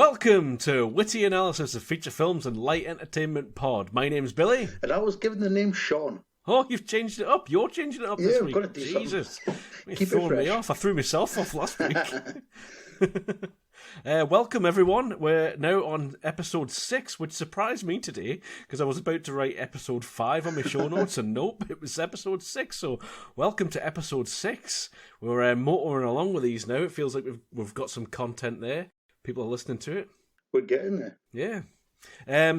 Welcome to Whitty Analysis of Feature Films and Light Entertainment Pod. My name's Billy. And I was given the name Sean. Oh, you've changed it up. You're changing it up this week. Got to do Jesus. You're Keep throwing it fresh. me off. I threw myself off last week. Welcome, everyone. We're now on episode 6, which surprised me today because I was about to write episode 5 on my show notes, and nope, it was episode 6. So, welcome to episode 6. We're motoring along with these now. It feels like we've got some content there. People are listening to it. We're getting there. Yeah.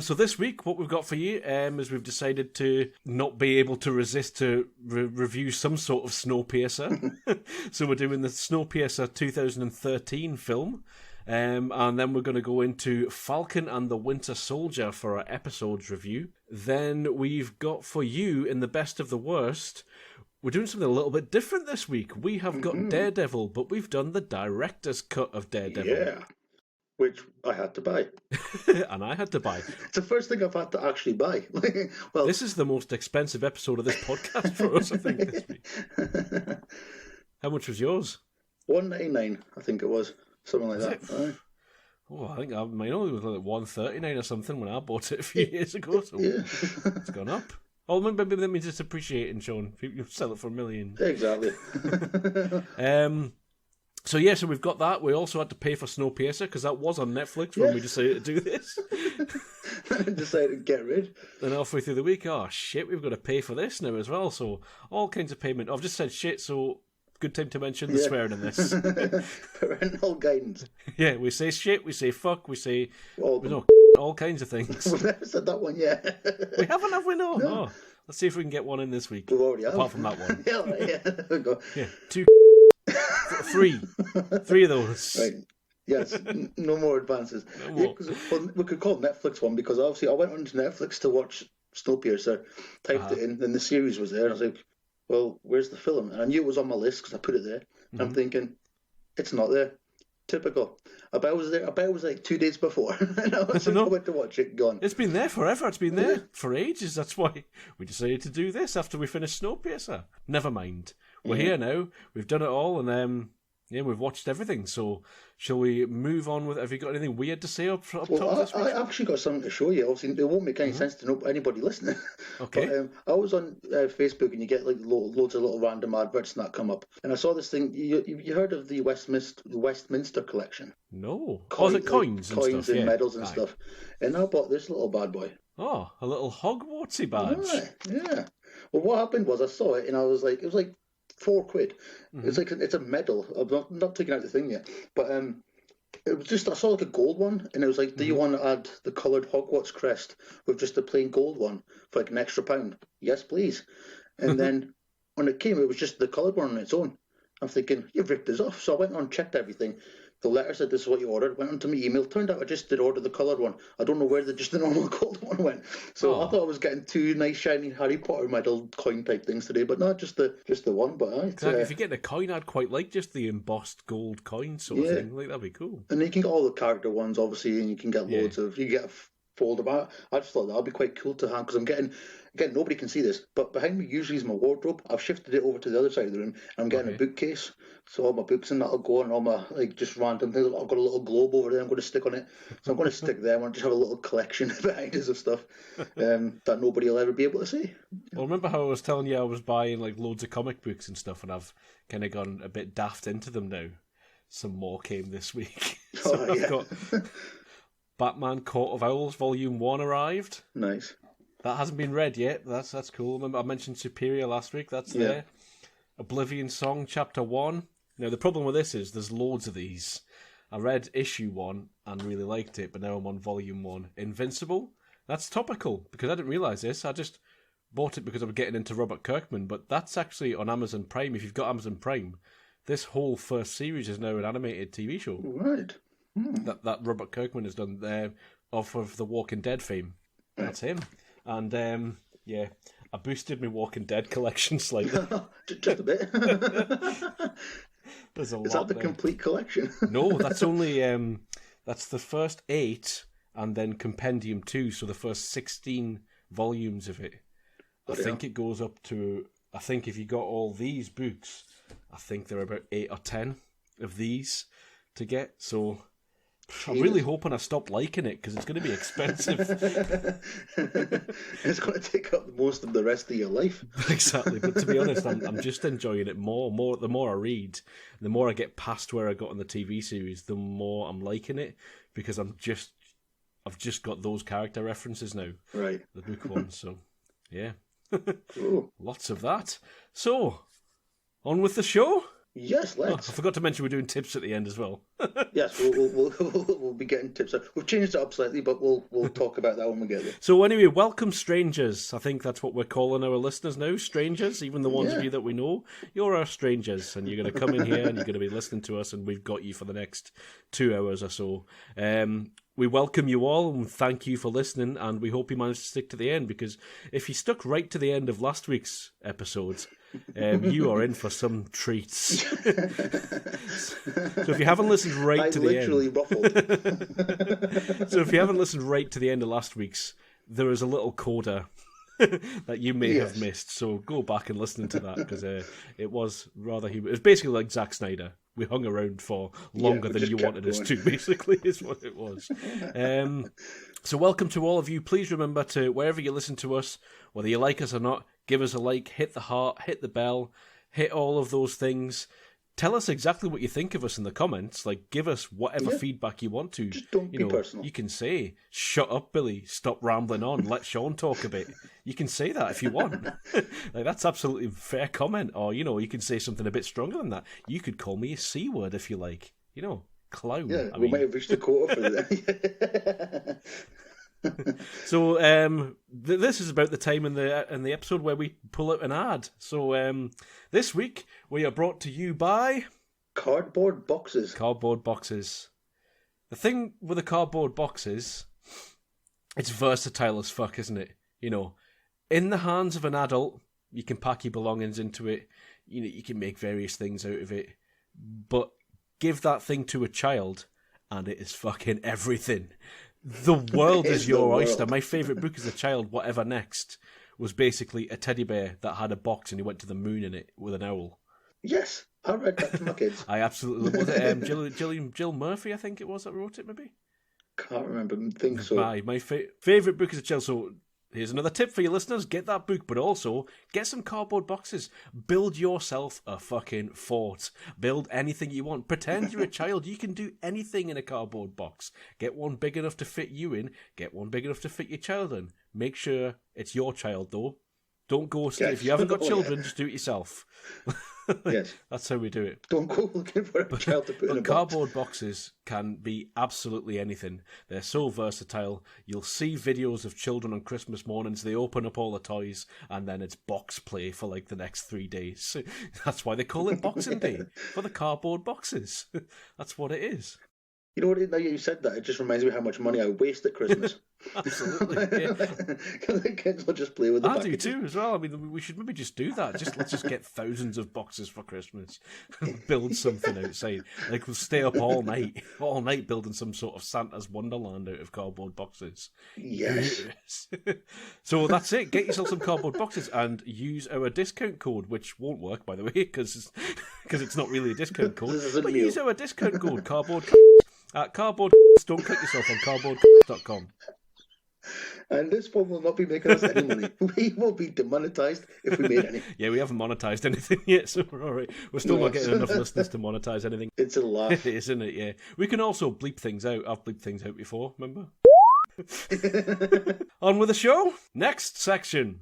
So this week, what we've got for you is we've decided to not be able to resist to review some sort of Snowpiercer. So we're doing the Snowpiercer 2013 film. And then we're going to go into Falcon and the Winter Soldier for our episodes review. Then we've got for you, in the best of the worst, we're doing something a little bit different this week. We have got Daredevil, but we've done the director's cut of Daredevil. Yeah. Which I had to buy. And I had to buy. It's the first thing I've had to actually buy. Well, this is the most expensive episode of this podcast for us, I think, this week. How much was yours? $1.99, I think it was. Something like that. Oh, I think mine only was like $1.39 or something when I bought it a few years ago. So Yeah. It's gone up. Oh, maybe that means it's appreciating, Sean. You sell it for $1 million. Exactly. So we've got that. We also had to pay for Snowpiercer because that was on Netflix when we decided to do this. I decided to get rid. Then halfway through the week, oh shit, we've got to pay for this now as well. So all kinds of payment. I've just said shit, so good time to mention the swearing in this. Parental guidance. Yeah, we say shit, we say fuck, we say all kinds of things. We've never said that one yet. We haven't, have we? No. Oh, let's see if we can get one in this week. We've already have. Apart from that one. Yeah, there we go. Yeah, 2, 3 of those. Right. Yes, no more advances. No more. Yeah, we could call it Netflix one because obviously I went onto Netflix to watch Snowpiercer, typed it in, and the series was there, and I was like, well, where's the film? And I knew it was on my list because I put it there. And I'm thinking, it's not there. Typical. I bet it was like 2 days before. And I went to watch it, gone. It's been there forever. It's been there for ages. That's why we decided to do this after we finished Snowpiercer. Never mind. We're here now. We've done it all, and we've watched everything. So, shall we move on with? Have you got anything weird to say up top this week? I actually got something to show you. Obviously, it won't make any sense to anybody listening. Okay. But I was on Facebook, and you get like loads of little random adverts and that come up. And I saw this thing. You heard of the Westminster collection? No. Was it coins and coins stuff? and medals and stuff. And I bought this little bad boy. Oh, a little Hogwartsy badge. Right, yeah. Well, what happened was I saw it, and I was like, it was like £4. It's a medal. I'm not taking out the thing yet, but it was just I saw like a gold one, and it was like, do you want to add the coloured Hogwarts crest with just a plain gold one for like an extra £1? Yes, please. And then when it came, it was just the coloured one on its own. I'm thinking, you've ripped us off. So I went on, checked everything. The letter said this is what you ordered. Went onto my email. Turned out I just did order the coloured one. I don't know where the normal gold one went. So I thought I was getting 2 nice shiny Harry Potter medal coin type things today, but not just the one. But if you get a coin, I'd quite like just the embossed gold coin sort of thing. Like that'd be cool. And you can get all the character ones, obviously, and you can get loads of. You get a folder. But I just thought that'd be quite cool to have because I'm getting. Again, nobody can see this, but behind me usually is my wardrobe. I've shifted it over to the other side of the room, and I'm getting a bookcase. So all my books and that'll go, and all my just random things. I've got a little globe over there. I'm going to stick on it. So I'm going to stick there. and just have a little collection behind us of stuff that nobody will ever be able to see. Well, remember how I was telling you I was buying like loads of comic books and stuff, and I've kind of gone a bit daft into them now. Some more came this week. So I've got Batman Court of Owls Volume 1 arrived. Nice. That hasn't been read yet. That's cool. Remember I mentioned Superior last week. That's there. Oblivion Song Chapter 1. Now the problem with this is there's loads of these. I read issue 1 and really liked it, but now I'm on volume 1. Invincible. That's topical because I didn't realise this. I just bought it because I was getting into Robert Kirkman, but that's actually on Amazon Prime. If you've got Amazon Prime, this whole first series is now an animated TV show. Right. That Robert Kirkman has done there off of the Walking Dead fame. That's him. And, I boosted my Walking Dead collection slightly. Just a bit. There's a lot. Is that the there. complete collection? No, that's only, that's the first 8 and then Compendium 2, so the first 16 volumes of it. I think it goes up to, I think if you got all these books, I think there are about 8 or 10 of these to get. So I'm really hoping I stop liking it because it's going to be expensive. It's going to take up most of the rest of your life. Exactly, but to be honest, I'm just enjoying it more. The more I read, the more I get past where I got in the TV series, the more I'm liking it because I've just got those character references now. Right. The book one, so yeah. Ooh. Lots of that. So, on with the show? Yes, let's. I forgot to mention we're doing tips at the end as well. Yes, we'll be getting tips. We've changed it up slightly, but we'll talk about that when we get there. So anyway, welcome strangers. I think that's what we're calling our listeners now, strangers. Even the ones of you that we know, you're our strangers, and you're going to come in here and you're going to be listening to us, and we've got you for the next 2 hours or so. We welcome you all and thank you for listening, and we hope you managed to stick to the end, because if you stuck right to the end of last week's episodes, you are in for some treats. So if you haven't listened right to the end, so if you haven't listened right to the end of last week's, there is a little coda that you may have missed. So go back and listen to that, because it was rather humorous. It was basically like Zack Snyder. We hung around for longer than you wanted us to, basically, is what it was. So welcome to all of you. Please remember to, wherever you listen to us, whether you like us or not, give us a like, hit the heart, hit the bell, hit all of those things. Tell us exactly what you think of us in the comments. Like, give us whatever feedback you want to. Just don't be personal. You can say, "Shut up, Billy. Stop rambling on. Let Sean talk a bit." You can say that if you want. Like, that's absolutely fair comment. Or, you can say something a bit stronger than that. You could call me a C word if you like. Clown. Yeah, we might have reached a quota for that. So this is about the time in the episode where we pull out an ad. So this week we are brought to you by cardboard boxes. Cardboard boxes. The thing with the cardboard boxes, it's versatile as fuck, isn't it? In the hands of an adult, you can pack your belongings into it. You can make various things out of it. But give that thing to a child, and it is fucking everything. The world is your oyster. My favourite book as a child, Whatever Next, was basically a teddy bear that had a box and he went to the moon in it with an owl. Yes, I read that to my kids. I absolutely love it. Jill Murphy, I think it was, that wrote it, maybe? Can't remember. I think so. My favourite book as a child. So here's another tip for you listeners. Get that book, but also get some cardboard boxes. Build yourself a fucking fort. Build anything you want. Pretend you're a child. You can do anything in a cardboard box. Get one big enough to fit you in. Get one big enough to fit your child in. Make sure it's your child, though. Don't go... Yes. If you haven't got children, just do it yourself. Yes. That's how we do it. Don't go looking for a child to put in a box. Cardboard boxes can be absolutely anything. They're so versatile. You'll see videos of children on Christmas mornings. They open up all the toys and then it's box play for like the next 3 days. That's why they call it Boxing Day, for the cardboard boxes. That's what it is. You know what? Now you said that, it just reminds me how much money I waste at Christmas. Absolutely. Yeah. The kids will just play with the packages. I do too, as well. I mean, we should maybe just do that. Let's just get thousands of boxes for Christmas and build something outside. Like, we'll stay up all night building some sort of Santa's Wonderland out of cardboard boxes. Yes. So that's it. Get yourself some cardboard boxes and use our discount code, which won't work, by the way, because it's not really a discount code. But use our discount code, cardboard. At cardboard. Don't cut yourself on cardboard.com. And this one will not be making us any money. We will be demonetized if we made any. Yeah, we haven't monetized anything yet, so we're all right. We're still not getting enough listeners to monetize anything. It's a laugh. It is, isn't it? Yeah. We can also bleep things out. I've bleeped things out before, remember? On with the show. Next section.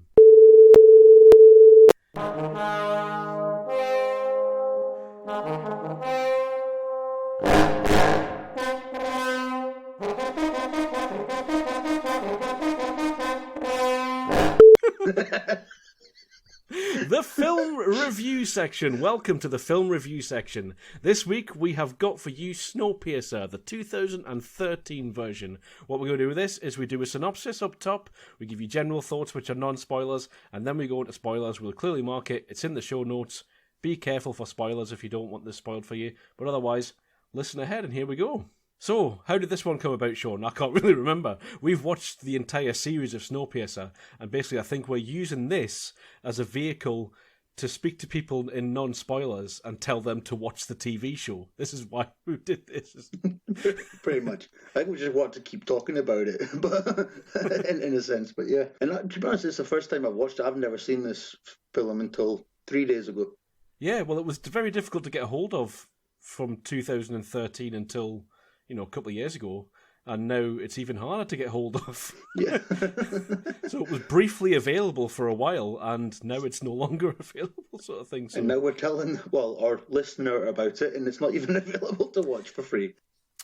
The film review section. Welcome to the film review section. This week we have got for you Snowpiercer, the 2013 version. What we're going to do with this is we do a synopsis up top, we give you general thoughts which are non-spoilers, and then we go into spoilers. We'll clearly mark it. It's in the show notes. Be careful for spoilers if you don't want this spoiled for you, but otherwise, listen ahead and here we go. So, how did this one come about, Sean? I can't really remember. We've watched the entire series of Snowpiercer, and basically I think we're using this as a vehicle to speak to people in non-spoilers and tell them to watch the TV show. This is why we did this. Pretty much. I think we just want to keep talking about it, but in a sense. But yeah, and to be honest, it's the first time I've watched it. I've never seen this film until 3 days ago. Yeah, well, it was very difficult to get a hold of from 2013 until, a couple of years ago. And now it's even harder to get hold of. Yeah. So it was briefly available for a while, and now it's no longer available, sort of thing. So. And now we're telling, our listener about it, and it's not even available to watch for free.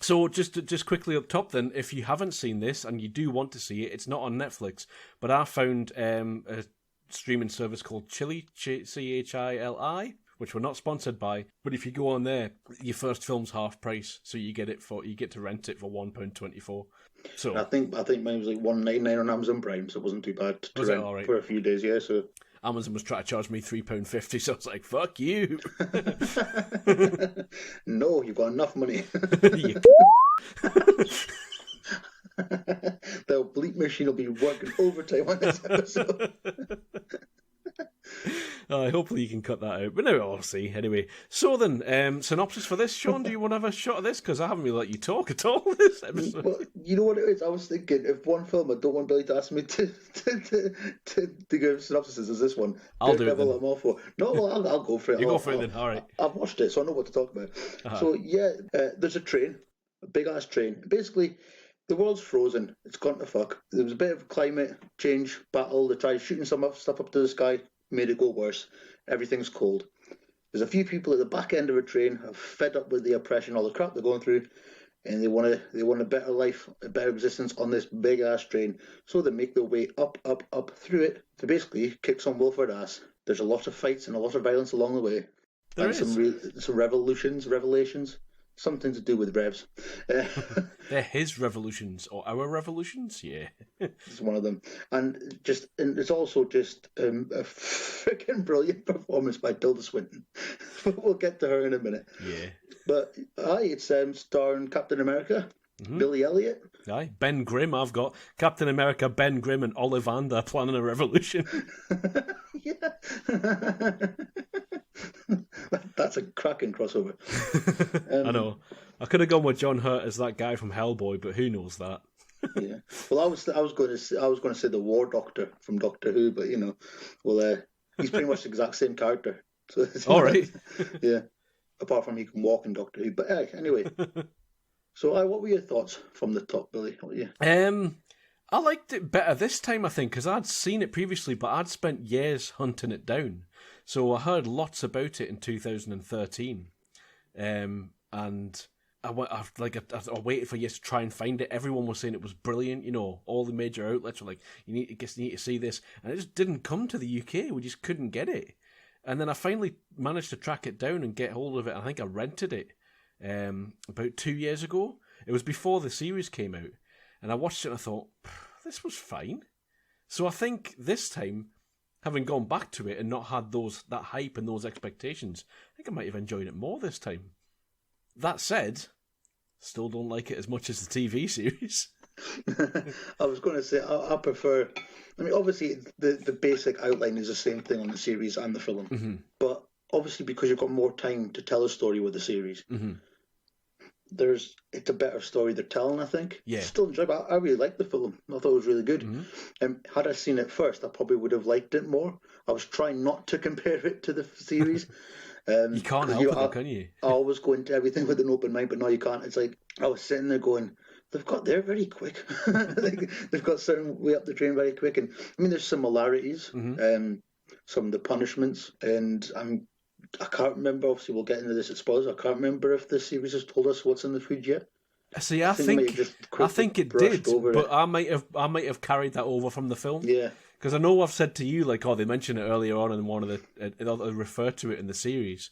So just quickly up top then, if you haven't seen this and you do want to see it, it's not on Netflix, but I found a streaming service called Chili, Chili, which we're not sponsored by, but if you go on there, your first film's half price, so you get to rent it for £1.24. So I think mine was like $1.99 on Amazon Prime, so it wasn't too bad to rent right? For a few days. Yeah, so Amazon was trying to charge me £3.50, so I was like, "Fuck you!" No, you've got enough money. The bleep machine will be working overtime on this episode. Hopefully you can cut that out. But no, I'll see. Anyway, so then, synopsis for this, Sean, do you want to have a shot of this? Because I haven't really let you talk at all this episode. Well, you know what it is? I was thinking, if one film I don't want Billy to ask me to give synopsis is this one. I'll do it then. I'm all for. No, well, I'll go for it. You go for it then, all right. I've watched it, so I know what to talk about. So, yeah, there's a train, a big-ass train. Basically, the world's frozen. It's gone to fuck. There was a bit of climate change battle. They tried shooting some stuff up to the sky, made it go worse. Everything's cold. There's a few people at the back end of a train are fed up with the oppression, all the crap they're going through, and they want a better life, a better existence on this big ass train. So they make their way up through it to basically kick some Wilford ass. There's a lot of fights and a lot of violence along the way. There and is some revelations. Something to do with revs. They're his revolutions or our revolutions, yeah. It's one of them, and it's also just a freaking brilliant performance by Tilda Swinton. We'll get to her in a minute. Yeah. But it's starring Captain America, Billy Elliot. Aye, Ben Grimm. I've got Captain America, Ben Grimm, and Ollivander planning a revolution. Yeah. That's a cracking crossover. I know. I could have gone with John Hurt as that guy from Hellboy, but who knows that? Yeah. Well, I was going to say the War Doctor from Doctor Who, but he's pretty much the exact same character. So all right. Yeah. Apart from he can walk in Doctor Who, but anyway. So, what were your thoughts from the top, Billy? I liked it better this time, I think, because I'd seen it previously, but I'd spent years hunting it down. So I heard lots about it in 2013, and I waited for years to try and find it. Everyone was saying it was brilliant. All the major outlets were like, you need to see this, and it just didn't come to the UK. We just couldn't get it. And then I finally managed to track it down and get hold of it. I think I rented it about 2 years ago. It was before the series came out, and I watched it and I thought, this was fine. So I think this time, having gone back to it and not had that hype and those expectations, I think I might have enjoyed it more this time. That said, still don't like it as much as the TV series. I was going to say, I prefer... I mean, obviously, the basic outline is the same thing on the series and the film. Mm-hmm. But obviously, because you've got more time to tell a story with the series, it's a better story they're telling, I think. Yeah. Still enjoyable. I really liked the film. I thought it was really good. Mm-hmm. Had I seen it first, I probably would have liked it more. I was trying not to compare it to the series. You can't help it, can you? I always go into everything with an open mind, but no, you can't. It's like, I was sitting there going, they've got there very quick. They've got certain way up the train very quick. And I mean, there's similarities, some of the punishments, and I can't remember, obviously we'll get into this at spoilers, I can't remember if the series has told us what's in the food yet. See, I think it did, but I might have carried that over from the film. Yeah. Because I know I've said to you, they mentioned it earlier on in one of the, referred to it in the series.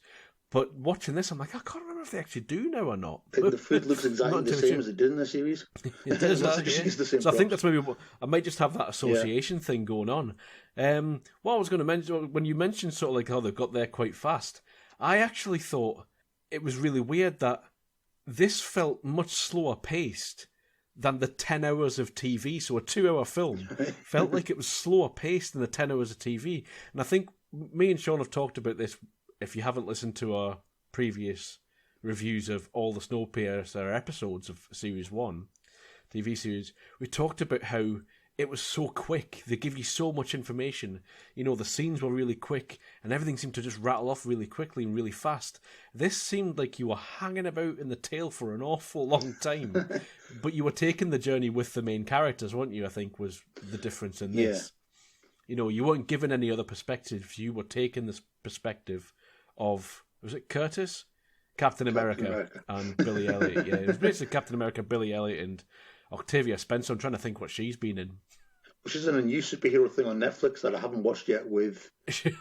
But watching this, I'm like, I can't remember if they actually do now or not. The food looks exactly the same as it did in the series. It does, the same so I think that's maybe I might just have that association thing going on. What I was going to mention, when you mentioned sort of like how they've got there quite fast, I actually thought it was really weird that this felt much slower paced than the 10 hours of TV. So a 2-hour film felt like it was slower paced than the 10 hours of TV. And I think me and Sean have talked about this. If you haven't listened to our previous reviews of all the Snowpiercer episodes of Series 1, TV series, we talked about how it was so quick. They give you so much information. You know, the scenes were really quick and everything seemed to just rattle off really quickly and really fast. This seemed like you were hanging about in the tail for an awful long time. But you were taking the journey with the main characters, weren't you? I think was the difference in this. You know, you weren't given any other perspectives. You were taking this perspective of, was it Curtis? Captain America and Billy Elliot. Yeah, it was basically Captain America, Billy Elliot, and Octavia Spencer. I'm trying to think what she's been in. Which is in a new superhero thing on Netflix that I haven't watched yet with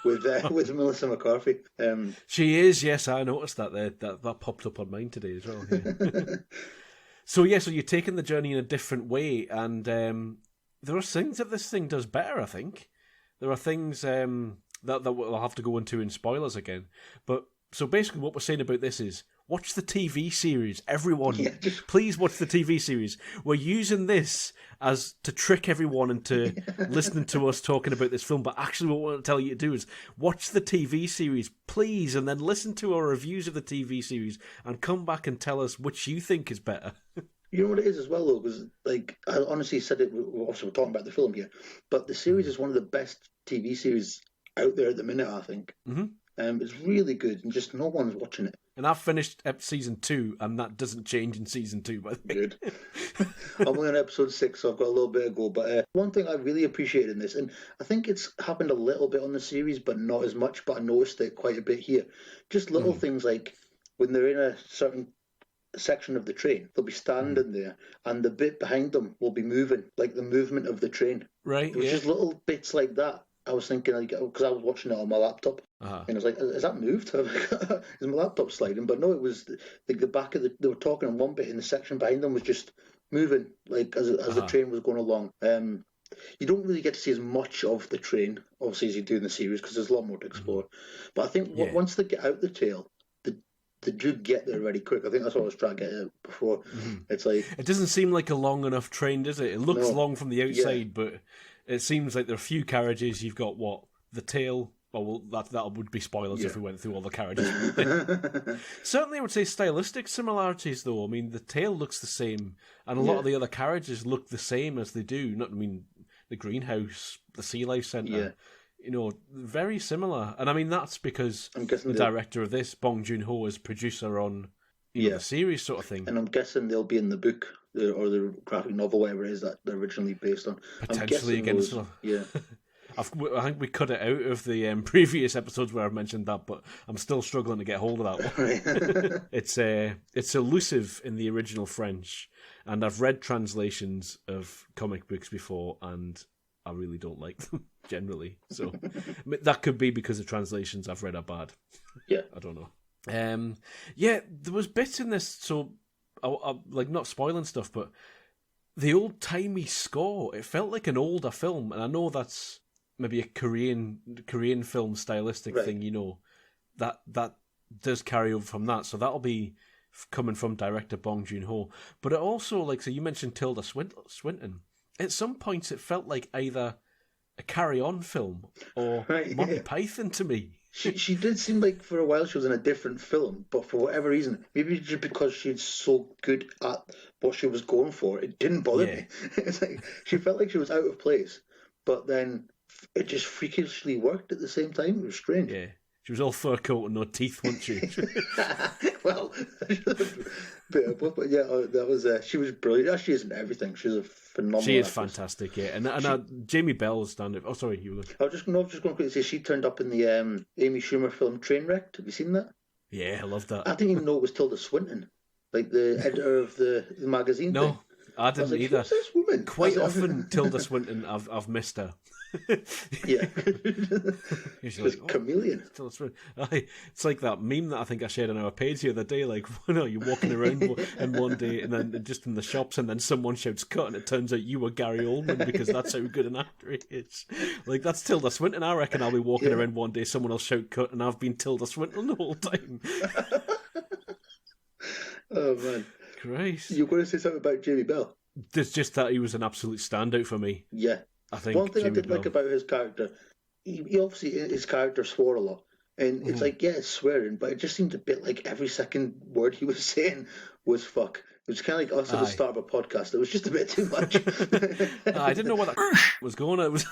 Melissa McCarthy. She is, yes, I noticed that there. That popped up on mine today as well. Yeah. So you're taking the journey in a different way, and there are things that this thing does better, I think. There are things that we'll have to go into in spoilers again. But so basically what we're saying about this is, watch the TV series. Everyone, please watch the TV series. We're using this as to trick everyone into listening to us talking about this film, but actually what we want to tell you to do is watch the TV series, please, and then listen to our reviews of the TV series and come back and tell us which you think is better. You know what it is as well, though? Because, like, I honestly said it, obviously we're talking about the film here, but the series is one of the best TV series out there at the minute, I think. Mm-hmm. It's really good, and just no one's watching it. And I've finished season 2, and that doesn't change in season 2, by the way. Good. I'm only on episode 6, so I've got a little bit to go. But one thing I really appreciated in this, and I think it's happened a little bit on the series, but not as much, but I noticed it quite a bit here. Just little things like when they're in a certain section of the train, they'll be standing there, and the bit behind them will be moving, like the movement of the train. Right, It was just little bits like that. I was thinking, because I was watching it on my laptop, and I was like, "Is that moved? Is my laptop sliding?" But no, it was like the back of they were talking on one bit, and the section behind them was just moving, like as the train was going along. You don't really get to see as much of the train, obviously, as you do in the series, because there's a lot more to explore. But I think once they get out the tail, they do get there very quick. I think that's what I was trying to get at before. It's like, it doesn't seem like a long enough train, does it? It looks long from the outside, but it seems like there are a few carriages. You've got the tail. Well, that would be spoilers if we went through all the carriages. Certainly, I would say stylistic similarities, though. I mean, the tail looks the same, and a lot of the other carriages look the same as they do. The greenhouse, the Sea Life Centre. You know, very similar. And I mean, that's because the director of this, Bong Joon-ho, is producer on the series sort of thing. And I'm guessing they'll be in the book or the graphic novel, whatever it is that they're originally based on. Potentially against I think we cut it out of the previous episodes where I've mentioned that, but I'm still struggling to get hold of that one. It's elusive in the original French, and I've read translations of comic books before, and I really don't like them generally. So that could be because the translations I've read are bad. Yeah, I don't know. There was bits in this, so I like not spoiling stuff, but the old timey score. It felt like an older film, and I know that's maybe a Korean film stylistic thing. You know, that does carry over from that. So that'll be coming from director Bong Joon-ho. But it also, so you mentioned Tilda Swinton. At some points, it felt like either a Carry On film or Monty Python to me. She did seem like for a while she was in a different film, but for whatever reason, maybe just because she's so good at what she was going for, it didn't bother me. It's like she felt like she was out of place, but then it just freakishly worked at the same time. It was strange. Yeah. She was all fur coat and no teeth, wasn't she? Well, bit of both, but that was she was brilliant. She isn't everything. She's a phenomenal. She is actress. Fantastic, yeah. And Jamie Bell's stand-up. Oh, sorry, you were. I was just going to quickly say she turned up in the Amy Schumer film Trainwrecked. Have you seen that? Yeah, I love that. I didn't even know it was Tilda Swinton, like the editor of the magazine. No, thing. I didn't either. Who's this woman? Quite often, Tilda Swinton, I've missed her. Yeah, she's like, chameleon. Tilda Swinton. It's like that meme that I think I shared on our page the other day. Like, you're walking around in one day, and then just in the shops, and then someone shouts "cut," and it turns out you were Gary Oldman because that's how good an actor he is. Like, that's Tilda Swinton. I reckon I'll be walking around one day, someone will shout "cut," and I've been Tilda Swinton the whole time. Oh man, Christ! You're going to say something about Jamie Bell? It's just that he was an absolute standout for me. Yeah. I think one thing Jamie I did Bell. like about his character, he obviously, his character swore a lot. And it's like, yeah, it's swearing, but it just seemed a bit like every second word he was saying was fuck. It was kind of like us at the start of a podcast. It was just a bit too much. I didn't know what that was going on. It was...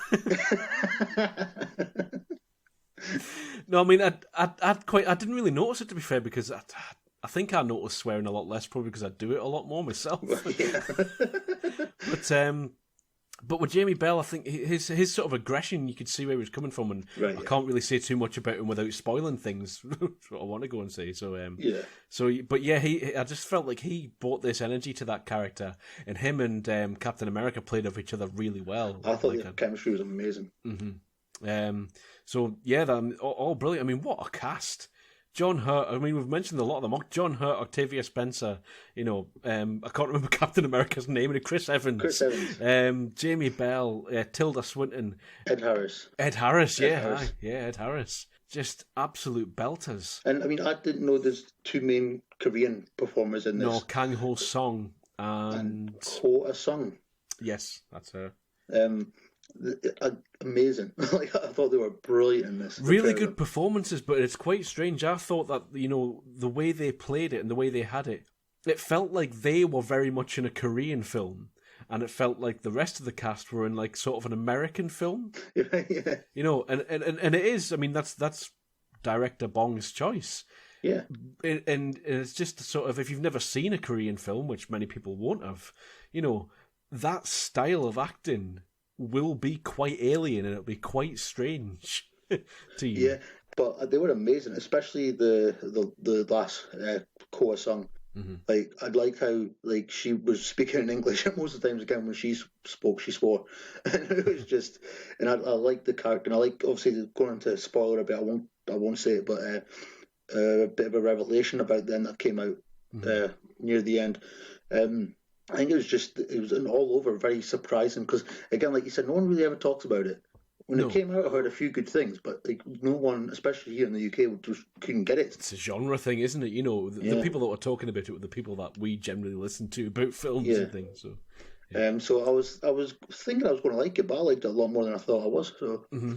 No, I mean, I didn't really notice it, to be fair, because I think I notice swearing a lot less, probably because I do it a lot more myself. Yeah. But with Jamie Bell, I think his sort of aggression, you could see where he was coming from, and I can't really say too much about him without spoiling things. That's what I want to go and say. So but yeah, I just felt like he brought this energy to that character, and him and Captain America played off each other really well. I thought the chemistry was amazing. Mm-hmm. So yeah, all brilliant. I mean, what a cast! John Hurt. I mean, we've mentioned a lot of them. John Hurt, Octavia Spencer. I can't remember Captain America's name. Chris Evans. Jamie Bell. Tilda Swinton. Ed Harris. Ed Harris. Ed Harris. Just absolute belters. And I mean, I didn't know there's two main Korean performers in this. No, Kang Ho Song and Ho Sung. Yes, that's her. Amazing. Like, I thought they were brilliant in this. Really good performances, but it's quite strange. I thought that, the way they played it and the way they had it, it felt like they were very much in a Korean film, and it felt like the rest of the cast were in like sort of an American film. Yeah. And it is. I mean, that's director Bong's choice. Yeah. And it's just sort of, if you've never seen a Korean film, which many people won't have, that style of acting will be quite alien, and it'll be quite strange to you. Yeah, but they were amazing, especially the last Koa song. Mm-hmm. Like, I liked how she was speaking in English, and most of the times again when she spoke, she swore, and it was just. And I like the character, and I like, obviously, going into spoiler a bit. I won't say it, but a bit of a revelation about them that came out near the end. I think it was an all over very surprising, because again, like you said, no one really ever talks about it. When it came out, I heard a few good things, but no one, especially here in the UK, just couldn't get it. It's a genre thing, isn't it? The people that were talking about it were the people that we generally listen to about films and things. So, yeah. So I was thinking I was going to like it, but I liked it a lot more than I thought I was. So I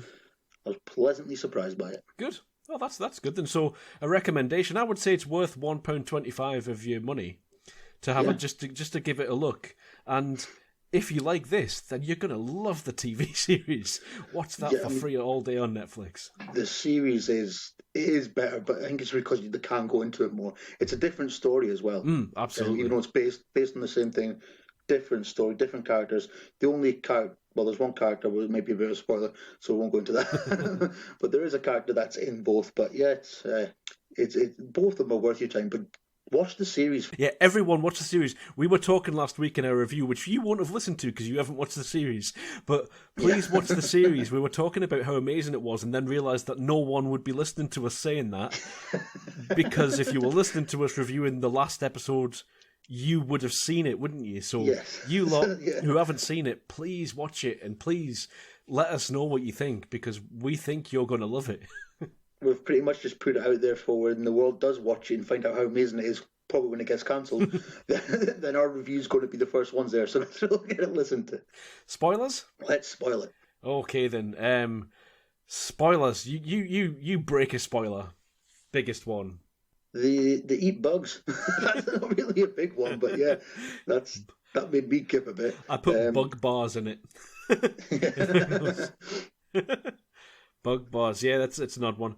was pleasantly surprised by it. Good. Well, that's good then. So a recommendation, I would say it's worth £1.25 of your money to have it, just to give it a look. And if you like this, then you're going to love the TV series. Watch that for free all day on Netflix. The series is better, but I think it's because they can't go into it more. It's a different story as well. Absolutely. Even though it's based on the same thing, different story, different characters. The only character, well, there's one character, well, it might be a bit of a spoiler, so we won't go into that. But there is a character that's in both. But yeah, it's both of them are worth your time. But watch the series. Yeah, everyone watch the series. We were talking last week in our review, which you won't have listened to because you haven't watched the series. But please watch the series. We were talking about how amazing it was, and then realised that no one would be listening to us saying that. Because if you were listening to us reviewing the last episode, you would have seen it, wouldn't you? So you lot who haven't seen it, please watch it, and please let us know what you think, because we think you're going to love it. We've pretty much just put it out there for when the world does watch it and find out how amazing it is, probably when it gets cancelled. Then our review's going to be the first ones there, so we'll get it listened to. Spoilers? Let's spoil it. Okay then. Spoilers. You break a spoiler. Biggest one. The eat bugs. That's not really a big one, but yeah, that made me kip a bit. I put bug bars in it. Bug bars, yeah, it's an odd one.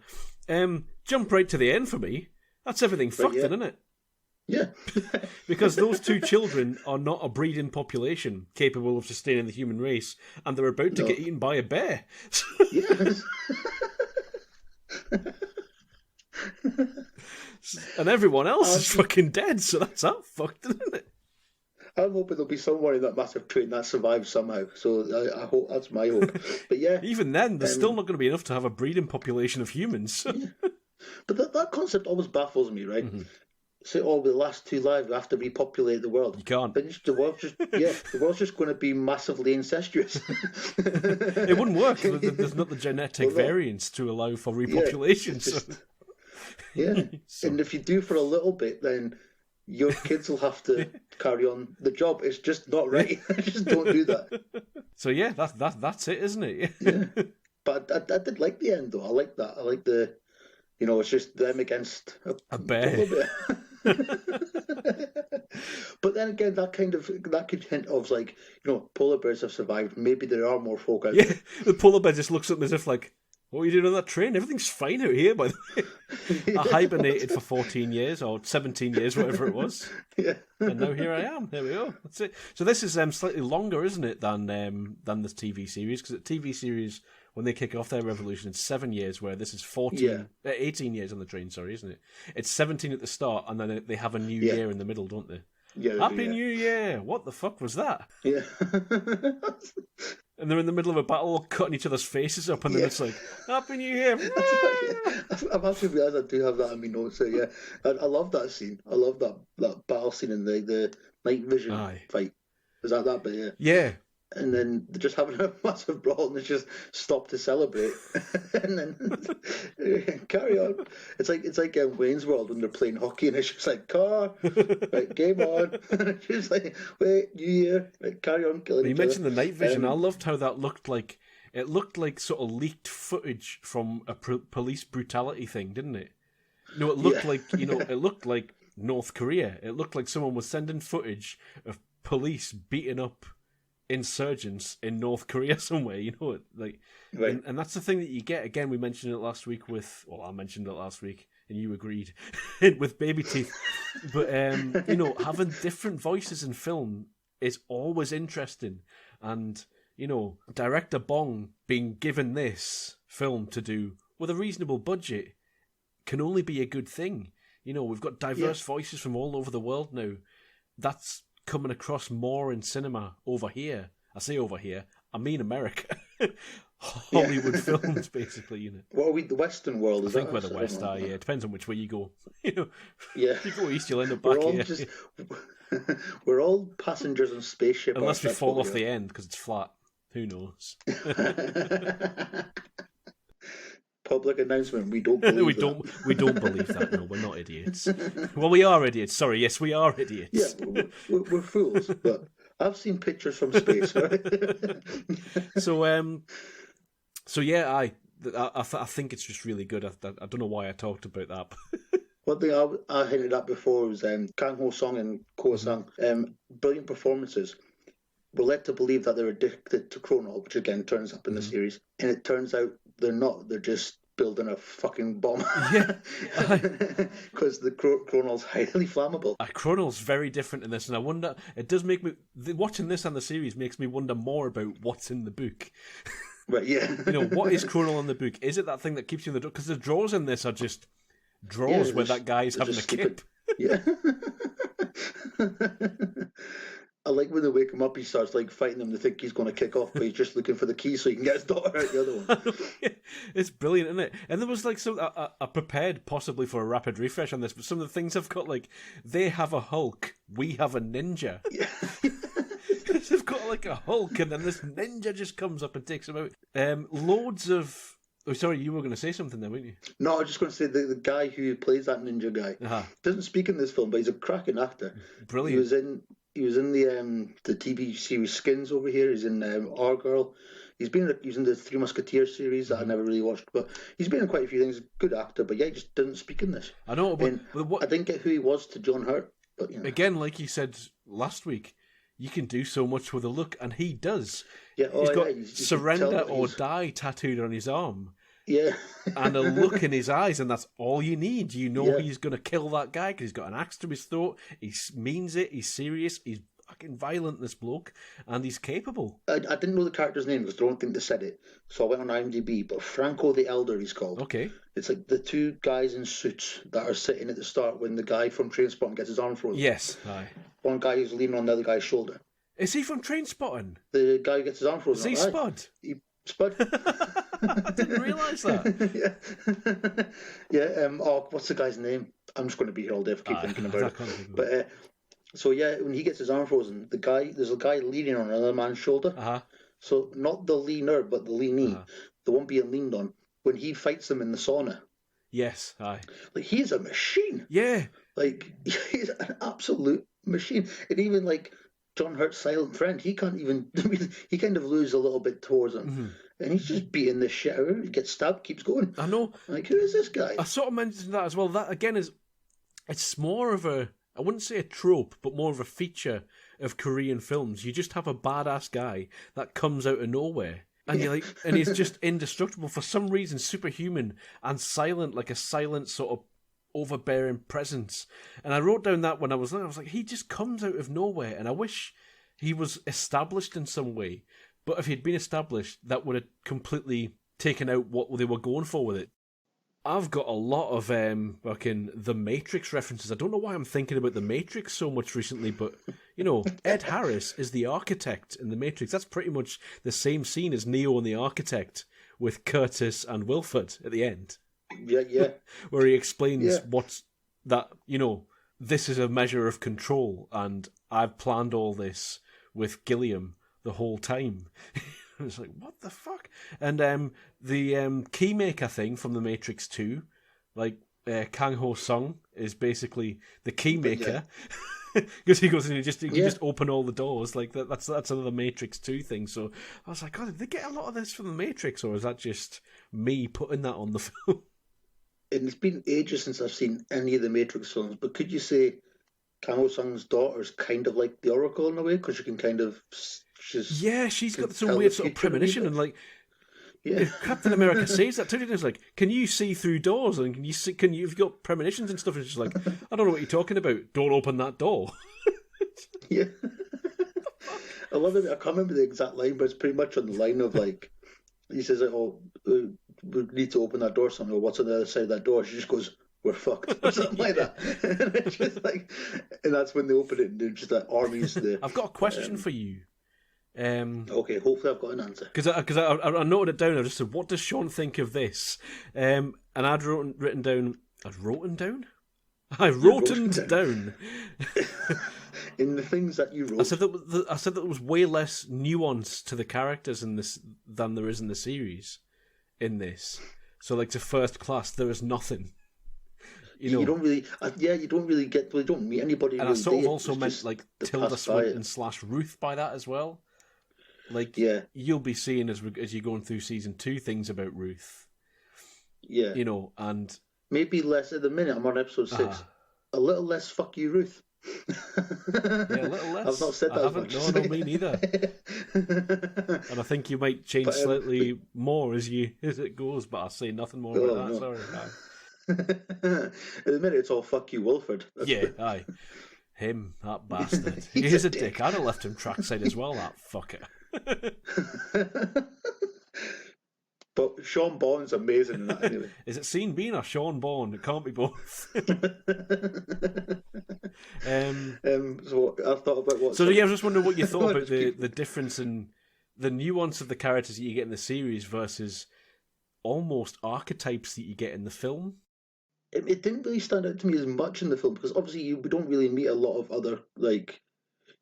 Jump right to the end for me. That's everything fucked, isn't it? Yeah. Because those two children are not a breeding population capable of sustaining the human race, and they're about to get eaten by a bear. Yes. And everyone else is fucking dead, so that's that fucked, isn't it? I'm hoping there'll be someone in that massive train that survives somehow. So I hope that's my hope. But yeah, even then, there's still not going to be enough to have a breeding population of humans. Yeah. But that concept always baffles me, right? Mm-hmm. Say, with the last two lives, we have to repopulate the world. You can't. But the world's just going to be massively incestuous. It wouldn't work. There's not the genetic variance to allow for repopulation. Yeah, and if you do for a little bit, then your kids will have to carry on the job. It's just not right. Just don't do that. So yeah, that's it, isn't it? Yeah. But I did like the end though. I like that. I like the, it's just them against A bear. But then again, that could hint of like, polar bears have survived. Maybe there are more folk out Yeah, there. the polar bear just looks at them as if like, what are you doing on that train? Everything's fine out here, by the way. I hibernated for 14 years or 17 years, whatever it was. Yeah. And now here I am. There we go. That's it. So this is slightly longer, isn't it, than the TV series? Because the TV series, when they kick off their revolution, it's 7 years, where this is 18 years on the train, sorry, isn't it? It's 17 at the start, and then they have a new year in the middle, don't they? Yeah, Happy New Year! What the fuck was that? Yeah. And they're in the middle of a battle, cutting each other's faces up, and then it's like, Happy New Year! I've actually realised I do have that in my notes. So yeah, I love that scene. I love that battle scene in the night vision fight. Is that bit? Yeah. Yeah. And then they're just having a massive brawl, and they just stop to celebrate, and then carry on. It's like Wayne's World when they're playing hockey, and it's just like car, right, game on. It's just like, wait, New Year, right, carry on killing. You each mentioned other. the night vision. I loved how that looked like. It looked like sort of leaked footage from a police brutality thing, didn't it? No, it looked like it looked like North Korea. It looked like someone was sending footage of police beating up insurgents in North Korea somewhere, right. And that's the thing that you get. Again, we mentioned it last week I mentioned it last week and you agreed with Baby Teeth. But having different voices in film is always interesting. And director Bong being given this film to do with a reasonable budget can only be a good thing. We've got diverse voices from all over the world now. That's coming across more in cinema over here. I say over here, I mean America. Hollywood films, basically, What are we, the Western world? I think we're the West are, yeah. It depends on which way you go. Yeah. If you go east, you'll end up back here. We're all passengers on spaceship. Unless we fall off the end, because it's flat. Who knows? Public announcement: we don't believe we don't believe that. No, we're not idiots. Well, we are idiots. Sorry, yes, we are idiots. Yeah, we're fools. But I've seen pictures from space. Right? So yeah, I think it's just really good. I don't know why I talked about that. One thing I hinted at before was Kang Ho Song and Ko Sang. Brilliant performances. We're led to believe that they're addicted to Chronol, which again turns up in the series, and it turns out they're not. They're just building a fucking bomb. Yeah. Because the Chronol's highly flammable. Chronol's very different in this, and I wonder, it does make me, watching this and the series makes me wonder more about what's in the book. Right, yeah. What is Chronol in the book? Is it that thing that keeps you in the dark? Because the drawers in this are just drawers where that guy's having a kip. Yeah. I like when they wake him up, he starts like fighting them. They think he's going to kick off, but he's just looking for the key so he can get his daughter out the other one. It's brilliant, isn't it? And there was like I prepared possibly for a rapid refresh on this, but some of the things I've got, like, they have a Hulk, we have a ninja. Yeah. They've got like a Hulk, and then this ninja just comes up and takes him out. Loads of. Oh, sorry, you were going to say something there, weren't you? No, I was just going to say the guy who plays that ninja guy doesn't speak in this film, but he's a cracking actor. Brilliant. He was in the TV series Skins over here. He's in Our Girl. He's in the Three Musketeers series that I never really watched, but he's been in quite a few things. Good actor, but yeah, he just didn't speak in this. I know, but I didn't get who he was to John Hurt. But again, like you said last week, you can do so much with a look, and he does. Yeah, he's got surrender or die tattooed on his arm. Yeah. And a look in his eyes, and that's all you need. He's going to kill that guy because he's got an axe to his throat. He means it. He's serious. He's fucking violent, this bloke, and he's capable. I didn't know the character's name because I don't think they said it, so I went on IMDb. But Franco the Elder, he's called. Okay. It's like the two guys in suits that are sitting at the start when the guy from Trainspotting gets his arm frozen. Yes. Aye. One guy is leaning on the other guy's shoulder. Is he from Trainspotting? The guy who gets his arm frozen. Is he Spud? Spud. I didn't realise that. Yeah. What's the guy's name? I'm just going to be here all day if I keep thinking about it. But so yeah, when he gets his arm frozen, there's a guy leaning on another man's shoulder. So not the leaner, but the leanee, the one being leaned on. When he fights them in the sauna. Yes. Aye. Like, he's a machine. Yeah. Like, he's an absolute machine. And even like John Hurt's silent friend, he can't even. He kind of loses a little bit towards him. and he's just beating the shit out of her. He gets stabbed, keeps going. I know. Like, who is this guy? I sort of mentioned that as well. That again it's more of a, I wouldn't say a trope, but more of a feature of Korean films. You just have a badass guy that comes out of nowhere. And you're like, and he's just indestructible for some reason, superhuman and silent, like a silent sort of overbearing presence. And I wrote down that when I was there, I was like, he just comes out of nowhere, and I wish he was established in some way. But if he'd been established, that would have completely taken out what they were going for with it. I've got a lot of fucking The Matrix references. I don't know why I'm thinking about The Matrix so much recently, but, you know, Ed Harris is the architect in The Matrix. That's pretty much the same scene as Neo and the Architect with Curtis and Wilford at the end. Yeah. Where he explains what's that, you know, this is a measure of control, and I've planned all this with Gilliam the whole time. It's like, what the fuck? And the Keymaker thing from The Matrix 2, like Kang Ho Sung is basically the Keymaker. Because he goes in and you just open all the doors. Like that's another Matrix 2 thing. So I was like, God, did they get a lot of this from The Matrix, or is that just me putting that on the film? And it's been ages since I've seen any of the Matrix films, but could you say Kang Ho Sung's daughter is kind of like the Oracle in a way? Because you can kind of... she's got some weird sort of premonition, and like, Captain America says that too. It's like, can you see through doors, and you've got premonitions and stuff? And she's like, I don't know what you're talking about. Don't open that door. Yeah, I love it. I can't remember the exact line, but it's pretty much on the line of like, he says, like, "Oh, we need to open that door." Something, or what's on the other side of that door? She just goes, "We're fucked," or something like that. And it's just like, and that's when they open it, and they're just like armies. I've got a question for you. Okay, hopefully I've got an answer. Because I noted it down. I just said, what does Sean think of this? And I'd written down. I wrote down. In the things that you wrote, I said that there was way less nuance to the characters in this than there is in the series. In this, so like to First Class, there is nothing. You don't really, you don't really get. Well, you don't meet anybody. And really, I sort of also meant like Tilda Swinton / Ruth by that as well. Like, you'll be seeing as you're going through season 2 things about Ruth. Yeah. You know, and... Maybe less at the minute. I'm on episode 6. A little less fuck you, Ruth. Yeah, a little less. I've not said that much. No, me neither. And I think you might change slightly more as it goes, but I'll say nothing more about that. No. Sorry. At the minute, it's all fuck you, Wilford. Aye. Him, that bastard. He's a dick. I'd have left him trackside as well, that fucker. But Sean Bond's amazing in that anyway. Is it Sean Bean or Sean Bond? It can't be both. So I thought about what. So I was just wondering what you thought about the difference in the nuance of the characters that you get in the series versus almost archetypes that you get in the film. It didn't really stand out to me as much in the film because obviously we don't really meet a lot of other, like,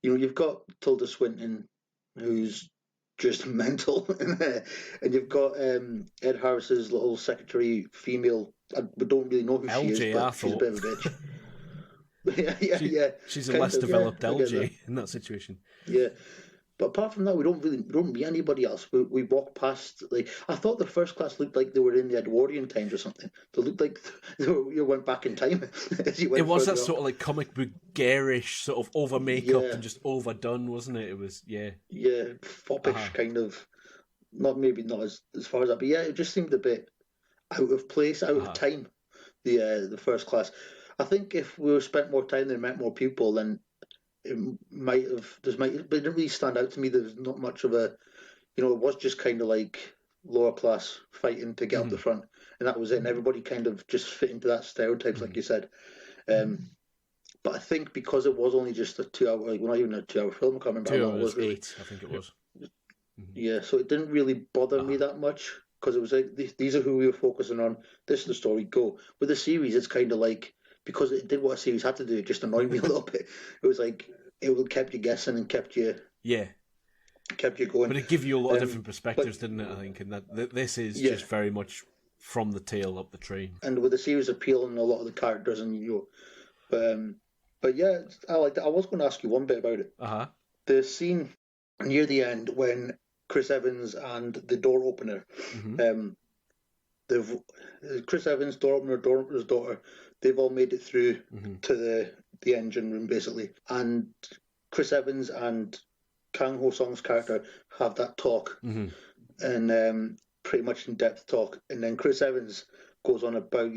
you know, you've got Tilda Swinton, who's just mental, and you've got Ed Harris's little secretary, female. We don't really know who LJ, she is, but she's a bit of a bitch. yeah. She's a less developed LJ in that situation. Yeah. But apart from that, we don't meet anybody else. We walk past, like, I thought the First Class looked like they were in the Edwardian times or something. They looked like you went back in time. As you went it was that on. sort of like comic book garish, sort of over makeup and just overdone, wasn't it? It was foppish kind of. Not as far as that, but it just seemed a bit out of place, out of time. The First Class. I think if we spent more time there and met more people, then it might have. But it didn't really stand out to me. There's not much of a, it was just kind of like lower class fighting to get up the front, and that was it. And everybody kind of just fit into that stereotypes, like you said. But I think because it was only just a 2 hour, like, well, not even a 2 hour film, I can't remember how long it was. 8, I think it was. Yeah, so it didn't really bother me that much because it was like these are who we were focusing on. This is the story. Go with the series. It's kind of like, because it did what a series had to do, it just annoyed me a little bit. It was like it kept you guessing and kept you going. But it gave you a lot of different perspectives, didn't it? I think, and that this is just very much from the tail up the train. And with the series appealing a lot of the characters, and but yeah, I liked it. I was going to ask you one bit about it. Uh-huh. The scene near the end when Chris Evans and the door opener. Chris Evans, door opener's daughter, they've all made it through to the engine room, basically. And Chris Evans and Kang Ho Song's character have that talk, and pretty much in-depth talk. And then Chris Evans goes on about,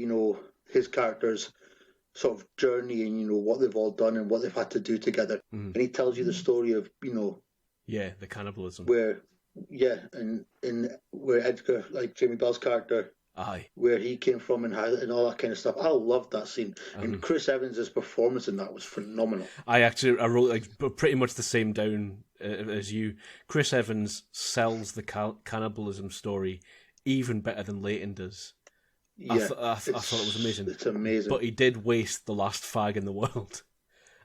his character's sort of journey and, what they've all done and what they've had to do together. And he tells you the story of, the cannibalism. Where Edgar, like Jamie Bell's character, where he came from and all that kind of stuff. I loved that scene. And Chris Evans' performance in that was phenomenal. I wrote pretty much the same down as you. Chris Evans sells the cannibalism story even better than Leighton does. Yeah, I thought it was amazing. It's amazing. But he did waste the last fag in the world.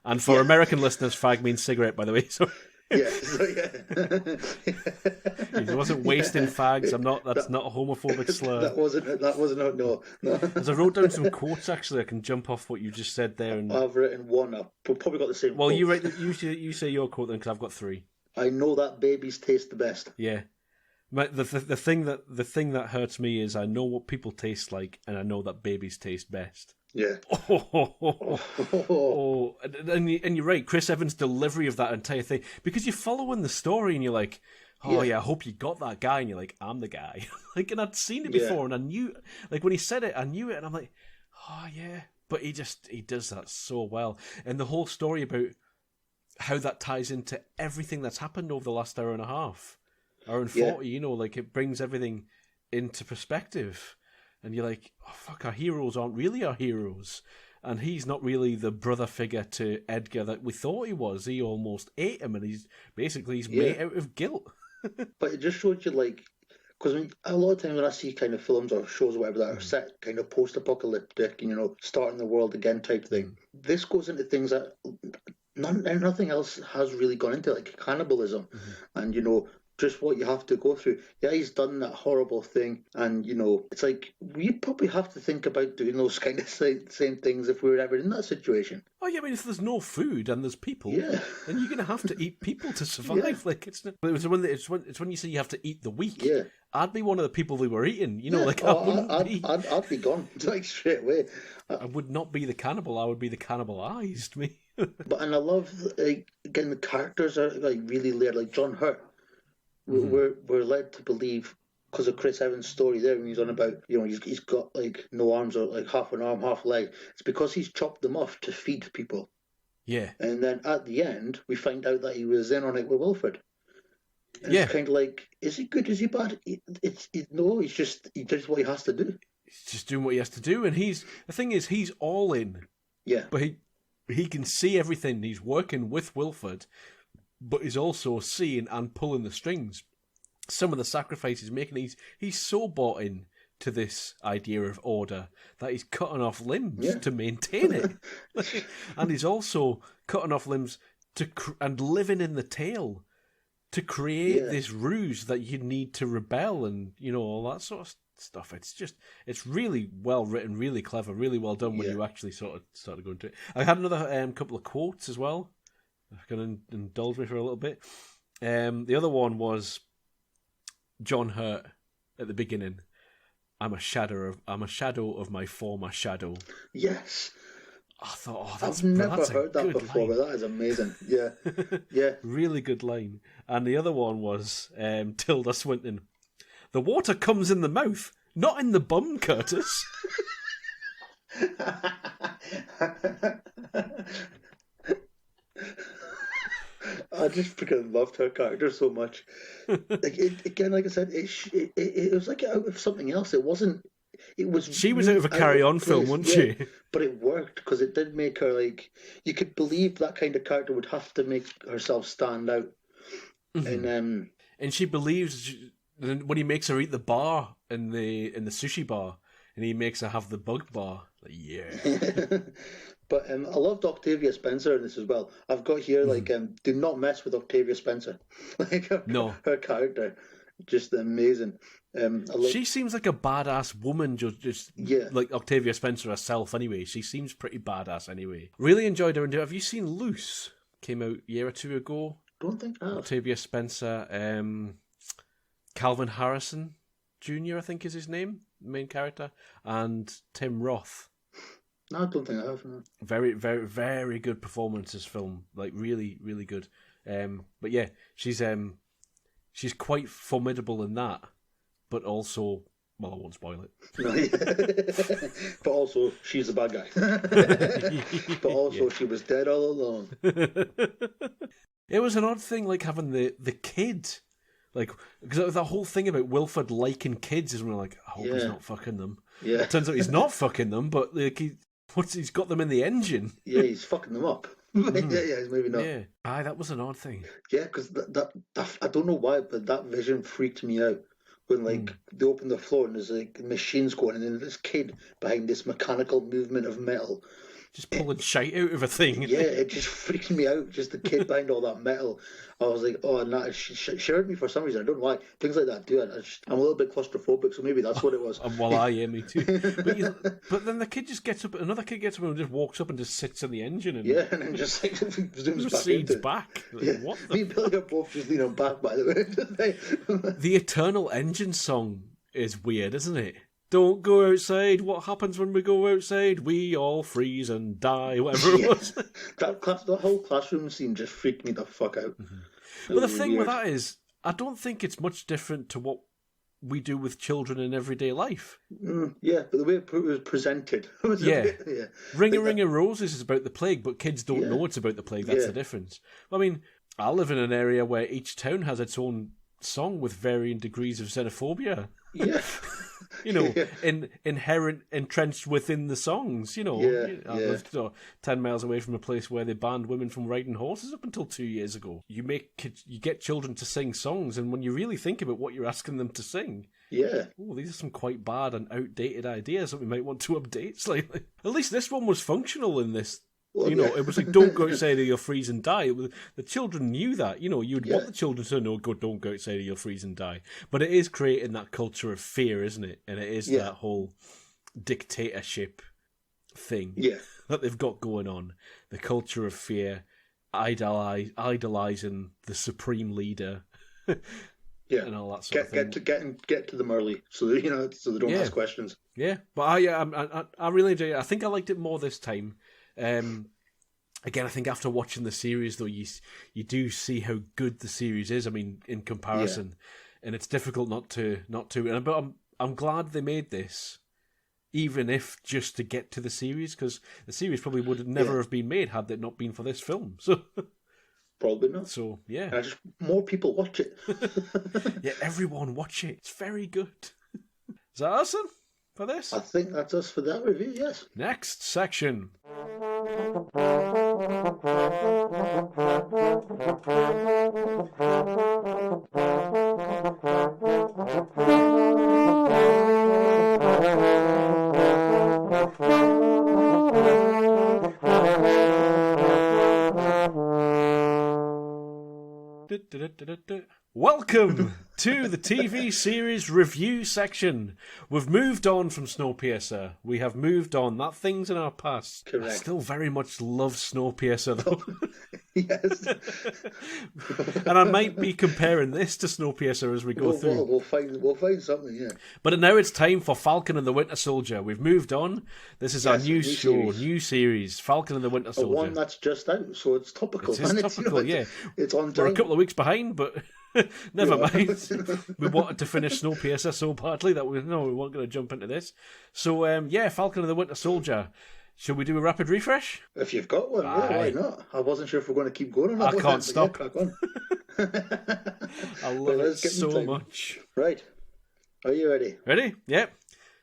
And for American listeners, fag means cigarette, by the way. So He wasn't wasting fags. That's not a homophobic slur. That wasn't. No. As I wrote down some quotes, actually, I can jump off what you just said there. And I've written one up. We've probably got the same. Well, quote. you say your quote then, because I've got 3. I know that babies taste the best. Yeah. The thing that hurts me is I know what people taste like, and I know that babies taste best. Yeah. And you're right. Chris Evans' delivery of that entire thing, because you're following the story and you're like, I hope you got that guy, and you're like, I'm the guy. And I'd seen it before, and I knew, when he said it, I knew it, and I'm like, But he does that so well, and the whole story about how that ties into everything that's happened over the last hour and a half. Hour and 40, it brings everything into perspective. And you're like, oh, fuck, our heroes aren't really our heroes. And he's not really the brother figure to Edgar that we thought he was. He almost ate him, and he's made out of guilt. But it just showed you, because a lot of times when I see kind of films or shows or whatever that are set kind of post-apocalyptic, starting the world again type thing, this goes into things that nothing else has really gone into, like cannibalism and, just what you have to go through. Yeah, he's done that horrible thing, and it's like we probably have to think about doing those kind of same things if we were ever in that situation. Oh yeah, I mean, if there's no food and there's people, then you're gonna have to eat people to survive. It's when you say you have to eat the weak. Yeah, I'd be one of the people they were eating. I'd be gone straight away. I would not be the cannibal. I would be the cannibalized. Me. And I love again, the characters are really layered. Like John Hurt. We're led to believe, because of Chris Evans' story there, when he's on about, he's got no arms or half an arm, half a leg. It's because he's chopped them off to feed people. Yeah. And then at the end, we find out that he was in on it with Wilfred. And it's kind of like, is he good? Is he bad? No, he does what he has to do. He's just doing what he has to do, and the thing is, he's all in. Yeah. But he can see everything. He's working with Wilfred, but he's also seeing and pulling the strings. Some of the sacrifices he's making, he's so bought in to this idea of order that he's cutting off limbs to maintain it. And he's also cutting off limbs and living in the tail to create this ruse that you need to rebel and, all that sort of stuff. It's really well written, really clever, really well done when you actually sort of started going to it. I had another couple of quotes as well. I'm going to indulge me for a little bit. The other one was John Hurt at the beginning. I'm a shadow of my former shadow. Yes. I thought, I've never heard that before, but that is amazing. Yeah, yeah. Really good line. And the other one was Tilda Swinton. The water comes in the mouth, not in the bum, Curtis. I just freaking loved her character so much. Again, like I said, it was like out of something else. It wasn't. It was. She was out of a carry-on film, wasn't she? But it worked because it did make her you could believe that kind of character would have to make herself stand out. Mm-hmm. And she believes when he makes her eat the bar in the sushi bar, and he makes her have the bug bar. But I loved Octavia Spencer in this as well. I've got here do not mess with Octavia Spencer. Her character, just amazing. She seems like a badass woman, just like Octavia Spencer herself. Anyway, she seems pretty badass. Anyway, really enjoyed her. Have you seen Loose? Came out a year or two ago. Don't think I have. Octavia Spencer. Calvin Harrison Jr., I think is his name, main character, and Tim Roth. No, I don't think I have. No. Very, very, very good performance this film. Like really, really good. But yeah, she's quite formidable in that, but also, well, I won't spoil it. No, yeah. But also, she's a bad guy. But also, she was dead all along. It was an odd thing, like having the kid, like because the whole thing about Wilford liking kids is when we're like, I hope he's not fucking them. Yeah. It turns out he's not fucking them, but like he's got them in the engine. Yeah, he's fucking them up. Yeah, maybe not. Yeah, that was an odd thing. Yeah, because that I don't know why, but that vision freaked me out when like they open the floor and there's like machines going, and then this kid behind this mechanical movement of metal. Just pulling shite out of a thing. Yeah, it just freaked me out. Just the kid behind all that metal. I was like, oh, and that scared me for some reason. I don't know why. Things like that do it. I'm a little bit claustrophobic, so maybe that's what it was. Well, yeah, me too. But then the kid just gets up. Another kid gets up and just walks up and just sits in the engine. And and then just like zooms back. Like, yeah. What the? Me and Billy are both just leaning back, by the way. The Eternal Engine song is weird, isn't it? Don't go outside. What happens when we go outside? We all freeze and die, whatever it was. The whole classroom scene just freaked me the fuck out. But the thing with that is, I don't think it's much different to what we do with children in everyday life. Yeah, but the way it was presented. Ring of Roses is about the plague, but kids don't know it's about the plague. That's the difference. I mean, I live in an area where each town has its own song with varying degrees of xenophobia. Yeah. Inherent, entrenched within the songs, I lived 10 miles away from a place where they banned women from riding horses up until 2 years ago. You get children to sing songs, and when you really think about what you're asking them to sing, these are some quite bad and outdated ideas that we might want to update slightly. At least this one was functional in this. It was like, don't go outside or you'll freeze and die. The children knew that. You'd want the children to know, don't go outside or you'll freeze and die. But it is creating that culture of fear, isn't it? And it is that whole dictatorship thing that they've got going on. The culture of fear, idolizing the supreme leader. And all that sort of thing. Get to them early, so they don't ask questions. Yeah, but I really enjoyed it. I think I liked it more this time. Again, I think after watching the series, though, you do see how good the series is. I mean, in comparison, and it's difficult not to. But I'm glad they made this, even if just to get to the series, because the series probably would never have been made had it not been for this film. So probably not. So yeah, and just more people watch it. Yeah, everyone watch it. It's very good. Is that us then for this? I think that's us for that review. Yes. Next section. Welcome to the TV series review section. We've moved on from Snowpiercer. We have moved on. That thing's in our past. Correct. I still very much love Snowpiercer, though. Yes. And I might be comparing this to Snowpiercer as we go through. We'll find something, yeah. But now it's time for Falcon and the Winter Soldier. We've moved on. This is our new series, Falcon and the Winter Soldier. One that's just out, so it's topical. It's topical, yeah. It's on time. We're a couple of weeks behind, but never mind. We wanted to finish Snowpiercer so badly that we weren't going to jump into this. So, Falcon and the Winter Soldier. Should we do a rapid refresh? If you've got one, why not? I wasn't sure if we're going to keep going or not. I can't stop. Crack on. I love it so much. Right. Are you ready? Ready? Yep.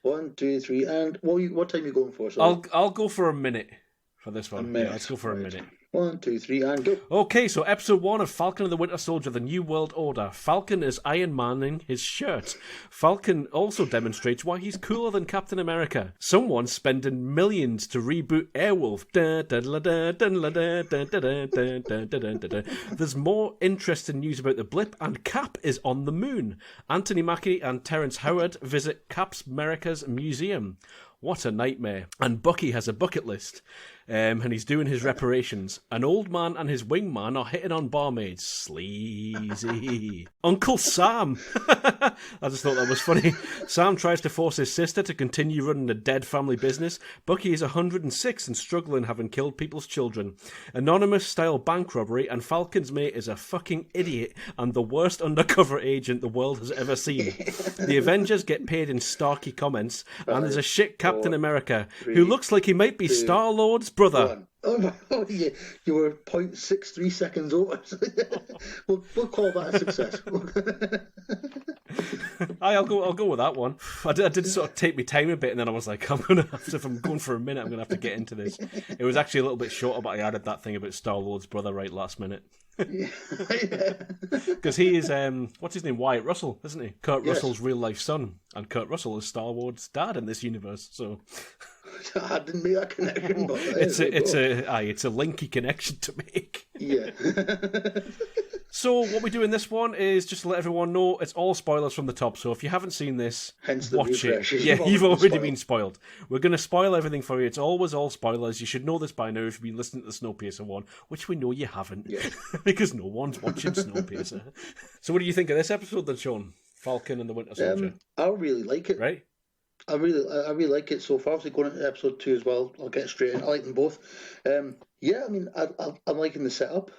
1, 2, 3, and what time are you going for? I'll go for a minute for this one. Yeah, let's go for a minute. 1, 2, 3, and go. Okay, so episode 1 of Falcon and the Winter Soldier, The New World Order. Falcon is Iron Manning his shirt. Falcon also demonstrates why he's cooler than Captain America. Someone's spending millions to reboot Airwolf. There's more interesting news about the blip, and Cap is on the moon. Anthony Mackie and Terrence Howard visit Cap's America's museum. What a nightmare. And Bucky has a bucket list. and he's doing his reparations. An old man and his wingman are hitting on barmaids. Sleazy. Uncle Sam. I just thought that was funny. Sam tries to force his sister to continue running a dead family business. Bucky is 106 and struggling, having killed people's children. Anonymous-style bank robbery, and Falcon's mate is a fucking idiot and the worst undercover agent the world has ever seen. The Avengers get paid in starky comments, and there's a shit Captain America who looks like he might be Star-Lord's brother. Oh, yeah, you were 0.63 seconds over. we'll call that a success. I'll go with that one. I did sort of take my time a bit, and then I was like, if I'm going for a minute, I'm gonna have to get into this. It was actually a little bit shorter, but I added that thing about Star-Lord's brother right last minute. Because he is what's his name, Wyatt Russell, isn't he? Kurt Russell's real life son, and Kurt Russell is Star-Lord's dad in this universe. So I didn't make that connection, but it's a linky connection to make. Yeah. So what we do in this one is just to let everyone know it's all spoilers from the top. So if you haven't seen this, watch it. Yeah, you've already been spoiled. We're going to spoil everything for you. It's always all spoilers. You should know this by now if you've been listening to the Snowpiercer one, which we know you haven't, because no one's watching Snowpiercer. So what do you think of this episode then, Sean? Falcon and the Winter Soldier. I really like it. Right? I really like it so far. Obviously, going into episode 2 as well. I'll get straight in. I like them both. Yeah, I mean, I'm liking the setup.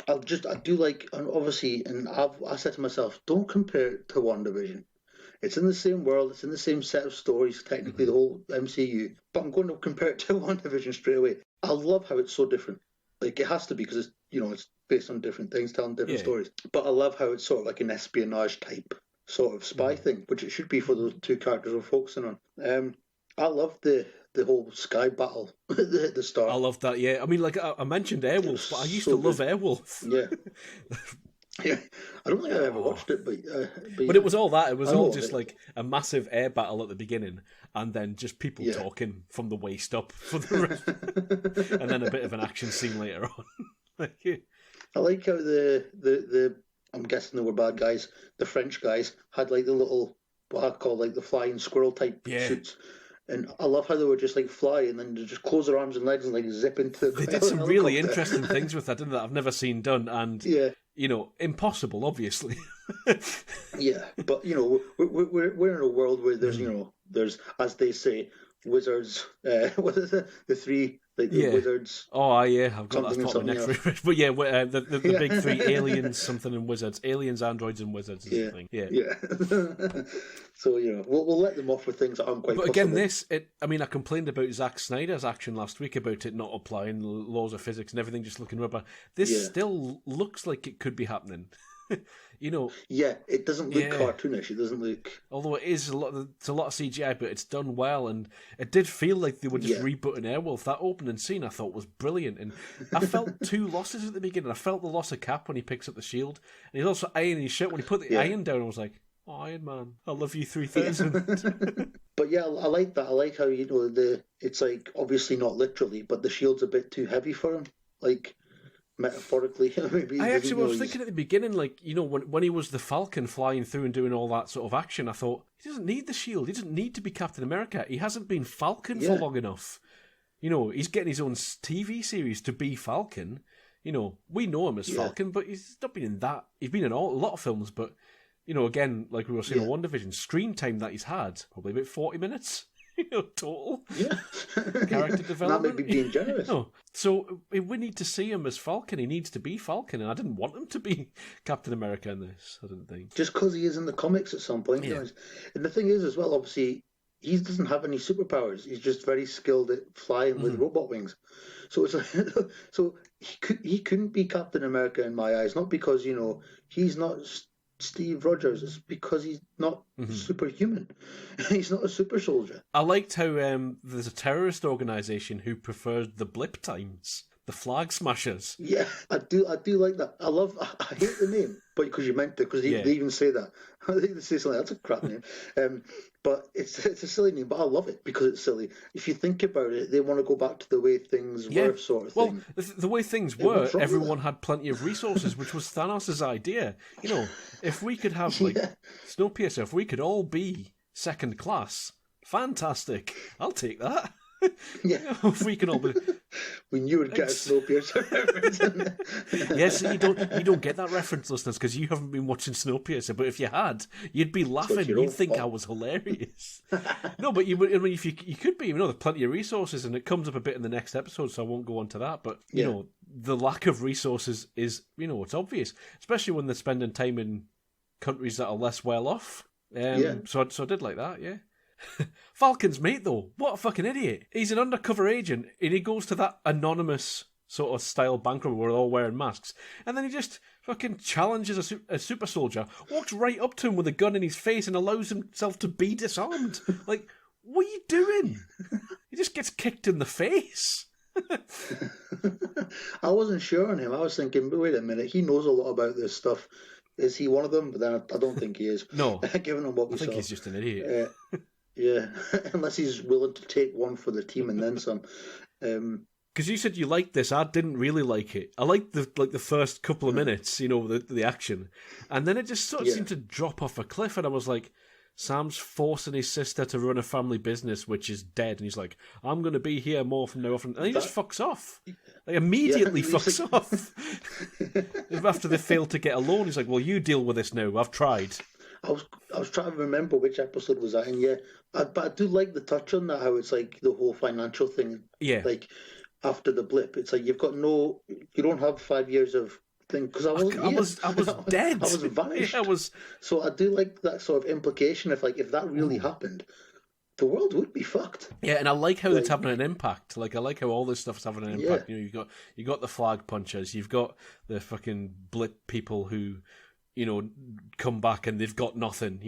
I do like, and obviously, and I said to myself, don't compare it to WandaVision. It's in the same world, it's in the same set of stories, technically the whole MCU, but I'm going to compare it to WandaVision straight away. I love how it's so different. Like, it has to be, because it's based on different things, telling different stories. But I love how it's sort of like an espionage type sort of spy thing, which it should be for those two characters we're focusing on. I love the whole sky battle at the start. I love that, yeah. I mean, like, I mentioned Airwolf, but I used to love Airwolf. Yeah. Yeah, I don't think I've ever watched it, but it was all that. It was all just like a massive air battle at the beginning, and then just people talking from the waist up for the rest, and then a bit of an action scene later on. I like how the I'm guessing they were bad guys. The French guys had like the little, what I call like the flying squirrel type suits. And I love how they were just like fly and then they just close their arms and legs and like zip into the They did some really interesting things with that, didn't they? I've never seen done. And, impossible, obviously. Yeah, but, we're in a world where there's, there's, as they say, wizards. What is it? The three, like the wizards. Oh, yeah, I've got that spot next. But yeah, the big three, aliens, something, and wizards. Aliens, androids, and wizards is the thing. Yeah. So, we'll let them off with things that aren't quite But possible. again, I complained about Zack Snyder's action last week about it not applying the laws of physics and everything, just looking rubber. This still looks like it could be happening. Yeah, it doesn't look cartoonish. It doesn't look. Although it's a lot of CGI, but it's done well, and it did feel like they were just rebooting Airwolf. That opening scene I thought was brilliant, and I felt two losses at the beginning. I felt the loss of Cap when he picks up the shield, and he's also ironing his shirt when he put the iron down. I was like, oh, Iron Man, I love you 3000. But yeah, I like that. I like how it's like obviously not literally, but the shield's a bit too heavy for him, like metaphorically. Maybe I actually was thinking at the beginning, like when he was the Falcon flying through and doing all that sort of action, I thought he doesn't need the shield. He doesn't need to be Captain America. He hasn't been Falcon for long enough. He's getting his own TV series to be Falcon. We know him as Falcon, but he's not been in that. He's been in a lot of films, but. Again, like we were saying on WandaVision, screen time that he's had, probably about 40 minutes, total. Yeah. Character development. That may be being generous. So we need to see him as Falcon. He needs to be Falcon, and I didn't want him to be Captain America in this, I didn't think. Just because he is in the comics at some point. Yeah. And the thing is, as well, obviously, he doesn't have any superpowers. He's just very skilled at flying with robot wings. So it's like, so he couldn't be Captain America in my eyes, not because, he's not Steve Rogers, is because he's not superhuman. He's not a super soldier. I liked how there's a terrorist organisation who prefers the blip times, the flag smashers. Yeah, I do like that. I hate the name, but because you meant to, because they even say that. They say something, that's a crap name. But it's a silly name, but I love it because it's silly. If you think about it, they want to go back to the way things were, sort of thing. Well, the way things were, everyone had plenty of resources, which was Thanos' idea. If we could have, Snowpiercer, if we could all be second class, fantastic. I'll take that. Yeah. If we can all be... We knew we'd get a Snowpiercer reference. Yes, you don't get that reference, listeners, because you haven't been watching Snowpiercer. But if you had, you'd be laughing. You'd think I was hilarious. No, but you would. I mean, if you could be. There's plenty of resources, and it comes up a bit in the next episode, so I won't go on to that. But you know, the lack of resources is, it's obvious, especially when they're spending time in countries that are less well off. So I did like that. Yeah. Falcon's mate, though, what a fucking idiot. He's an undercover agent, and he goes to that anonymous sort of style bank robbery where they're all wearing masks, and then he just fucking challenges a super soldier, walks right up to him with a gun in his face and allows himself to be disarmed. Like, what are you doing? He just gets kicked in the face. I wasn't sure on him. I was thinking, but wait a minute, he knows a lot about this stuff. Is he one of them? But then I don't think he is. No. Given him what we saw. I think he's just an idiot. Yeah, unless he's willing to take one for the team and then some. Because you said you liked this, I didn't really like it. I liked the first couple of minutes, the action, and then it just sort of seemed to drop off a cliff, and I was like, Sam's forcing his sister to run a family business which is dead, and he's like, I'm going to be here more from now on, and he just fucks off. Like, immediately fucks off. After they failed to get a loan, he's like, well, you deal with this now, I've tried. I was trying to remember which episode was that, and but I do like the touch on that, how it's like the whole financial thing. Yeah. Like, after the blip, it's like you don't have 5 years of thing, because I was dead. I was vanished. Yeah, So I do like that sort of implication. If that really happened, the world would be fucked. Yeah, and I like how it's having an impact. Like, I like how all this stuff's having an impact. Yeah. You got the flag punchers, you've got the fucking blip people who, come back and they've got nothing.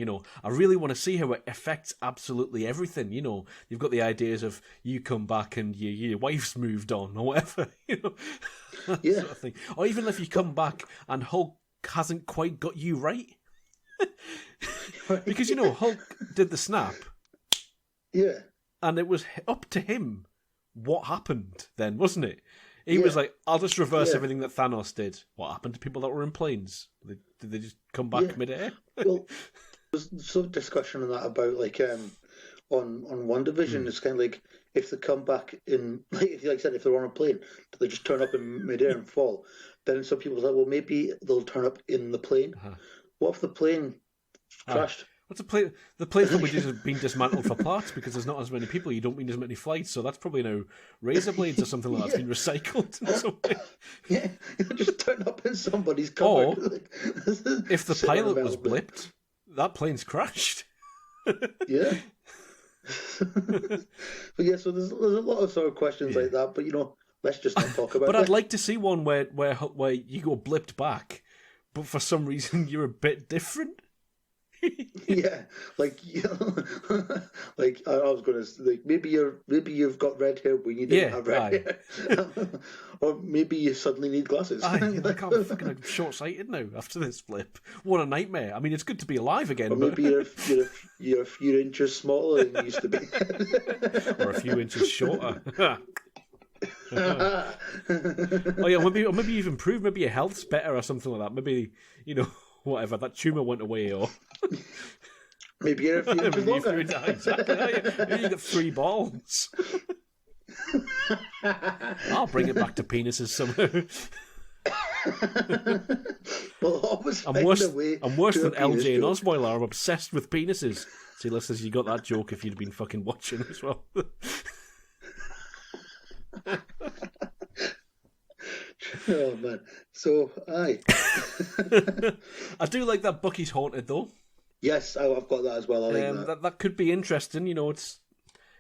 I really want to see how it affects absolutely everything. You've got the ideas of you come back and your wife's moved on or whatever. That sort of thing. Or even if you come back and Hulk hasn't quite got you right. Because, Hulk did the snap. Yeah. And it was up to him what happened then, wasn't it? He was like, I'll just reverse everything that Thanos did. What happened to people that were in planes? Did they just come back mid-air? Well, there's some discussion on that about, like, on WandaVision, it's kind of like, if they come back in, like I said, if they're on a plane, do they just turn up in mid-air and fall? Then some people say, well, maybe they'll turn up in the plane. What if the plane crashed? What's the plane? The plane's probably just been dismantled for parts because there's not as many people. You don't need as many flights, so that's probably now razor blades or something like that's been recycled in some way. Yeah, just turn up in somebody's cupboard. Or if the pilot was blipped, that plane's crashed. Yeah. But yeah, so there's a lot of sort of questions like that. But let's just not talk about it. But I'd like to see one where you go blipped back, but for some reason you're a bit different. Yeah, like like I was going to like maybe you've got red hair when you didn't have red hair, or maybe you suddenly need glasses. I'm fucking short-sighted now after this flip. What a nightmare! I mean, it's good to be alive again. Or maybe you're a few inches smaller than you used to be, or a few inches shorter. Oh yeah, maybe you've improved. Maybe your health's better or something like that. Maybe whatever, that tumour went away, or maybe you're a few inches longer. Exactly. Maybe you got 3 balls. I'll bring it back to penises somehow. Well, I'm worse than LJ and Osweiler. I'm obsessed with penises. See, listeners, you got that joke if you'd been fucking watching as well. Oh man, so aye. I do like that Bucky's haunted though. Yes, I've got that as well. I like that could be interesting.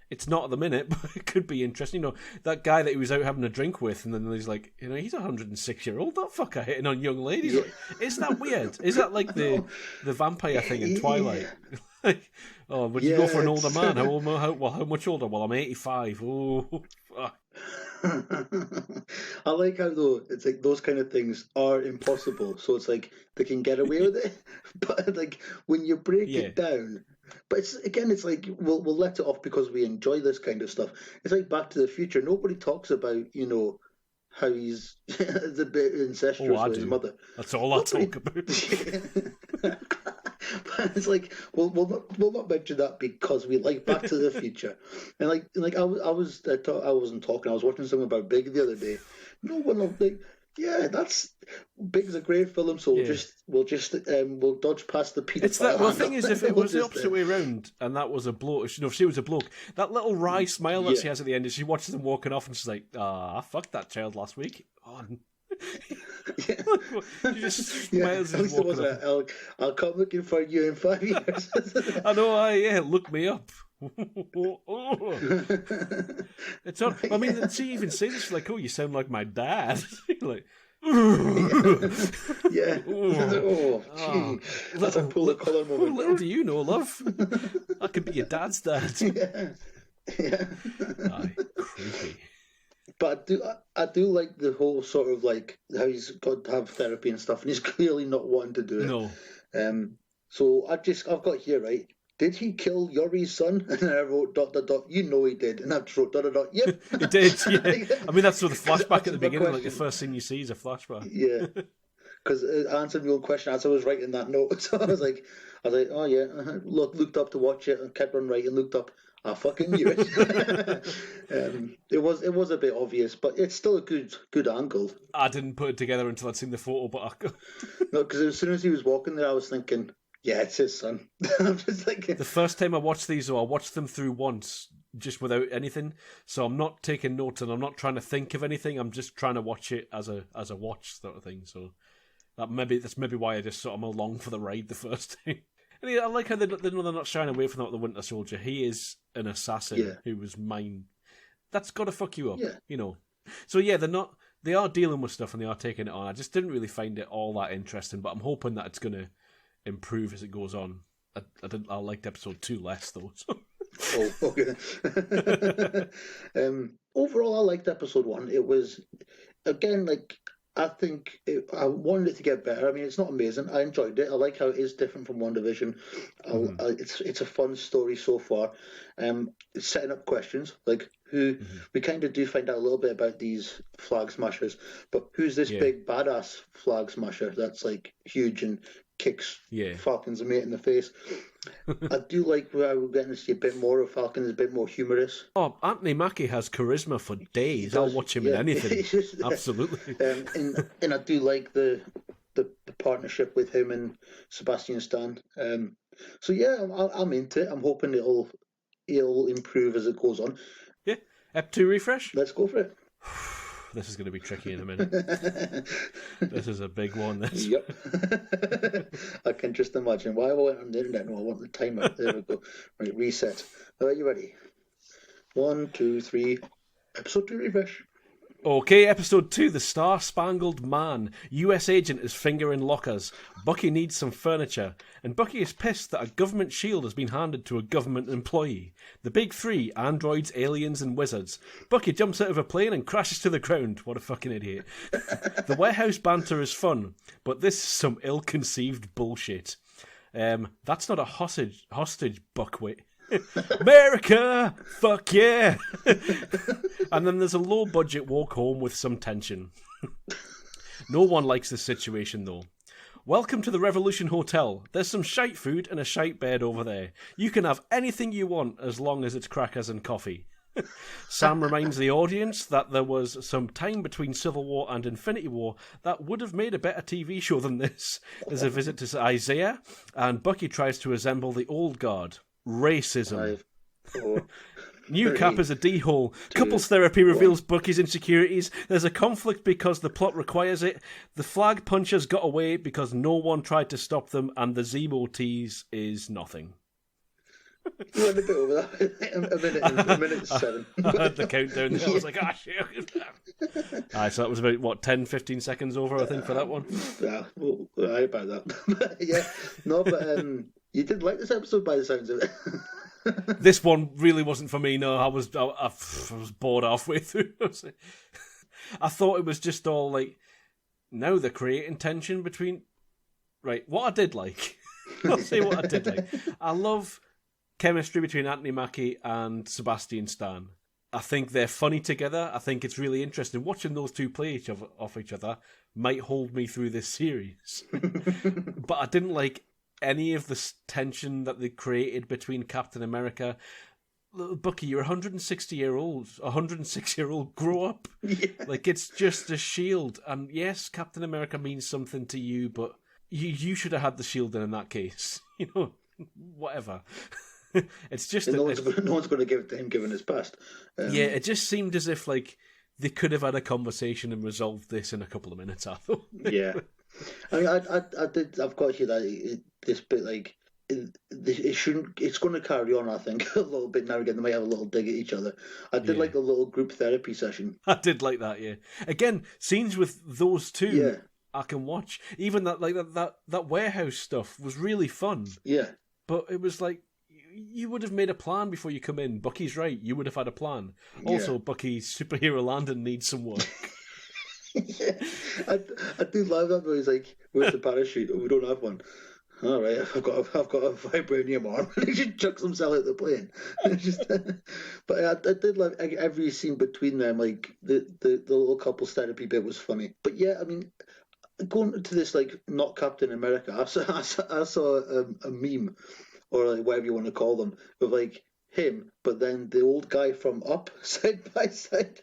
It's not at the minute, but it could be interesting. That guy that he was out having a drink with, and then he's like, he's a 106-year-old. That fucker hitting on young ladies. Yeah. Like, is that weird? Is that like the vampire thing in Twilight? Like, oh, would you go for an older man? How much older? Well, I'm 85. Oh, fuck. I like how though it's like those kind of things are impossible, so it's like they can get away with it, but like when you break it down, but it's like we'll let it off because we enjoy this kind of stuff. It's like Back to the Future. Nobody talks about how he's a bit incestuous with his mother. That's all I talk about. But it's like we'll not mention that because we like Back to the Future, and I wasn't talking. I was watching something about Big the other day. No one will think, yeah, that's Big's a great film. So we'll dodge past the pedophile. It's that. Well, the thing is, if it was the opposite way around, and that was a bloke, if she was a bloke, that little wry smile that she has at the end, as she watches them walking off, and she's like, "Ah, I fucked that child last week." Oh. Yeah. She just smiles and walking off. I'll come looking for you in 5 years. I know. Look me up. It's on. I mean, she even says it's like, "Oh, you sound like my dad." Like, yeah. Oh, that's a pull the collar moment. Little do you know, love. I could be your dad's dad. Yeah. Aye, creepy. But I do like the whole sort of like how he's got to have therapy and stuff, and he's clearly not wanting to do it. No. So I've got here, right. Did he kill Yuri's son? And I wrote ... You know he did, and I just wrote ... Yep, he did. Yeah. I mean, that's sort of the flashback at the beginning. Like the first thing you see is a flashback. Yeah, because it answered my own question as I was writing that note. So I was like, oh yeah. Looked up to watch it and kept on writing. Looked up. I fucking knew it. It was a bit obvious, but it's still a good angle. I didn't put it together until I'd seen the photo, but no, because as soon as he was walking there, I was thinking, yeah, it's his son. I'm just thinking. The first time I watched these, though, I watched them through once, just without anything. So I'm not taking notes and I'm not trying to think of anything. I'm just trying to watch it as a watch sort of thing. So that's maybe why I just sort of along for the ride the first time. And I like how they're not shying away from that with the Winter Soldier. He is an assassin who was mine. That's got to fuck you up, you know. So yeah, they are dealing with stuff and they are taking it on. I just didn't really find it all that interesting, but I'm hoping that it's going to improve as it goes on. I liked episode 2 less though. So. Oh, okay. Overall, I liked episode 1. It was, again, like, I think I wanted it to get better. I mean, it's not amazing. I enjoyed it. I like how it is different from WandaVision. It's a fun story so far. It's setting up questions like who we kind of do find out a little bit about these flag smashers, but who's this big badass flag smasher that's like huge and kicks Falcon's mate in the face? I do like where we're getting to see a bit more of Falcon. Is a bit more humorous. Oh, Anthony Mackie has charisma for days. I'll watch him in anything. Absolutely. And I do like the partnership with him and Sebastian Stan. So yeah, I'm into it. I'm hoping it'll improve as it goes on. Yeah. Ep 2 refresh. Let's go for it. This is going to be tricky in a minute. This is a big one. This. Yep. I can just imagine. Why I went on the internet? No, I want the timer. There we go. Right, reset. Are you ready? 1, 2, 3. Episode 2 refresh. Okay, episode 2, The Star-Spangled Man. US agent is fingering lockers. Bucky needs some furniture. And Bucky is pissed that a government shield has been handed to a government employee. The big three, androids, aliens and wizards. Bucky jumps out of a plane and crashes to the ground. What a fucking idiot. The warehouse banter is fun, but this is some ill-conceived bullshit. That's not a hostage, Buckwheat. America! Fuck yeah! And then there's a low-budget walk home with some tension. No one likes this situation, though. Welcome to the Revolution Hotel. There's some shite food and a shite bed over there. You can have anything you want as long as it's crackers and coffee. Sam reminds the audience that there was some time between Civil War and Infinity War that would have made a better TV show than this. There's a visit to Isaiah, and Bucky tries to resemble the old guard. Racism. 5, 4, New 3, Cap is a D-hole. 2, Couples therapy reveals 1. Bucky's insecurities. There's a conflict because the plot requires it. The flag punchers got away because no one tried to stop them, and the Zemo tease is nothing. You went a bit over that. A minute 7. I had the countdown there. I was like, shit. Aye, so that was about, 10, 15 seconds over, I think, for that one. Yeah, well, I about that. Yeah, no, but you did like this episode by the sounds of it. This one really wasn't for me, no. I was bored halfway through. I thought it was just all like, now they're creating tension between... Right, what I did like... I'll say what I did like. I love chemistry between Anthony Mackie and Sebastian Stan. I think they're funny together. I think it's really interesting. Watching those two play off each other might hold me through this series. But I didn't like any of the tension that they created between Captain America. Little Bucky, you're 106-year-old, grow up. Yeah. Like, it's just a shield. And yes, Captain America means something to you, but you should have had the shield in that case. You know, whatever. It's just... No one's going to give it to him given his past. Yeah, it just seemed as if, like, they could have had a conversation and resolved this in a couple of minutes, I thought. Yeah. I mean, I've got here that this bit, like, it shouldn't. It's going to carry on, I think, a little bit now. Again, they might have a little dig at each other. I did like a little group therapy session. I did like that. Yeah. Again, scenes with those two, yeah. I can watch. Even that warehouse stuff was really fun. Yeah. But it was like you would have made a plan before you come in. Bucky's right. You would have had a plan. Also, Bucky's superhero landing needs some work. Yeah, I do love that. But he's like, "Where's the parachute? Oh, we don't have one." All right, I've got a vibranium arm, and he just chucks himself out the plane. But I did love every scene between them. Like the little couples therapy bit was funny. But yeah, I mean, going to this, like, not Captain America, I saw a meme, or like whatever you want to call them, of like him, but then the old guy from Up side by side,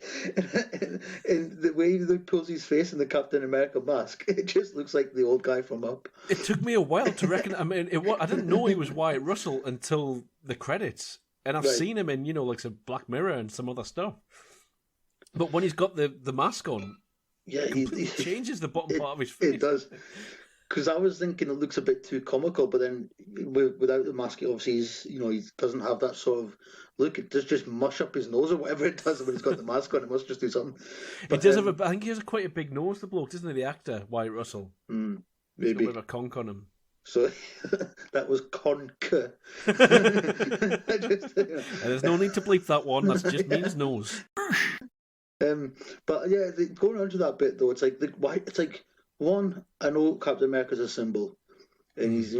and the way he pulls his face in the Captain America mask, it just looks like the old guy from Up. It took me a while to reckon. I mean, I didn't know he was Wyatt Russell until the credits, and I've seen him in, you know, like some Black Mirror and some other stuff. But when he's got the mask on, yeah, he changes the bottom part of his face. It does. Because I was thinking it looks a bit too comical, but then without the mask, obviously he doesn't have that sort of look. It does just mush up his nose or whatever it does when he's got the mask on. It must just do something. But, he does I think he has quite a big nose, the bloke, doesn't he? The actor Wyatt Russell. Maybe he's got a bit of a conch on him. So that was conch. There's no need to bleep that one. That just means nose. But yeah, going on to that bit though, it's like why? It's like. One, I know Captain America's a symbol, and he's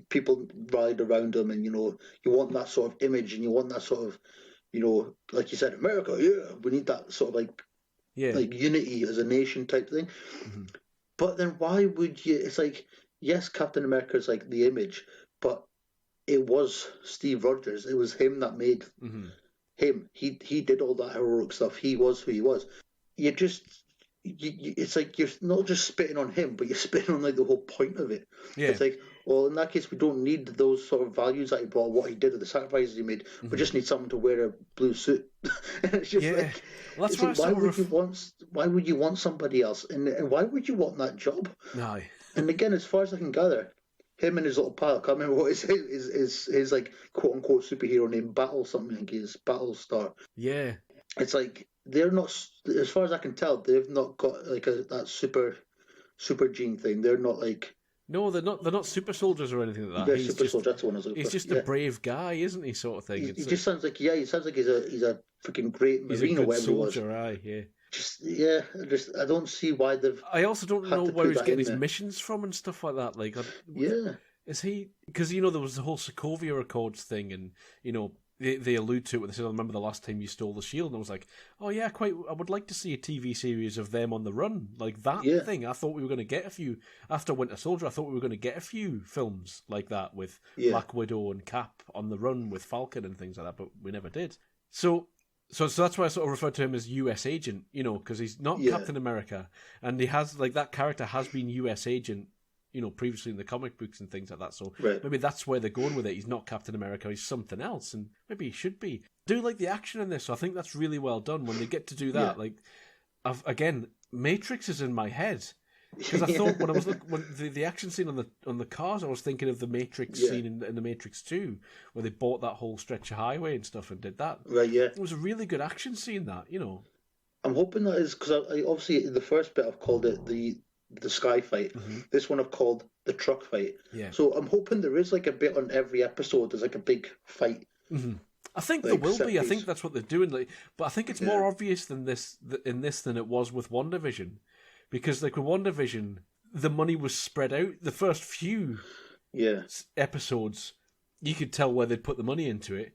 people ride around him, and you want that sort of image, and you want that sort of, like you said, America, yeah, we need that sort of like unity as a nation type thing. Mm-hmm. But then why would you? It's like, yes, Captain America is like the image, but it was Steve Rogers. It was him that made him. He did all that heroic stuff. He was who he was. It's like you're not just spitting on him, but you're spitting on like the whole point of it. Yeah. It's like, well, in that case, we don't need those sort of values that he brought, what he did, or the sacrifices he made. Mm-hmm. We just need someone to wear a blue suit. It's just like, well, that's like, why would you want somebody else, and why would you want that job? No. And again, as far as I can gather, him and his little pal, I can't remember what his like quote unquote superhero name, Battle something, like his Battlestar. Yeah. It's like they're not, as far as I can tell, they've not got like that super gene thing. They're not like. No, they're not. They're not super soldiers or anything like that. They're super soldiers. That's the one I was looking for. He's just a brave guy, isn't he? Sort of thing. He just sounds like he sounds like he's a freaking great Marine or whatever soldier, he was. I don't see why they've. I also don't know where he's getting his missions from and stuff like that. Like, is he? Because there was the whole Sokovia Accords thing, and They allude to it when they say, I remember the last time you stole the shield, and I was like, oh yeah, I would like to see a TV series of them on the run, like that thing. I thought we were going to get a few, after Winter Soldier, I thought we were going to get a few films like that with Black Widow and Cap on the run with Falcon and things like that, but we never did. So that's why I sort of refer to him as US Agent, because he's not Captain America, and he has, like, that character has been US Agent, previously in the comic books and things like that. So maybe that's where they're going with it. He's not Captain America, he's something else, and maybe he should be. I do like the action in this, so I think that's really well done when they get to do that. Like, again, Matrix is in my head. Because I thought when I was when the action scene on the cars, I was thinking of the Matrix scene in the Matrix 2, where they bought that whole stretch of highway and stuff and did that. Right, yeah. It was a really good action scene, that, I'm hoping that is, because I obviously in the first bit I've called it the sky fight. Mm-hmm. This one I've called the truck fight. Yeah. So I'm hoping there is like a bit on every episode. There's like a big fight. Mm-hmm. I think there will be. I think that's what they're doing. Like, but I think it's more obvious than this than it was with WandaVision, because like with WandaVision, the money was spread out. The first few episodes, you could tell where they'd put the money into it.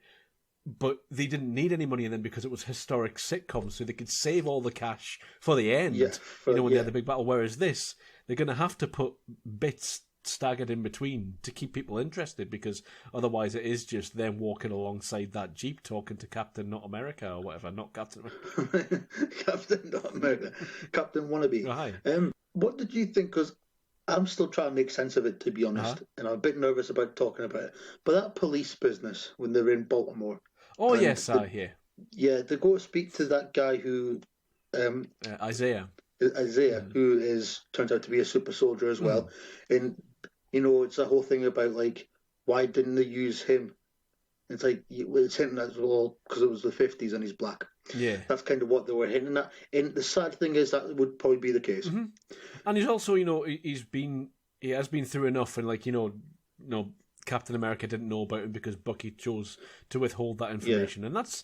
But they didn't need any money in them because it was historic sitcoms, so they could save all the cash for the end, when they had the big battle. Whereas this, they're going to have to put bits staggered in between to keep people interested, because otherwise it is just them walking alongside that Jeep talking to Captain Not America or whatever, not Captain America. Captain Not America. Captain Wannabe. Right. What did you think? Because I'm still trying to make sense of it, to be honest, and I'm a bit nervous about talking about it. But that police business, when they were in Baltimore. Oh, yes, I hear. Yeah, they go speak to that guy who... Isaiah, who turns out to be a super soldier as well. And, it's a whole thing about, like, why didn't they use him? It's like, it's hinting at, well, because it was the 50s and he's black. Yeah. That's kind of what they were hinting at. And the sad thing is that would probably be the case. Mm-hmm. And he's also, he has been through enough, and, like, Captain America didn't know about him because Bucky chose to withhold that information. And that's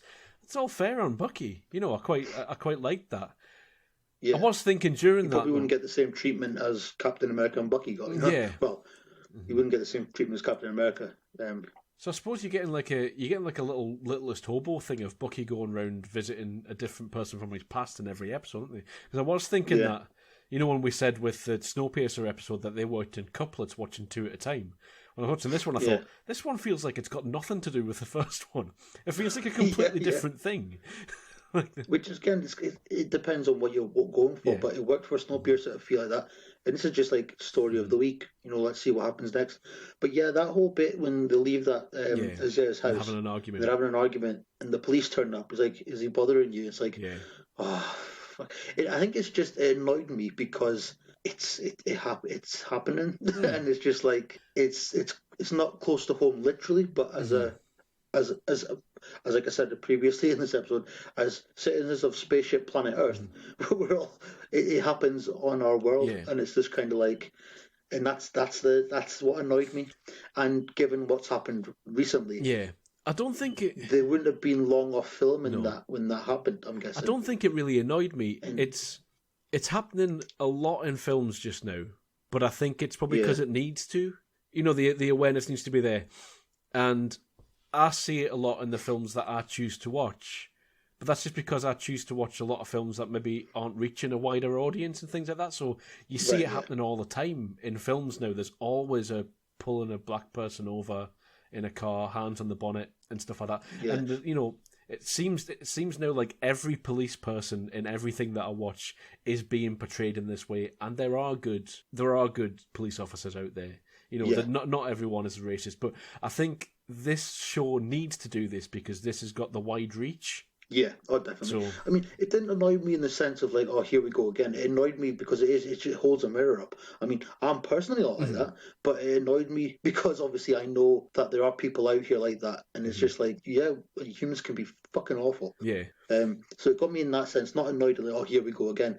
all fair on Bucky. I quite liked that. Yeah. I was thinking during that... He probably wouldn't get the same treatment as Captain America and Bucky got. Yeah. Well, he wouldn't get the same treatment as Captain America. So I suppose you're getting like a littlest hobo thing of Bucky going around visiting a different person from his past in every episode, aren't they? Because I was thinking that, when we said with the Snowpiercer episode that they worked in couplets watching two at a time. When I watched this one, I thought, this one feels like it's got nothing to do with the first one. It feels like a completely different thing. Which is, again, it depends on what you're going for, but it worked for Snowpiercer to feel like that. And this is just like story of the week. Let's see what happens next. But yeah, that whole bit when they leave that Isaiah's house, having an argument. They're having an argument, and the police turn up. It's like, is he bothering you? It's like, oh, fuck. I think it's just, it annoyed me because it's happening, and it's just like it's not close to home literally, but as like I said previously in this episode, as citizens of spaceship planet Earth, we're all it happens on our world, and it's just kind of like, and that's what annoyed me. And given what's happened recently, I don't think they wouldn't have been long off filming that when that happened. I'm guessing. I don't think it really annoyed me. It's happening a lot in films just now, but I think it's probably because it needs to. The awareness needs to be there, and I see it a lot in the films that I choose to watch, but that's just because I choose to watch a lot of films that maybe aren't reaching a wider audience and things like that. So you see it happening all the time in films now. There's always a pulling a black person over in a car, hands on the bonnet and stuff like that. Yeah. And it seems now like every police person in everything that I watch is being portrayed in this way, and there are good police officers out there. Not everyone is racist, but I think this show needs to do this because this has got the wide reach. Yeah, definitely. So, I mean, it didn't annoy me in the sense of like, oh, here we go again. It annoyed me because it just holds a mirror up. I mean, I'm personally not like that, but it annoyed me because obviously I know that there are people out here like that, and it's just like, humans can be fucking awful. Yeah. So it got me in that sense, not annoyed like, oh, here we go again.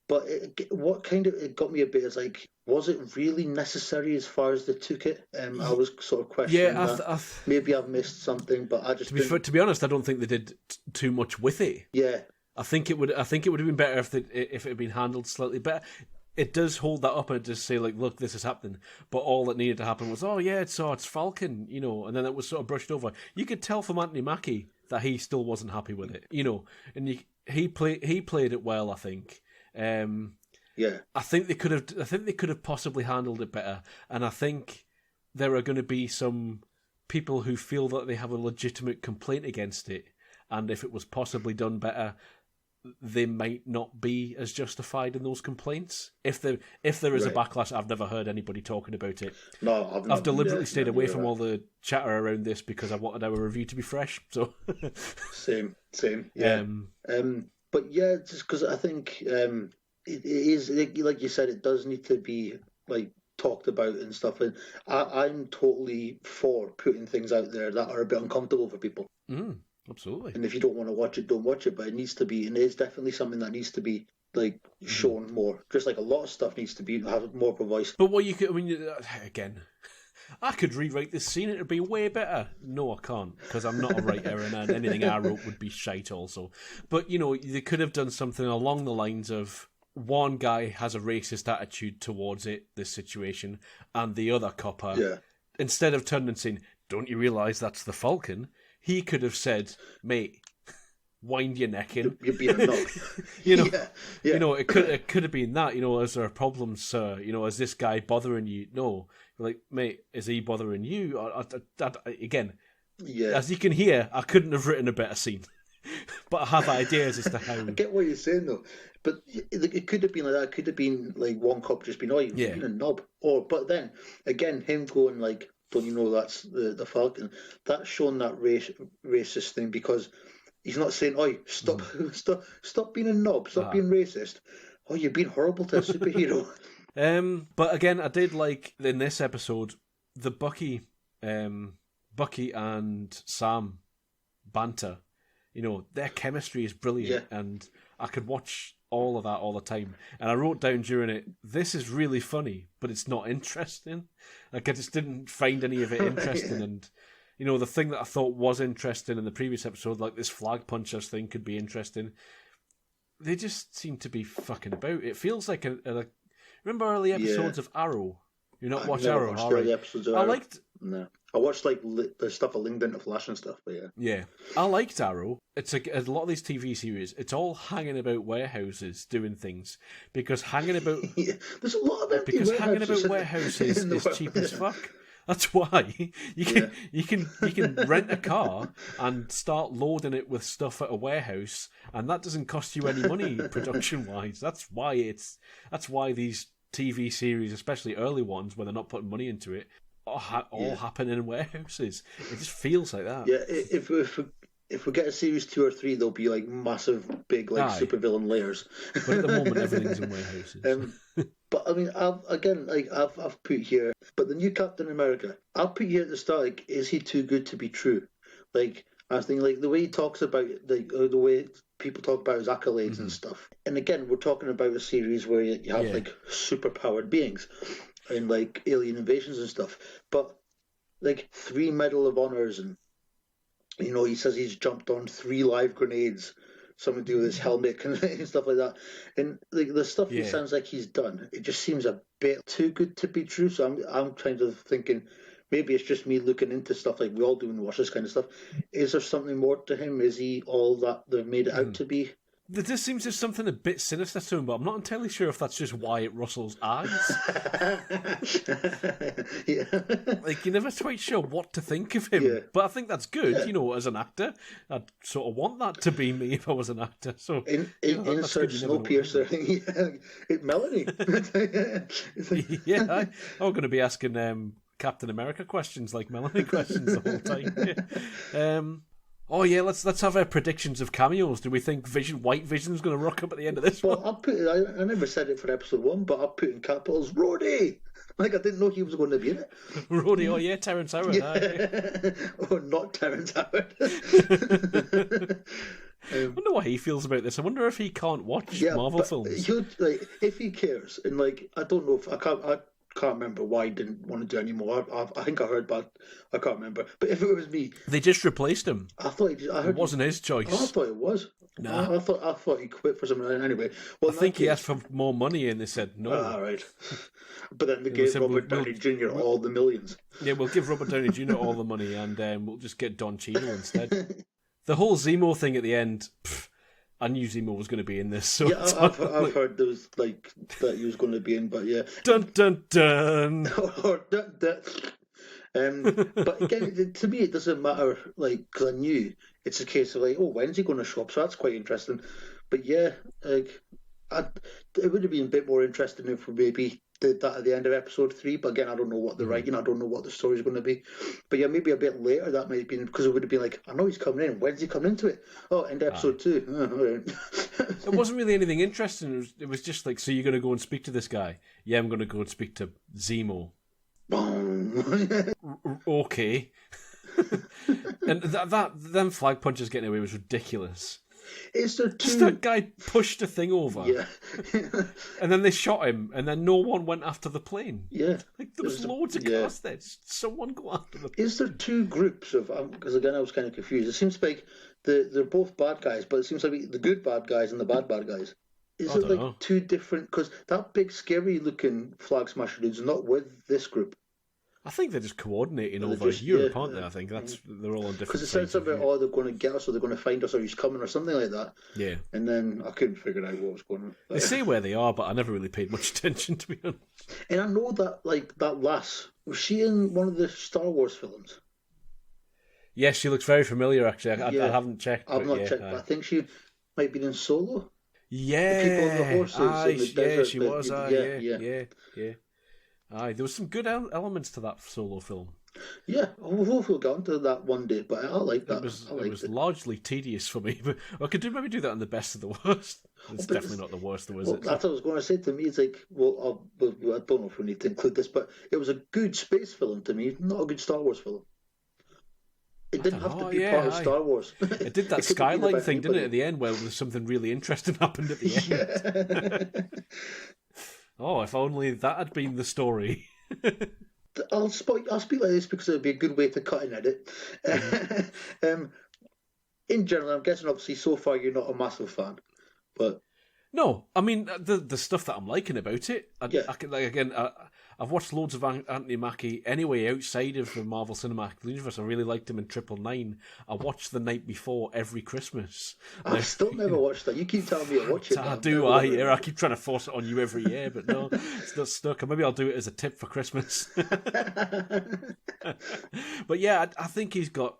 But it got me a bit is like, was it really necessary as far as they took it? I was sort of questioning that. Maybe I've missed something, but I just to be honest, I don't think they did too much with it. Yeah, I think it would have been better if it had been handled slightly better. It does hold that up and just say like, look, this is happening. But all that needed to happen was, it's Falcon, and then it was sort of brushed over. You could tell from Anthony Mackie that he still wasn't happy with it, and he played it well, I think. I think they could have possibly handled it better, and I think there are going to be some people who feel that they have a legitimate complaint against it, and if it was possibly done better, they might not be as justified in those complaints. If there is a backlash, I've never heard anybody talking about it. No, I've deliberately stayed away from all the chatter around this because I wanted our review to be fresh. So same, yeah. But yeah, just because I think it is, like you said, it does need to be like talked about and stuff. And I'm totally for putting things out there that are a bit uncomfortable for people. Absolutely. And if you don't want to watch it, don't watch it. But it needs to be, and it is definitely something that needs to be like shown more. Just like a lot of stuff needs to be have more of a voice. But what you could, again, I could rewrite this scene; it'd be way better. No, I can't because I'm not a writer, and anything I wrote would be shite. Also, but they could have done something along the lines of one guy has a racist attitude towards this situation, and the other copper, instead of turning and saying, "Don't you realise that's the Falcon?" he could have said, "Mate, wind your neck in. You're being a knob. You know, it could have been that. You know, is there a problem, sir? You know, is this guy bothering you? No, like, mate, is he bothering you? Again, as you can hear, I couldn't have written a better scene, but I have ideas as to how. I get what you're saying though, but it could have been like that. It could have been like one cop just being, you've been a knob, but then again, him going like, don't you know that's the Falcon? That's showing that racist thing, because he's not saying, stop being a knob, stop being racist. Oh, you're being horrible to a superhero. But again, I did like in this episode the Bucky and Sam banter. You know, their chemistry is brilliant, and I could watch all of that all the time. And I wrote down during it, this is really funny, but it's not interesting. Like, I just didn't find any of it interesting. And, you know, the thing that I thought was interesting in the previous episode, like this flag punchers thing could be interesting, they just seem to be fucking about. It feels like remember early episodes of Arrow? You not watch Arrow? Early episodes of Arrow. I liked... No. I watched like the stuff I linked into Flash and stuff, but yeah, I liked Arrow. It's a lot of these TV series. It's all hanging about warehouses doing things, because hanging about there's a lot of empty warehouses. Hanging about warehouses is cheap as fuck. That's why you can rent a car and start loading it with stuff at a warehouse, and that doesn't cost you any money production wise. That's why these TV series, especially early ones, where they're not putting money into it, all happen in warehouses. It just feels like that. Yeah, if we get a series 2 or 3, there'll be like massive, big, like supervillain layers. But at the moment, everything's in warehouses. But I mean, I've put here, but the new Captain America, I'll put here at the start. Like, is he too good to be true? Like, I was thinking, like the way he talks about, like the way people talk about his accolades and stuff. And again, we're talking about a series where you have like superpowered beings and like alien invasions and stuff, but like 3 Medal of Honors, and you know, he says he's jumped on 3 live grenades, something to do with his helmet and stuff like that. And like the stuff he sounds like he's done, it just seems a bit too good to be true. So I'm kind of thinking, maybe it's just me looking into stuff like we all do when we watch this kind of stuff. Is there something more to him? Is he all that they've made it out to be? There just seems there's something a bit sinister to him, but I'm not entirely sure if that's just Wyatt Russell's eyes. Like, you're never quite sure what to think of him. Yeah. But I think that's good, you know, as an actor. I'd sort of want that to be me if I was an actor. So insert Snowpiercer. Melanie. I'm going to be asking Captain America questions like Melanie questions the whole time. Oh yeah, let's have our predictions of cameos. Do we think White Vision's going to rock up at the end of this one? I'll put it, I never said it for episode 1, but I'll put in capitals Rhodey. Like, I didn't know he was going to be in it. Rhodey, oh yeah, Terrence Howard. Yeah. Oh, not Terrence Howard. I wonder what he feels about this. I wonder if he can't watch Marvel films. Like, if he cares, and like, I don't know if I can't remember why he didn't want to do it anymore. I think I heard, but I can't remember. But if it was me, they just replaced him. I thought it wasn't his choice. Oh, I thought it was. No, I thought he quit for something anyway. Well, I think he asked for more money, and they said no. All right. But then they gave Robert Downey Jr. all the millions. Yeah, we'll give Robert Downey Jr. all the money, and we'll just get Don Cheadle instead. The whole Zemo thing at the end. I knew Zemo was going to be in this. So yeah, I've heard there was like that he was going to be in, but yeah. Dun dun dun. Dun, dun. But again, to me, it doesn't matter. Like, because I knew it's a case of like, oh, when's he going to show up? So that's quite interesting. But yeah, like, it would have been a bit more interesting if we maybe did that at the end of episode 3. But again, I don't know what they're writing. I don't know what the story's going to be. But yeah, maybe a bit later that might have been, because it would have been like, I know he's coming in. When's he coming into it? Oh, end of episode 2. Oh, right. It wasn't really anything interesting. It was just like, so you're going to go and speak to this guy? Yeah, I'm going to go and speak to Zemo. Okay. And them flag punches getting away was ridiculous. Is there two... Just that guy pushed a thing over. Yeah. And then they shot him, and then no one went after the plane. Yeah. Like, there was loads of cast there. Just someone go after the plane. Is there 2 groups of... Because again, I was kind of confused. It seems like they're both bad guys, but it seems like the good bad guys and the bad guys. Is it like know. 2 different... Because that big, scary-looking flag smasher dude's not with this group. I think they're just coordinating They're over just- Europe, yeah, aren't they? I think they're all on different Because it said sides of something about, Europe. oh, they're going to get us, or they're going to find us, or he's coming, or something like that. Yeah. And then I couldn't figure out what was going on. They say where they are, but I never really paid much attention, to be honest. And I know that, like, that lass, was she in one of the Star Wars films? Yes, she looks very familiar, actually. I Yeah. haven't checked. I've but not yeah, checked, but I think she might be in Solo. yeah. The people on the horses in the yeah, desert, she but- was. Yeah. Aye, there was some good elements to that Solo film. Yeah, hopefully we'll get onto that one day, but I like that. It was, I liked it was largely tedious for me, but I could maybe do that on the best of the worst. It's but definitely not the worst, though, is Well, it? that's what I was going to say. To me, it's like, well, I don't know if we need to include this, but it was a good space film to me, not a good Star Wars film. It didn't have to be part of Star Wars. It did that It could be skyline about thing, didn't it, anybody. at the end, where there was something really interesting happened at the end. Yeah. Oh, if only that had been the story. I'll speak like this because it would be a good way to cut and edit. In general, I'm guessing obviously so far you're not a massive fan, but No, I mean the stuff that I'm liking about it. Yeah. I've watched loads of Anthony Mackie anyway outside of the Marvel Cinematic Universe. I really liked him in 999. I watched The Night Before every Christmas. I've still never watched that. You keep telling me to watch it. I but do. I've never- I keep trying to force it on you every year, but no, it's not stuck. Or maybe I'll do it as a tip for Christmas. But yeah, I think he's got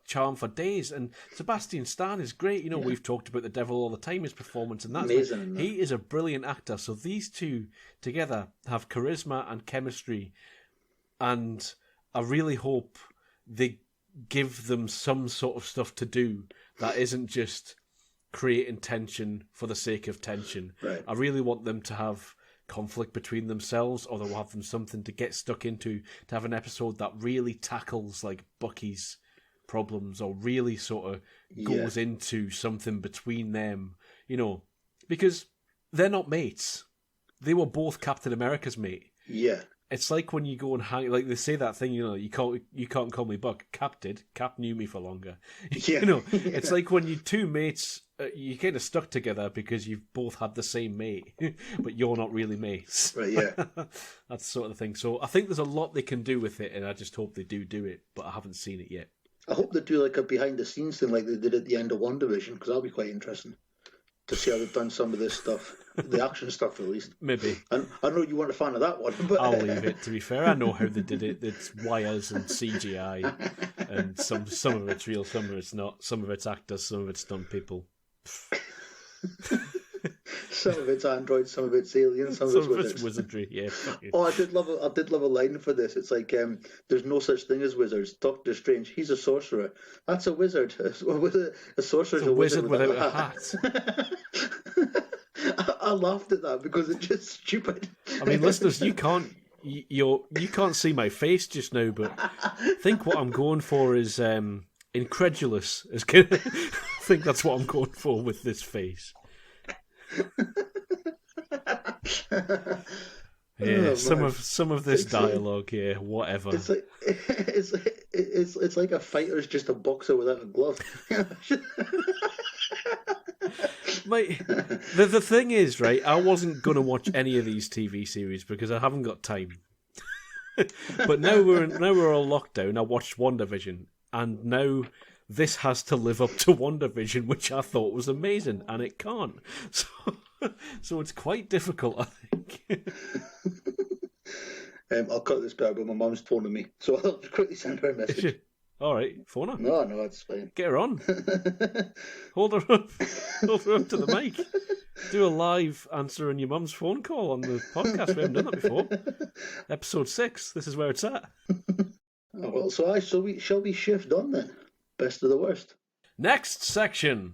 charm for days, and Sebastian Stan is great. You know, we've talked about the Devil all the time, his performance, and that's Amazing, isn't it? he is a brilliant actor. So these two together have charisma and chemistry, and I really hope they give them some sort of stuff to do that isn't just creating tension for the sake of tension. Right. I really want them to have conflict between themselves, or they'll have them something to get stuck into, to have an episode that really tackles like Bucky's problems, or really sort of goes into something between them, you know, because they're not mates. They were both Captain America's mate. Yeah. It's like when you go and hang, like they say that thing, you know, you can't call me Buck. Cap did. Cap knew me for longer. Yeah. You know, it's like when you two mates, you kind of stuck together because you've both had the same mate, but you're not really mates. Right, yeah. That's sort of the thing. So I think there's a lot they can do with it, and I just hope they do it, but I haven't seen it yet. I hope they do like a behind the scenes thing like they did at the end of WandaVision, because that'll be quite interesting to see how they've done some of this stuff, the action stuff at least. Maybe. And I know you weren't a fan of that one, but I'll leave it, to be fair. I know how they did it. It's wires and CGI, and some of it's real, some of it's not. Some of it's actors, some of it's stunt people. some of it's androids, some of it's aliens, some of it's wizards. Wizardry, yeah. Fuck it. Oh, I did love a line for this. It's like, there's no such thing as wizards. Doctor Strange, he's a sorcerer. That's a wizard. A sorcerer's It's a wizard without without a hat. I laughed at that because it's just stupid. I mean, listeners, you can't see my face just now, but I think what I'm going for is incredulous. I think that's what I'm going for with this face. Yeah, Oh, some of this dialogue, yeah, whatever. It's like a fighter's just a boxer without a glove. Mate, the thing is, right, I wasn't going to watch any of these TV series because I haven't got time. But now we're all locked down. I watched WandaVision, and now this has to live up to WandaVision, which I thought was amazing, and it can't. So it's quite difficult, I think. I'll cut this bit out, but my mum's phoning me, so I'll quickly send her a message. All right, phone her. No, it's fine. Get her on. Hold her up. Hold her up to the mic. Do a live answering your mum's phone call on the podcast. We haven't done that before. Episode 6. This is where it's at. Oh, well, shall we shift on then? Best of the worst. Next section.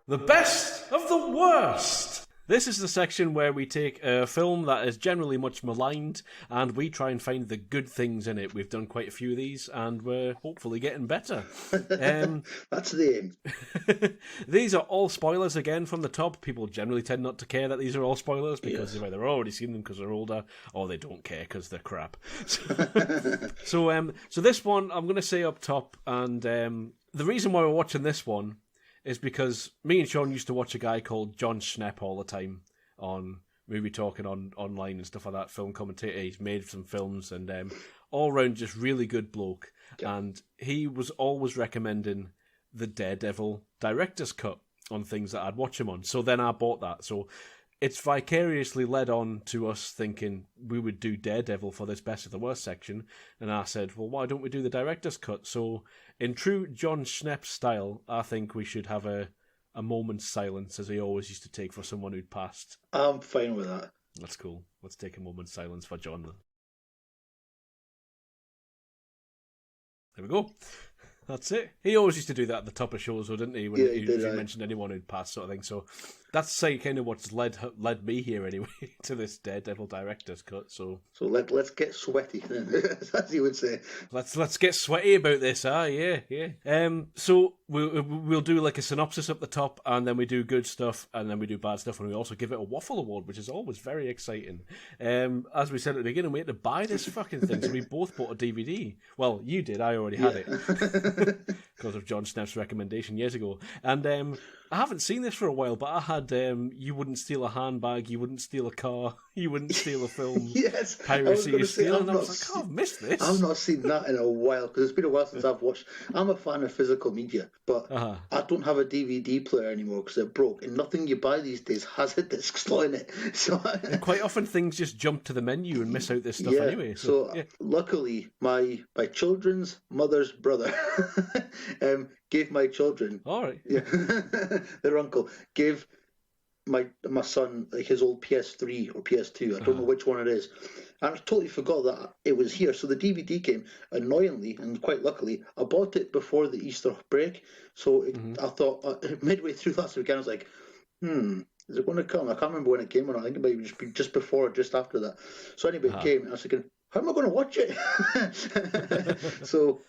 The best of the worst. This is the section where we take a film that is generally much maligned and we try and find the good things in it. We've done quite a few of these and we're hopefully getting better. That's the aim. These are all spoilers again from the top. People generally tend not to care that these are all spoilers because they've either already seen them because they're older or they don't care because they're crap. So this one I'm going to say up top, and the reason why we're watching this one is because me and Sean used to watch a guy called John Schnepp all the time on movie talking online and stuff like that. Film commentator. He's made some films and all round just really good bloke. Yeah. And he was always recommending the Daredevil director's cut on things that I'd watch him on. So then I bought that. So it's vicariously led on to us thinking we would do Daredevil for this best of the worst section. And I said, well, why don't we do the director's cut? So in true John Schnepp style, I think we should have a moment's silence, as he always used to take for someone who'd passed. I'm fine with that. That's cool. Let's take a moment's silence for John then. There we go. That's it. He always used to do that at the top of shows, though, didn't he? When Yeah, he did, he mentioned anyone who'd passed, sort of thing. So that's kind of what's led me here anyway to this Daredevil director's cut. So let's get sweaty, as he would say. Let's get sweaty about this. Yeah. So we'll do like a synopsis up the top, and then we do good stuff, and then we do bad stuff, and we also give it a waffle award, which is always very exciting. As we said at the beginning, we had to buy this fucking thing, so we both bought a DVD. Well, you did. I already had it because of John Schnepp's recommendation years ago, and I haven't seen this for a while, but I had You Wouldn't Steal a Handbag, You Wouldn't Steal a Car, You Wouldn't Steal a Film. Yes, Piracy is Stealing. And I was like, I've missed this. I've not seen that in a while, because it's been a while since I've watched. I'm a fan of physical media, but I don't have a DVD player anymore because it broke, and nothing you buy these days has a disc slot in it. So and quite often things just jump to the menu and miss out this stuff anyway. So luckily, my children's mother's brother gave my children, all right, their uncle gave my son like his old PS3 or PS2. I don't know which one it is. And I totally forgot that it was here. So the DVD came, annoyingly and quite luckily. I bought it before the Easter break. So I thought midway through last weekend, I was like, is it going to come? I can't remember when it came or not. I think it might just be just before or just after that. So anyway, it came, and I was thinking, how am I going to watch it? So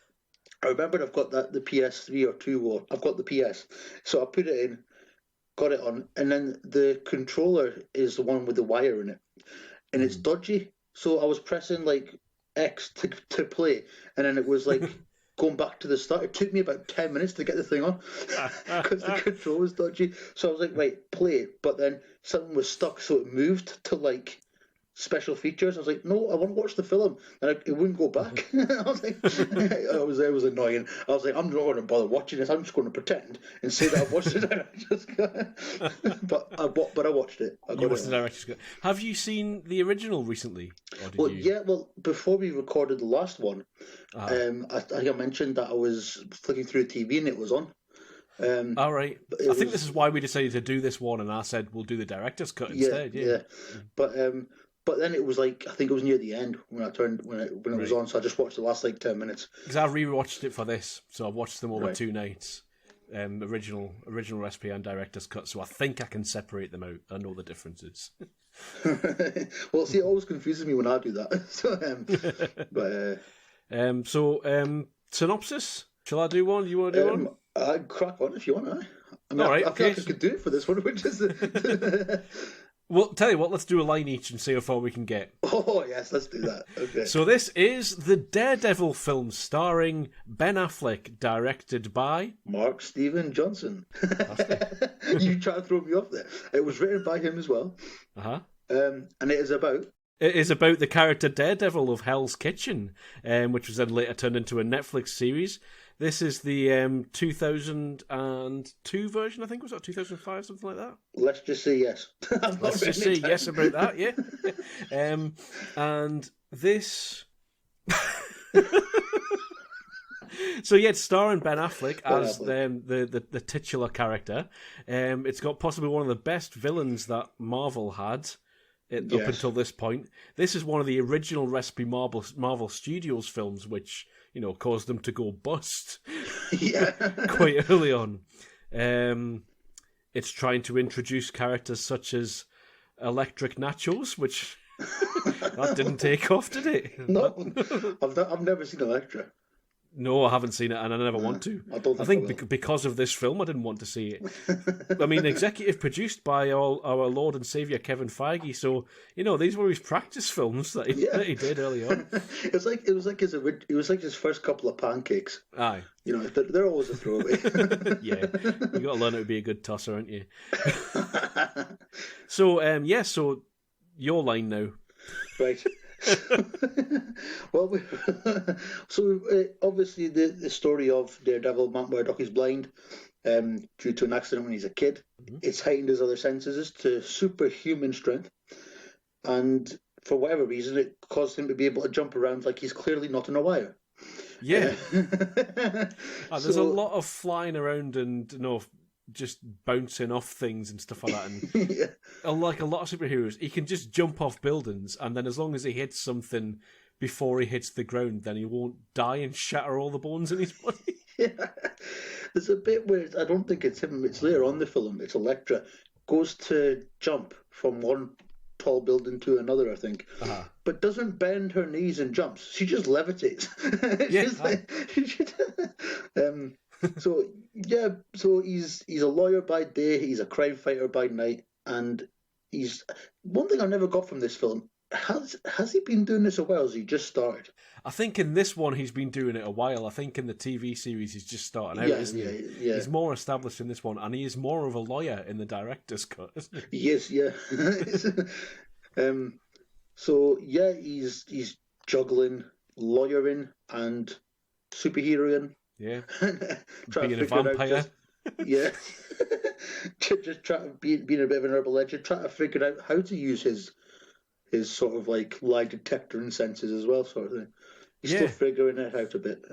I remembered I've got the PS3 or 2, or I've got the PS. So I put it in, got it on, and then the controller is the one with the wire in it. And it's dodgy. So I was pressing like X to play, and then it was like going back to the start. It took me about 10 minutes to get the thing on because the control was dodgy. So I was like, right, play. But then something was stuck, so it moved to like special features. I was like, no, I want to watch the film, and it wouldn't go back. I was like, it was annoying. I was like, I'm not going to bother watching this. I'm just going to pretend and say that I've watched it. but I watched it. You watched the director's cut. Have you seen the original recently? Well, before we recorded the last one, I think I mentioned that I was flicking through the TV and it was on. All right. I think this is why we decided to do this one, and I said we'll do the director's cut instead. Yeah. But then it was like, I think it was near the end when it was on, so I just watched the last like 10 minutes. Because I rewatched it for this, so I watched them over 2 nights. Original recipe and director's cut, so I think I can separate them out. I know the differences. Well, see, it always confuses me when I do that. So, synopsis? Shall I do one? You want to do one? I'd crack on if you want. I feel like I could do it for this one, which is. Well, tell you what, let's do a line each and see how far we can get. Oh, yes, let's do that. Okay. So this is the Daredevil film starring Ben Affleck, directed by... Mark Steven Johnson. You try to throw me off there. It was written by him as well. And it is about... It is about the character Daredevil of Hell's Kitchen, which was then later turned into a Netflix series. This is the 2002 version, I think. Was that 2005, something like that? Let's just say yes. Let's just say yes about that, yeah. And this... So yeah, it's starring Ben Affleck as the titular character. It's got possibly one of the best villains that Marvel had up until this point. This is one of the original Recipe Marvel Studios films, which caused them to go bust. Quite early on. It's trying to introduce characters such as Electric Nachos, which that didn't take off, did it? No, I've never seen Electra. No, I haven't seen it, and I never want to. I think because of this film, I didn't want to see it. I mean, executive produced by our Lord and Saviour Kevin Feige. So these were his practice films that he did early on. It was like his first couple of pancakes. Aye, they're always a throwaway. Yeah, you got to learn how to be a good tosser, aren't you? So your line now. Right. Well, obviously the story of Daredevil, Matt Murdock, is blind due to an accident when he's a kid. Mm-hmm. It's heightened his other senses to superhuman strength, and for whatever reason, it caused him to be able to jump around like he's clearly not on a wire. Yeah. There's a lot of flying around and just bouncing off things and stuff like that. And yeah. Like a lot of superheroes, he can just jump off buildings, and then as long as he hits something before he hits the ground, then he won't die and shatter all the bones in his body. Yeah. There's a bit where I don't think it's him. It's later on in the film. It's Elektra goes to jump from one tall building to another, I think, but doesn't bend her knees and jumps. She just levitates. So he's a lawyer by day, he's a crime fighter by night, and he's one thing I never got from this film. Has he been doing this a while? Has he just started? I think in this one he's been doing it a while. I think in the TV series he's just starting out, isn't he? Yeah. He's more established in this one, and he is more of a lawyer in the director's cut, isn't he? He is, yeah. He's juggling, lawyering, and superheroing. Yeah. Being a vampire. Just being a bit of an urban legend, trying to figure out how to use his sort of like lie detector and senses as well, sort of thing. He's still figuring it out a bit.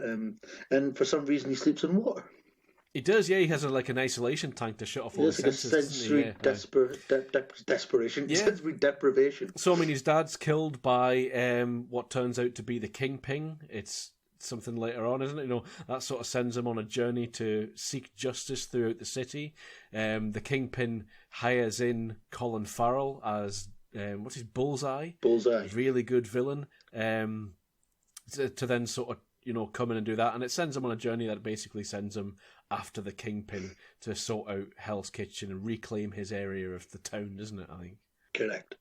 And for some reason he sleeps in water. He does, yeah. He has an isolation tank to shut off all his senses. Sensory desperation. Yeah. Sensory deprivation. So, I mean, his dad's killed by what turns out to be the Kingpin. It's something later on, isn't it? That sort of sends him on a journey to seek justice throughout the city. The Kingpin hires in Colin Farrell as what's his Bullseye? Bullseye, really good villain. To then sort of come in and do that, and it sends him on a journey that basically sends him after the Kingpin to sort out Hell's Kitchen and reclaim his area of the town, doesn't it? I think. Correct.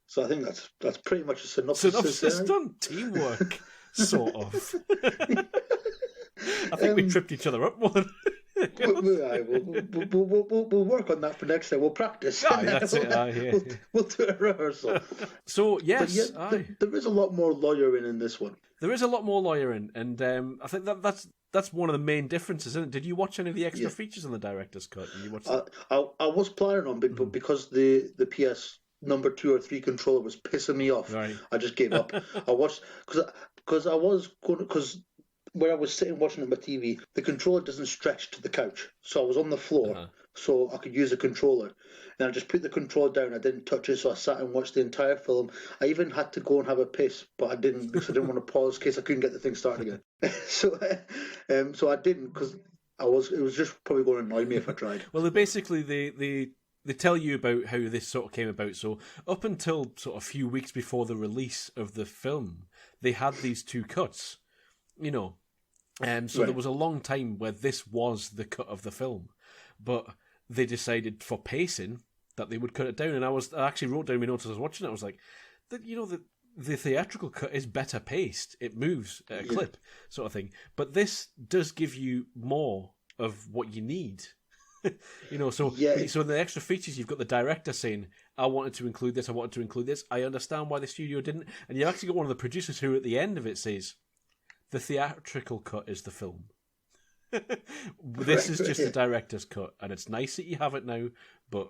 So I think that's pretty much a synopsis. Synopsis done. Teamwork. Sort of. I think we tripped each other up more. We'll work on that for next time. We'll practice. That's it. We'll do a rehearsal. So, yes. There is a lot more lawyering in this one. There is a lot more lawyering, and I think that's one of the main differences, isn't it? Did you watch any of the extra features in the director's cut? Did you watch I was planning on, but because the PS number 2 or 3 controller was pissing me off, right. I just gave up. I watched because when I was sitting watching it on my TV, the controller doesn't stretch to the couch, so I was on the floor, so I could use a controller. And I just put the controller down. I didn't touch it, so I sat and watched the entire film. I even had to go and have a piss, but I didn't because I didn't want to pause in case I couldn't get the thing started again. So I didn't because it was just probably going to annoy me if I tried. Well, they tell you about how this sort of came about. So up until sort of a few weeks before the release of the film, they had these 2 cuts, So right. There was a long time where this was the cut of the film, but they decided for pacing that they would cut it down. And I actually wrote down my notes as I was watching it. I was like, the theatrical cut is better paced. It moves at a clip, sort of thing. But this does give you more of what you need. So in the extra features, you've got the director saying, I wanted to include this, I wanted to include this. I understand why the studio didn't. And you've actually got one of the producers who at the end of it says, the theatrical cut is the film. This is just the director's cut, and it's nice that you have it now, but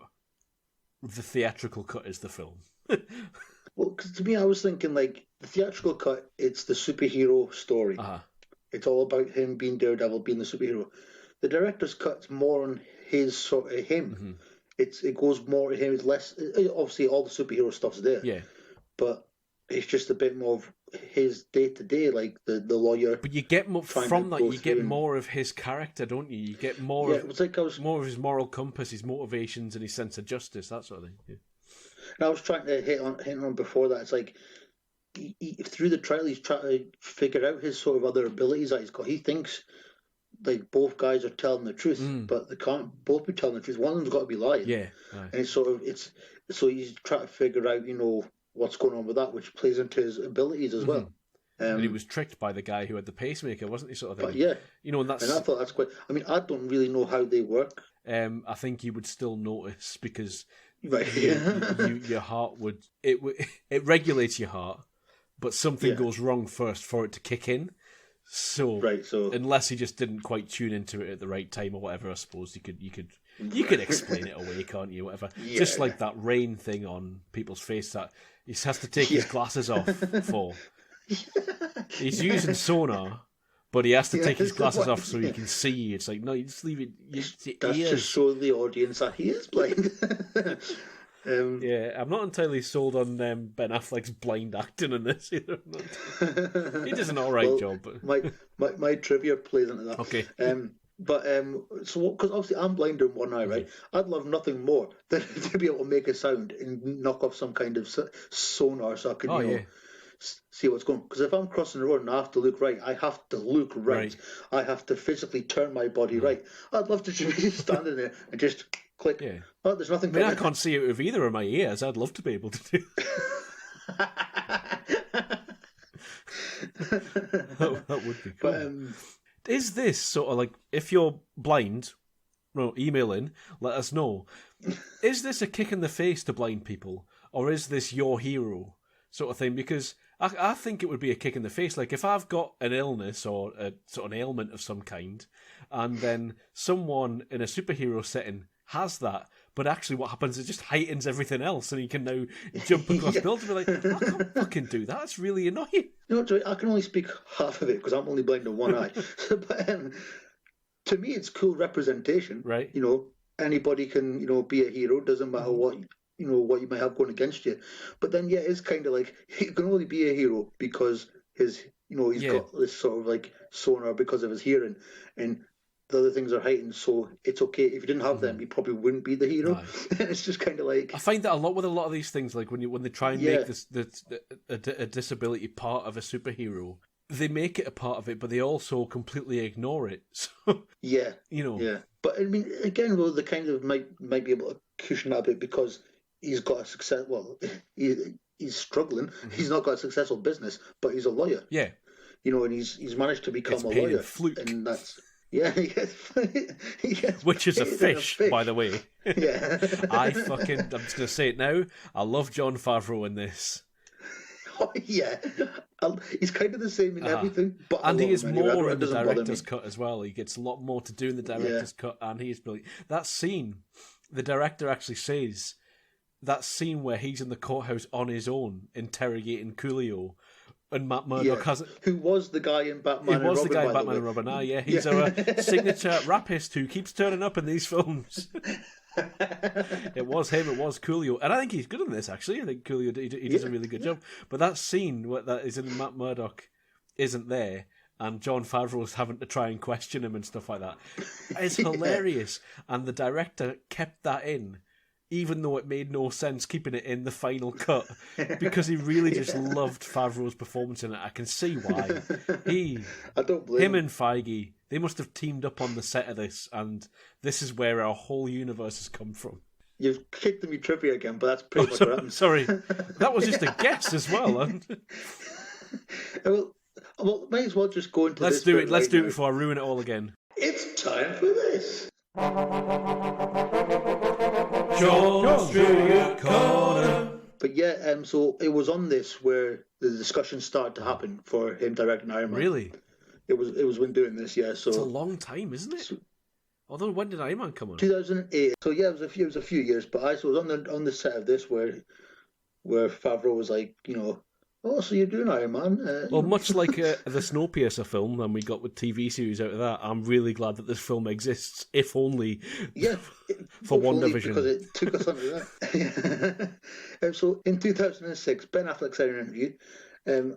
the theatrical cut is the film. Well, because to me, I was thinking, like, the theatrical cut, it's the superhero story. It's all about him being Daredevil, being the superhero. The director's cut's more on his sort of him. Mm-hmm. It goes more to him. It's less, obviously, all the superhero stuff's there. Yeah. But it's just a bit more of his day-to-day, like the lawyer. But you get more from that. You get more of his character, don't you? You get more more of his moral compass, his motivations, and his sense of justice, that sort of thing. Yeah. And I was trying to hit on before that. It's like through the trial, he's trying to figure out his sort of other abilities that he's got. He thinks like both guys are telling the truth, but they can't both be telling the truth. One of them's got to be lying. Yeah. And so he's trying to figure out, what's going on with that, which plays into his abilities as well. And he was tricked by the guy who had the pacemaker, wasn't he? Sort of thing. But yeah, and that's. And I thought that's quite. I mean, I don't really know how they work. I think you would still notice because Right. Yeah. your heart it regulates your heart, but something goes wrong first for it to kick in. So, unless he just didn't quite tune into it at the right time or whatever, I suppose you could explain it away, can't you? Whatever. Yeah. Just like that rain thing on people's face that he has to take his glasses off for. He's using sonar, but he has to take his glasses off so he can see. It's like, no, you just leave it. That's just show the audience that he is blind. I'm not entirely sold on Ben Affleck's blind acting in this either. He does an alright job. But... my trivia plays into that. Okay. So because obviously I'm blind in one eye, right? I'd love nothing more than to be able to make a sound and knock off some kind of sonar so I can, see what's going on. Because if I'm crossing the road and I have to look right, I have to look right. I have to physically turn my body right. I'd love to just be standing there and just click. Yeah. Oh, there's nothing. I can't see it with either of my ears. I'd love to be able to do. that would be cool. But, is this sort of like, if you're blind, email in, let us know. Is this a kick in the face to blind people, or is this your hero sort of thing? Because I think it would be a kick in the face. Like, if I've got an illness or a sort of an ailment of some kind, and then someone in a superhero setting has that, but actually what happens is it just heightens everything else, and he can now jump across buildings and be like, I can't fucking do that. It's really annoying. You know, Joey, I can only speak half of it because I'm only blind in one eye. But to me, it's cool representation. Right. You know, anybody can, be a hero. Doesn't matter what what you might have going against you. But then, it's kind of like he can only be a hero because he's got this sort of like sonar because of his hearing, and the other things are heightened, so it's okay. If you didn't have them, you probably wouldn't be the hero. It's just kind of like... I find that a lot with a lot of these things, like when they try and make this a disability part of a superhero, they make it a part of it, but they also completely ignore it. So, Yeah. But I mean, again, though, they kind of might be able to cushion that a bit because he's got a success... Well, he's struggling. Mm-hmm. He's not got a successful business, but he's a lawyer. Yeah. And he's managed to become a lawyer. Fluke. And that's... Yeah, he gets which is a fish, by the way. Yeah. I'm just going to say it now. I love Jon Favreau in this. Oh, yeah. He's kind of the same in everything. But and he is more in the director's cut as well. He gets a lot more to do in the director's cut, and he is brilliant. That scene, the director actually says, that scene where he's in the courthouse on his own, interrogating Coolio, and Matt Murdock who was the guy in Batman and Robin. He was the guy in Batman and Robin. He's a signature rapist who keeps turning up in these films. It was him, it was Coolio. And I think he's good in this, actually. I think Coolio, he does a really good job. But that scene that is in Matt Murdock isn't there, and Jon Favreau's having to try and question him and stuff like that. It's hilarious. And the director kept that in, even though it made no sense keeping it in the final cut, because he really just loved Favreau's performance in it. I can see why. I don't blame him and Feige, they must have teamed up on the set of this, and this is where our whole universe has come from. You've kicked me trivia again, but that's pretty much what happened. Sorry, that was just a guess as well. Well, might as well just go into Let's do it before I ruin it all again. It's time for this. John's Trivia Corner. But so it was on this where the discussion started to happen for him directing Iron Man. Really? It was when doing this, So it's a long time, isn't it? Although, when did Iron Man come on? 2008. So it was a few years. But I was on the set of this where Favreau was like, oh, so you're doing Iron Man? Well, much like the Snowpiercer film, and we got with TV series out of that, I'm really glad that this film exists, if only for WandaVision. Because it took us onto that. So in 2006, Ben Affleck said in an interview,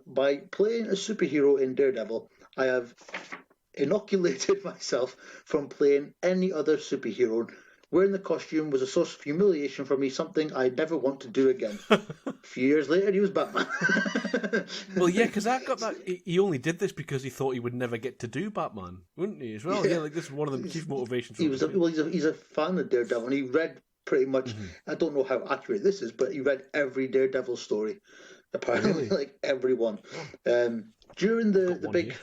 by playing a superhero in Daredevil, I have inoculated myself from playing any other superhero. Wearing the costume was a source of humiliation for me, something I'd never want to do again. A few years later, he was Batman. Well, yeah, because I got that. He only did this because he thought he would never get to do Batman, wouldn't he, as well? Yeah, like this is one of the chief motivations. He's a fan of Daredevil, and he read pretty much, I don't know how accurate this is, but he read every Daredevil story, apparently, like every one. During the big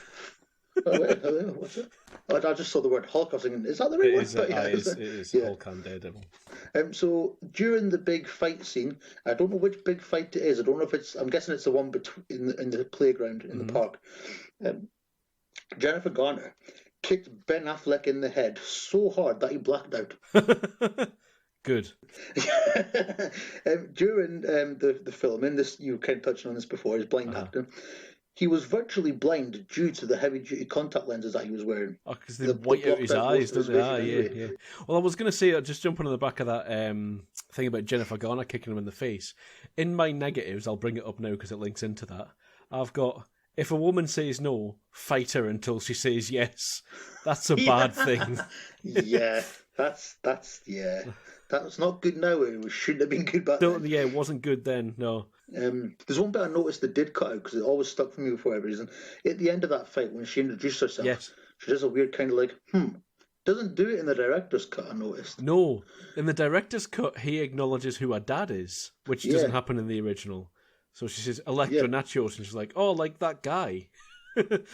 What's it? Oh, I just saw the word Hulk. I was thinking, is that the right It one? is, But yeah, it is yeah. Hulk and Daredevil. So during the big fight scene, I don't know which big fight it is. I don't know if it's. I'm guessing it's the one between in the playground in the park. Jennifer Garner kicked Ben Affleck in the head so hard that he blacked out. Good. During the filming, this you kind of touched on this before, his blind acting. He was virtually blind due to the heavy-duty contact lenses that he was wearing. Oh, because they white out his eyes, don't they? Yeah. Well, I was going to say, just jumping on the back of that thing about Jennifer Garner kicking him in the face. In my negatives, I'll bring it up now because it links into that. I've got, if a woman says no, fight her until she says yes. That's a bad thing. Yeah, that's not good now. It shouldn't have been good back then. Yeah, it wasn't good then. No. There's one bit I noticed that did cut out because it always stuck for me for whatever reason. At the end of that fight, when she introduced herself, yes, she does a weird kind of like, doesn't do it in the director's cut. I noticed. No, in the director's cut, he acknowledges who her dad is, which doesn't happen in the original. So she says Electra Nachos, and she's like, "Oh, like that guy." and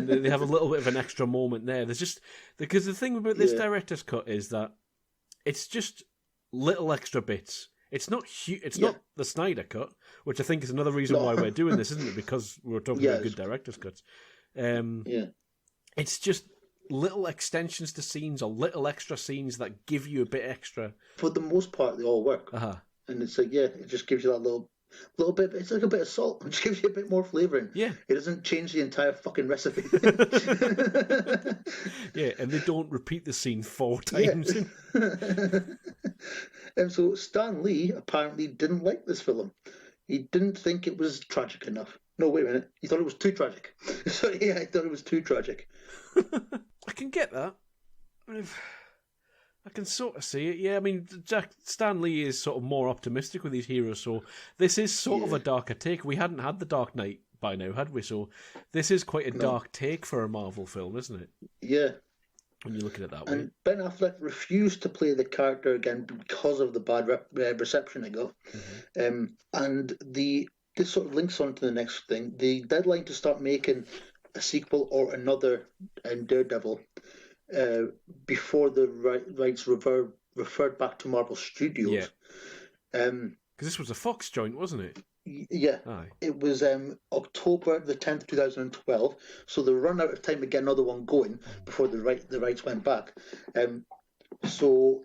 they have a little bit of an extra moment there. There's just because the thing about this director's cut is that it's just little extra bits. It's not It's not the Snyder cut, which I think is another reason why we're doing this, isn't it? Because we're talking about good director's cuts. It's just little extensions to scenes or little extra scenes that give you a bit extra. For the most part, they all work. And it's like, it just gives you that little bit. It's like a bit of salt. It just gives you a bit more flavouring. Yeah. It doesn't change the entire fucking recipe. And they don't repeat the scene 4 times. And so Stan Lee apparently didn't like this film. He didn't think it was tragic enough. No, wait a minute. He thought it was too tragic. So yeah, I thought it was too tragic. I can get that. I can sort of see it. Yeah, I mean, Stan Lee is sort of more optimistic with his heroes, so this is sort of a darker take. We hadn't had the Dark Knight by now, had we? So this is quite a dark take for a Marvel film, isn't it? Yeah. When you look at it that way. And Ben Affleck refused to play the character again because of the bad reception it got. And this sort of links on to the next thing. The deadline to start making a sequel or another Daredevil before the rights referred back to Marvel Studios. Because this was a Fox joint, wasn't it? Yeah. Aye. It was October the 10th, 2012. So they run out of time to get another one going before the rights went back. So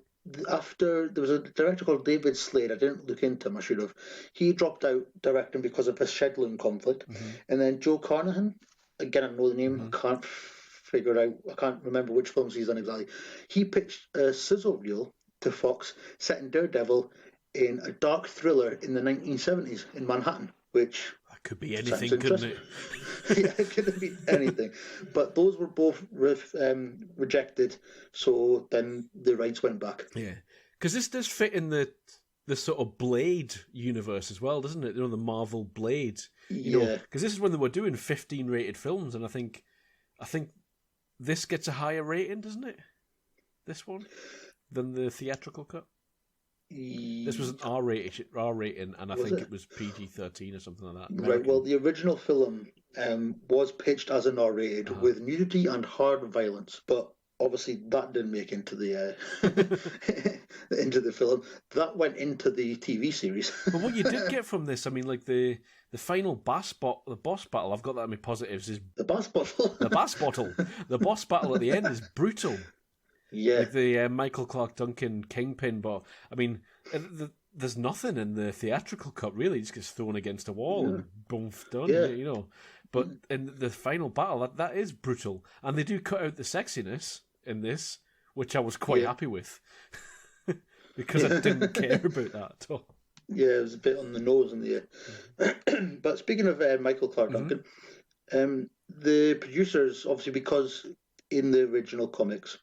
after there was a director called David Slade. I didn't look into him. I should have. He dropped out directing because of a scheduling conflict. And then Joe Carnahan, again I know the name. I can't figure it out. I can't remember which films he's done exactly. He pitched a sizzle reel to Fox, setting Daredevil in a dark thriller in the 1970s in Manhattan, which that could be anything, couldn't it? Yeah, it could be anything. But those were both rejected, so then the rights went back. Yeah, because this does fit in the sort of Blade universe as well, doesn't it? You know, the Marvel Blade. Because this is when they were doing 15 rated films, and I think this gets a higher rating, doesn't it? This one than the theatrical cut. This was an R rating, and I think it was PG-13 or something like that. American. Right. Well, the original film was pitched as an R-rated with nudity and hard violence, but obviously that didn't make into the into the film. That went into the TV series. But what you did get from this, I mean, like the final boss battle. I've got that in my positives. Is the boss bottle. The boss bottle. The boss battle at the end is brutal. Yeah, like the Michael Clark Duncan Kingpin, but I mean, there's nothing in the theatrical cut really. It just gets thrown against a wall and boom, done. Yeah. You know, but in the final battle, that is brutal, and they do cut out the sexiness in this, which I was quite happy with because I didn't care about that at all. Yeah, it was a bit on the nose in the air. But speaking of Michael Clark Duncan, the producers obviously, because in the original comics,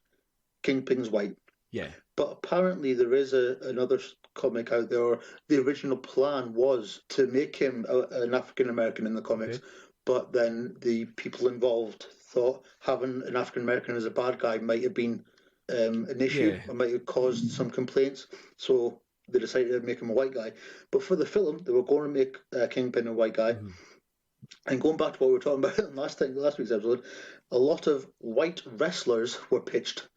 Kingpin's white. Yeah. But apparently there is another comic out there, or the original plan was to make him an African-American in the comics, but then the people involved thought having an African-American as a bad guy might have been an issue, or might have caused some complaints, so they decided to make him a white guy. But for the film, they were going to make Kingpin a white guy, And going back to what we were talking about last week's episode, a lot of white wrestlers were pitched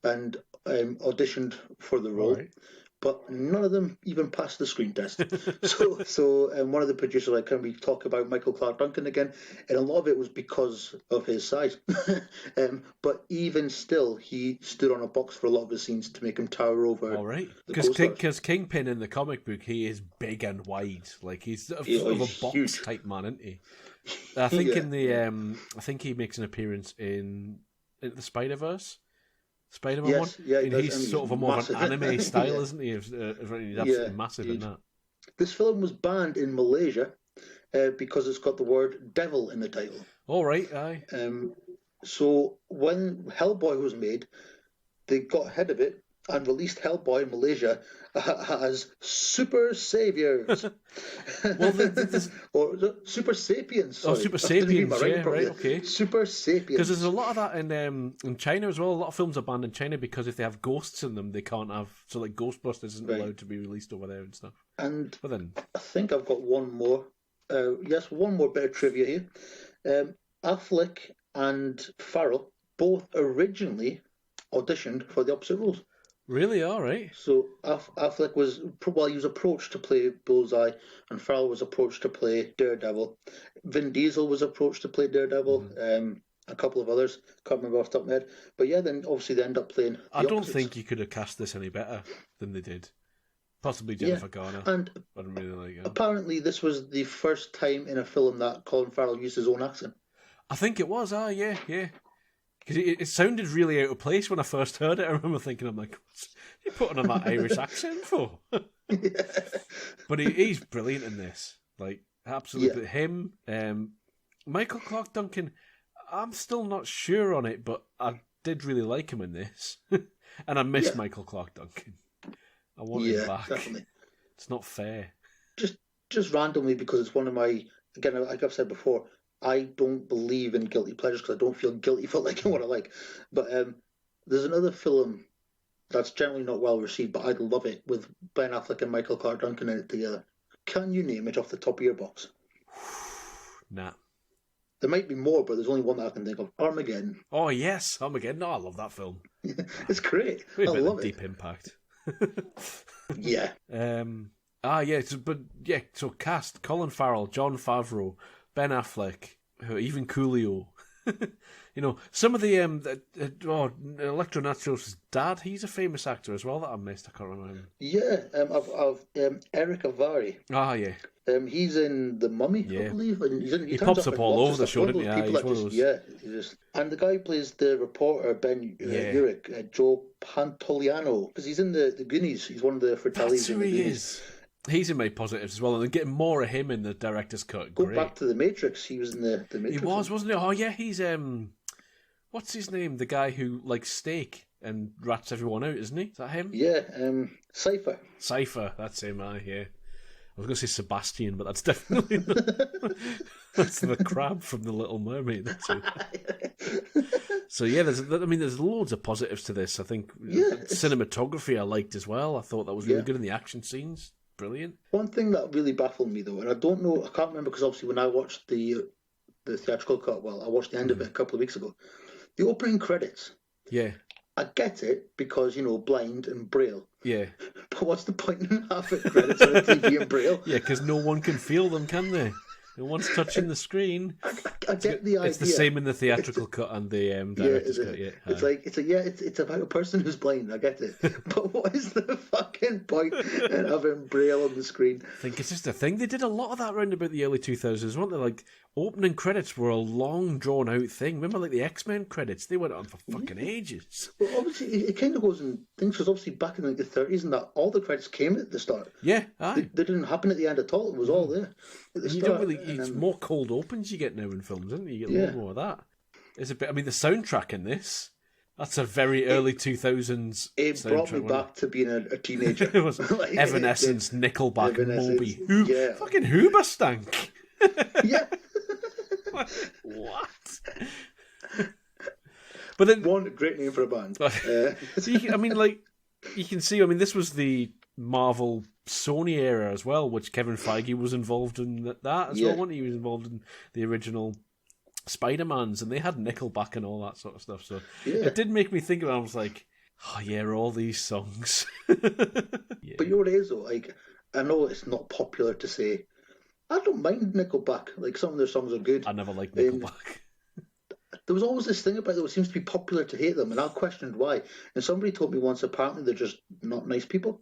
and auditioned for the role. Right. But none of them even passed the screen test. so one of the producers like, can we talk about Michael Clark Duncan again? And a lot of it was because of his size. But even still, he stood on a box for a lot of the scenes to make him tower over. All right, because Kingpin in the comic book, he is big and wide, like he's sort of a box huge type man, isn't he? I think in the I think he makes an appearance in the Spider-Verse. Spider-Man one? Yeah, and he's sort of a more of an anime style, isn't he? He's absolutely massive in that. This film was banned in Malaysia because it's got the word devil in the title. All right, aye. So when Hellboy was made, they got ahead of it and released Hellboy in Malaysia as Super Saviors. Or Super Sapiens. Sorry. Oh, Super Sapiens, yeah, right, okay. Super Sapiens. Because there's a lot of that in China as well. A lot of films are banned in China because if they have ghosts in them, they can't have... So, like, Ghostbusters isn't allowed to be released over there and stuff. And but then... I think I've got one more. One more bit of trivia here. Affleck and Farrell both originally auditioned for the opposite roles. Really? All right. So Affleck he was approached to play Bullseye, and Farrell was approached to play Daredevil. Vin Diesel was approached to play Daredevil. A couple of others, can't remember off the top of my head. But yeah, then obviously they end up playing the I don't opposites. think you could have cast this any better than they did. Possibly Jennifer Garner. And I don't really like her. Apparently this was the first time in a film that Colin Farrell used his own accent. I think it was, yeah. Because it sounded really out of place when I first heard it. I remember thinking, I'm like, what's he putting on that Irish accent for? But he's brilliant in this. Like, absolutely. Yeah. Him, Michael Clark Duncan, I'm still not sure on it, but I did really like him in this. And I miss Michael Clark Duncan. I want him back. Definitely. It's not fair. Just randomly, because it's one of my, again, like I've said before, I don't believe in guilty pleasures because I don't feel guilty for liking what I like. But there's another film that's generally not well received, but I'd love it, with Ben Affleck and Michael Clark Duncan in it together. Can you name it off the top of your box? Nah. There might be more, but there's only one that I can think of. Armageddon. Oh, yes, Armageddon. No, I love that film. It's great. I love it. Deep Impact. Yeah. So cast Colin Farrell, Jon Favreau, Ben Affleck, even Coolio. Some of the Electro Natural's dad, he's a famous actor as well that I missed. I can't remember him. Yeah, I've Eric Avari. Ah, yeah. He's in The Mummy, I believe. And he pops up all over the show, doesn't he? And the guy who plays the reporter, Ben Urich, Joe Pantoliano, because he's in the Goonies. He's one of the Fratellis in the Goonies. Is. He's in my positives as well, and they're getting more of him in the director's cut. Go back to The Matrix. He was in the Matrix. He was, wasn't he? Oh, yeah, he's... what's his name? The guy who likes steak and rats everyone out, isn't he? Is that him? Yeah, Cypher. Cypher, that's him, yeah. I was going to say Sebastian, but that's definitely... that's the crab from The Little Mermaid. That's it. So, yeah, there's loads of positives to this. I think cinematography I liked as well. I thought that was really good in the action scenes. Brilliant. One thing that really baffled me, though, and I don't know, I can't remember, because obviously when I watched the theatrical cut, I watched the end of it a couple of weeks ago. The opening credits. Yeah. I get it because, blind and braille. Yeah. But what's the point in having credits on a TV in braille? Yeah, because no one can feel them, can they? No one's touching the screen. I get the idea. It's the same in the theatrical cut and the director's cut. Yeah, it's about a person who's blind. I get it, but what is the fucking point in having braille on the screen? I think it's just a thing. They did a lot of that around about the early 2000s, weren't they? Like opening credits were a long, drawn out thing. Remember, like the X-Men credits, they went on for fucking ages. Well, obviously, it kind of goes in things, because obviously back in like the 30s and that, all the credits came at the start. Yeah, they didn't happen at the end at all. It was all there at the start. It's more cold opens you get now in films, isn't it? You get a lot more of that. It's a bit. I mean, the soundtrack in this. That's a very early 2000s. It brought me back to being a teenager. It was like, Evanescence, Nickelback, Moby. Fucking Hoobastank. Yeah. What? But then one great name for a band. So you can see. I mean, this was the Marvel Sony era as well, which Kevin Feige was involved in that as well, wasn't he? He was involved in the original Spider-Mans, and they had Nickelback and all that sort of stuff. So it did make me think about it. I was like, oh yeah, all these songs. Yeah. But you know what it is though? Like, I know it's not popular to say, I don't mind Nickelback. Like, some of their songs are good. I never liked Nickelback. There was always this thing about it seems to be popular to hate them, and I questioned why. And somebody told me once, apparently they're just not nice people.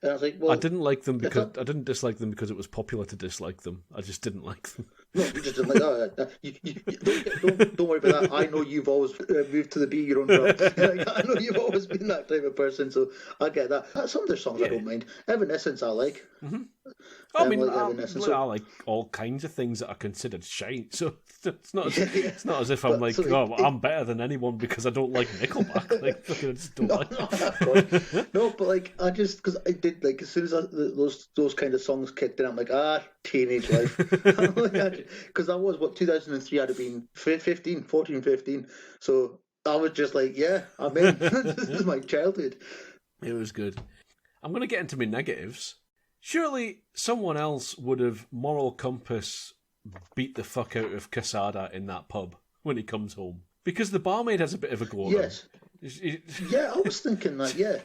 And I was like, well, I didn't like them because I didn't dislike them because it was popular to dislike them. I just didn't like them. No, you just didn't like that. Don't worry about that. I know you've always moved to the beat your own drum. I know you've always been that type of person, so I get that. Some of their songs I don't mind. Evanescence I like. Mm-hmm. I like all kinds of things that are considered shite. So it's not as if I'm like, I'm better than anyone because I don't like Nickelback. Like, I just don't like. No, but like I just because I did like as soon as those kind of songs kicked in, I'm like teenage life. Because that was 2003. I'd have been 14, 15. So I was just like, yeah, I'm in. This is my childhood. It was good. I'm going to get into my negatives. Surely someone else would have moral compass beat the fuck out of Quesada in that pub when he comes home. Because the barmaid has a bit of a go at him. Yeah, I was thinking that, yeah.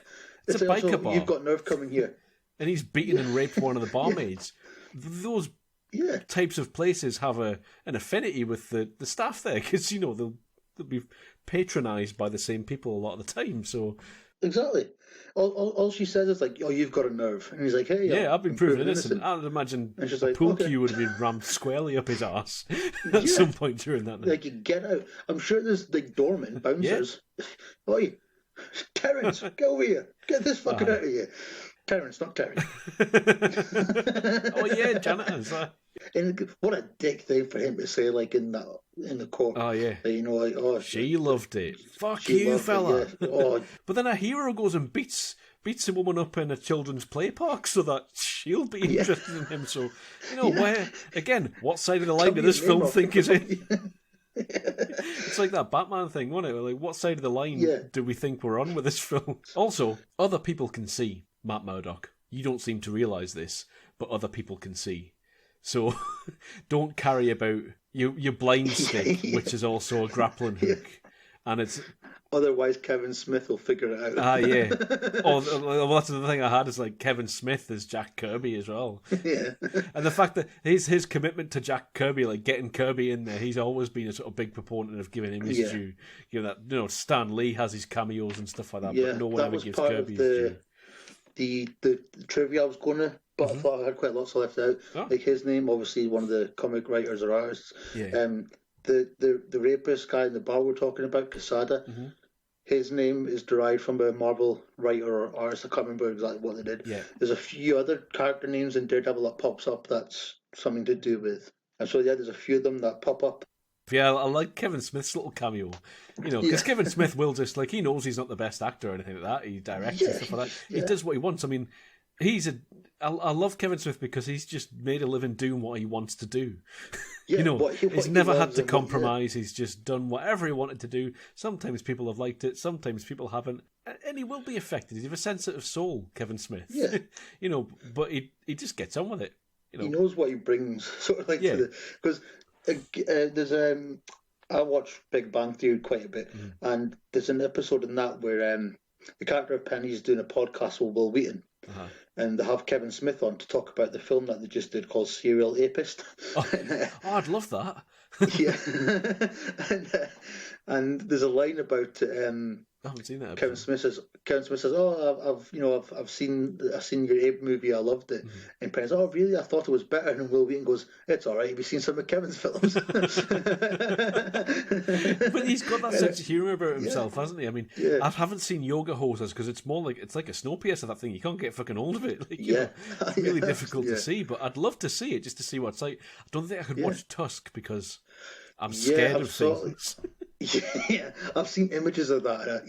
It's a biker bar. You've got nerve coming here. And he's beaten and raped one of the barmaids. Those types of places have an affinity with the staff there because, they'll be patronised by the same people a lot of the time, so... Exactly. All she says is like, "Oh, you've got a nerve," and he's like, "Hey, I've been proven innocent." I'd imagine a pool cue would have been rammed squarely up his arse at some point during that night. Like, you get out. I'm sure there's like doormen, bouncers. Oi, Terence, get over here! Get this fucker out of here! Terence, not Terry. Oh yeah, janitors. And what a dick thing for him to say, like in the court. Oh yeah, like, she loved it. Fuck you, fella. Oh. But then a hero goes and beats a woman up in a children's play park so that she'll be interested in him. So where again, what side of the line did this film think is it? It's like that Batman thing, wasn't it? Like, what side of the line do we think we're on with this film? Also, other people can see Matt Murdock. You don't seem to realise this, but other people can see. So don't carry about your blind stick, which is also a grappling hook. And it's... Otherwise, Kevin Smith will figure it out. Yeah. Well, that's the thing I had is like Kevin Smith as Jack Kirby as well. Yeah. And the fact that his commitment to Jack Kirby, like getting Kirby in there, he's always been a sort of big proponent of giving him his due. That Stan Lee has his cameos and stuff like that, but no one ever gives Kirby his due. The trivia I was going to, but I thought I had quite lots left out. Oh. Like his name, obviously one of the comic writers or artists. Yeah. The rapist guy in the bar we're talking about, Quesada. Mm-hmm. His name is derived from a Marvel writer or artist. I can't remember exactly what they did. Yeah. There's a few other character names in Daredevil that pops up that's something to do with. And so there's a few of them that pop up. Yeah, I like Kevin Smith's little cameo. Because Kevin Smith will just, like, he knows he's not the best actor or anything like that. He directs and stuff like that. He does what he wants. I mean, I love Kevin Smith because he's just made a living doing what he wants to do. He's never had to compromise. He's just done whatever he wanted to do. Sometimes people have liked it. Sometimes people haven't. And he will be affected. He's a sensitive soul, Kevin Smith. Yeah. But he just gets on with it. He knows what he brings, sort of like to the... Because there's I watch Big Bang Theory quite a bit, and there's an episode in that where the character of Penny is doing a podcast with Will Wheaton, and they have Kevin Smith on to talk about the film that they just did called Serial Apist. I'd love that. And there's a line about I haven't seen that. Kevin Smith says, "Oh, I've seen your Abe movie. I loved it." Mm-hmm. And Penny's, "Oh, really? I thought it was better." And Will Wheaton goes, "It's all right. Have you seen some of Kevin's films?" But he's got that sense of humour about himself, hasn't he? I mean, I haven't seen Yoga Hosers because it's like a Snowpiercer. That thing, you can't get fucking hold of it. Like, it's really difficult to see. But I'd love to see it just to see what it's like. I don't think I could watch Tusk because I'm scared of things. Yeah, I've seen images of that.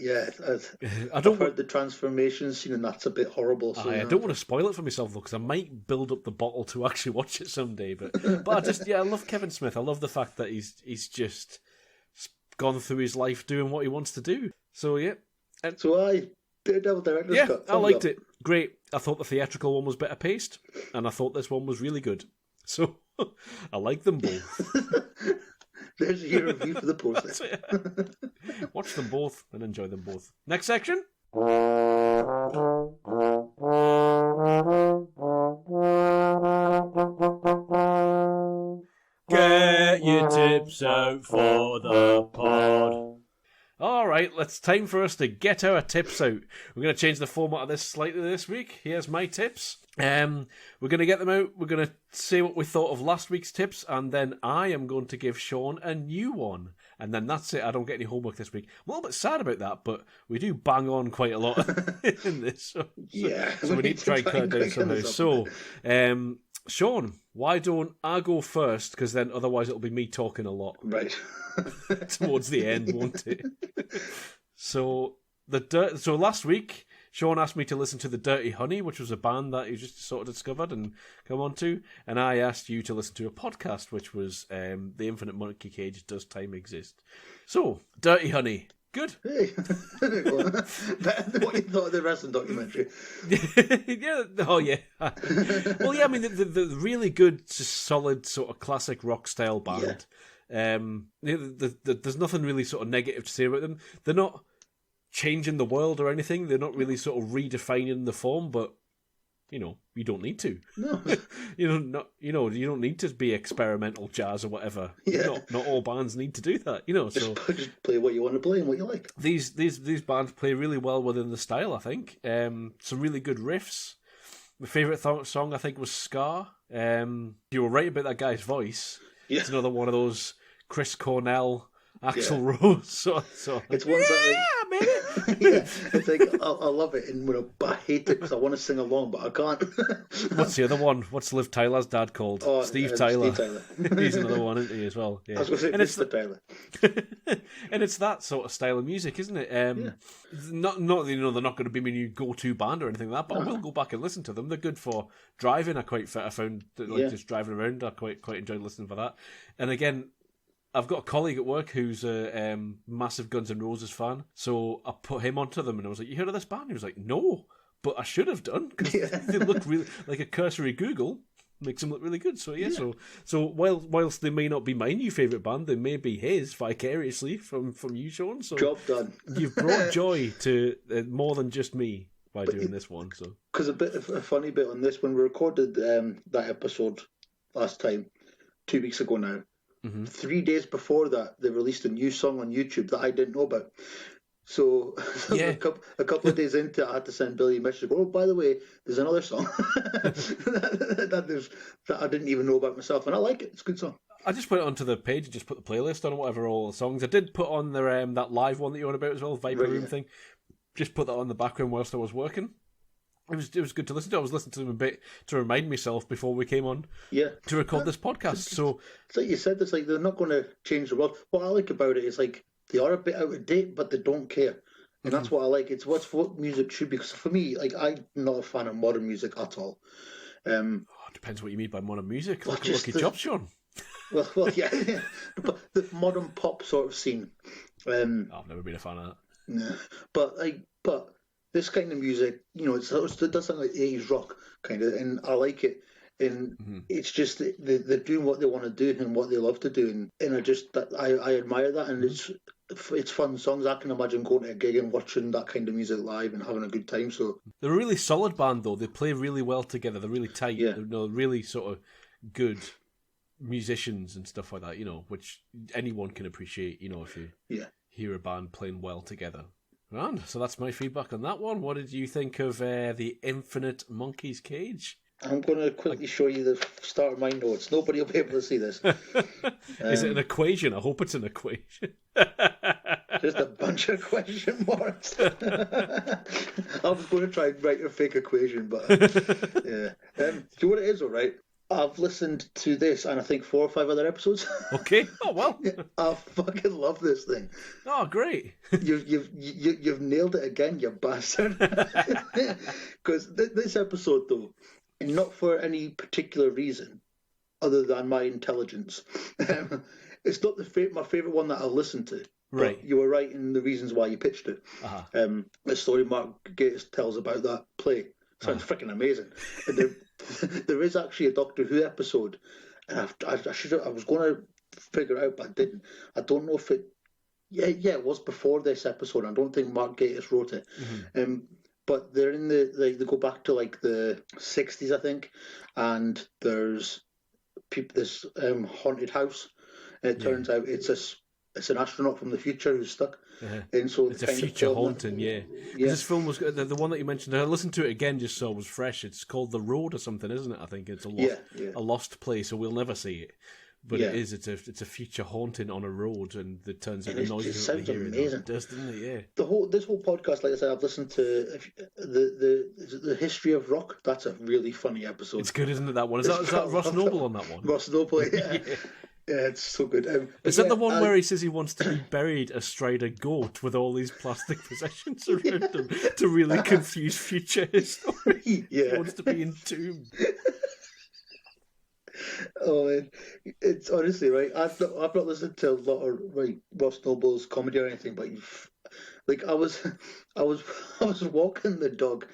I've heard the transformation scene, and that's a bit horrible. So, I don't want to spoil it for myself though, because I might build up the bottle to actually watch it someday. But I love Kevin Smith. I love the fact that he's just gone through his life doing what he wants to do. So Daredevil director's cut. I liked it. Great. I thought the theatrical one was better paced, and I thought this one was really good. So I like them both. There's your review for the poster. Watch them both and enjoy them both. Next section. Get your tips out for the pod. All right, it's time for us to get our tips out. We're going to change the format of this slightly this week. Here's my tips. We're going to get them out. We're going to say what we thought of last week's tips, and then I am going to give Sean a new one. And then that's it. I don't get any homework this week. I'm a little bit sad about that, but we do bang on quite a lot in this. So we need to try and cut it down somehow. So, Sean, why don't I go first? Because then otherwise it'll be me talking a lot. Right. Towards the end, won't it? So last week, Sean asked me to listen to the Dirty Honey, which was a band that he just sort of discovered and come on to, and I asked you to listen to a podcast, which was The Infinite Monkey Cage, Does Time Exist? So, Dirty Honey. Good. Hey, better than what you thought of the wrestling documentary. Yeah. Oh, yeah. Well, yeah. I mean, the really good, solid sort of classic rock style band. Yeah. There's nothing really sort of negative to say about them. They're not changing the world or anything. They're not really sort of redefining the form, but you don't need to. No. You don't need to be experimental jazz or whatever. Yeah. Not all bands need to do that. Just play what you want to play and what you like. These bands play really well within the style, I think. Some really good riffs. My favourite song, I think, was Scar. You were right about that guy's voice. Yeah. It's another one of those Chris Cornell, Axl Rose. So it's one maybe. Yeah, it's like I love it, but I hate it because I want to sing along, but I can't. What's the other one? What's Liv Tyler's dad called? Steve Tyler. Steve Tyler. He's another one, isn't he, as well? Yeah. I was going to say Mr. Tyler. And it's that sort of style of music, isn't it? Not they're not going to be my new go-to band or anything like that, but I will go back and listen to them. They're good for driving. I found that, just driving around. I quite enjoyed listening for that. And again, I've got a colleague at work who's a massive Guns N' Roses fan, so I put him onto them, and I was like, "You heard of this band?" He was like, "No, but I should have done because they look really like a cursory Google makes them look really good." So so whilst they may not be my new favourite band, they may be his vicariously from you, Sean. So job done. You've brought joy to more than just me by doing this one. So because a funny bit on this, when we recorded that episode last time, 2 weeks ago now. Mm-hmm. 3 days before that, they released a new song on YouTube that I didn't know about. So a couple of days into it, I had to send Billy a message. Oh, by the way, there's another song that I didn't even know about myself, and I like it. It's a good song. I just put it onto the page and just put the playlist on whatever all the songs. I did put on their that live one that you're on about as well, Viper Room thing. Just put that on the background whilst I was working. It was good to listen to. I was listening to them a bit to remind myself before we came on to record this podcast. So it's like you said, it's like they're not going to change the world. What I like about it is like they are a bit out of date, but they don't care. And that's what I like. It's what music should be. Because for me, like, I'm not a fan of modern music at all. Depends what you mean by modern music. Look at job, Sean. Well, yeah. But the modern pop sort of scene. I've never been a fan of that. Yeah. But this kind of music, it does sound like 80s rock kind of, and I like it. And it's just they're doing what they want to do and what they love to do, and I admire that, and it's fun songs. I can imagine going to a gig and watching that kind of music live and having a good time. So they're a really solid band, though. They play really well together. They're really tight. Yeah. They're really sort of good musicians and stuff like that. Which anyone can appreciate. If you hear a band playing well together. And so that's my feedback on that one. What did you think of the Infinite Monkey's Cage? I'm going to quickly show you the start of my notes. Nobody will be able to see this. Is it an equation? I hope it's an equation. Just a bunch of question marks. I was going to try and write a fake equation, but yeah. Do you know what it is, all right? I've listened to this and I think 4 or 5 other episodes. Okay. Oh well. I fucking love this thing. Oh great. You've nailed it again, you bastard. Because this episode, though, and not for any particular reason other than my intelligence, it's not my favourite one that I listened to. Right. But you were right in the reasons why you pitched it. Uh-huh. The story Mark Gatiss tells about that play Sounds freaking amazing. And there is actually a Doctor Who episode, and I was going to figure it out, but I didn't. I don't know if it. Yeah, it was before this episode. I don't think Mark Gatiss wrote it. But they're in they go back to like the 60s, I think, and there's this haunted house. And it turns out it's an astronaut from the future who's stuck. And so it's a future haunting, yeah. This film was the one that you mentioned. I listened to it again just so it was fresh. It's called The Road or something, isn't it? I think it's a lost place, so we'll never see it. But it is. It's a future haunting on a road, and it turns out the noises. It sounds amazing. It does, doesn't it? Yeah. This whole podcast, like I said, I've listened to the history of rock. That's a really funny episode. It's good, isn't it? That one is that Ross Noble on that one? Ross Noble, yeah. Yeah, it's so good. Is that the one where he says he wants to be buried astride a goat with all these plastic possessions around him to really confuse future history? Yeah. He wants to be entombed. Oh man, it's honestly right. I've not listened to a lot of Ross Noble's comedy or anything, but I was walking the dog,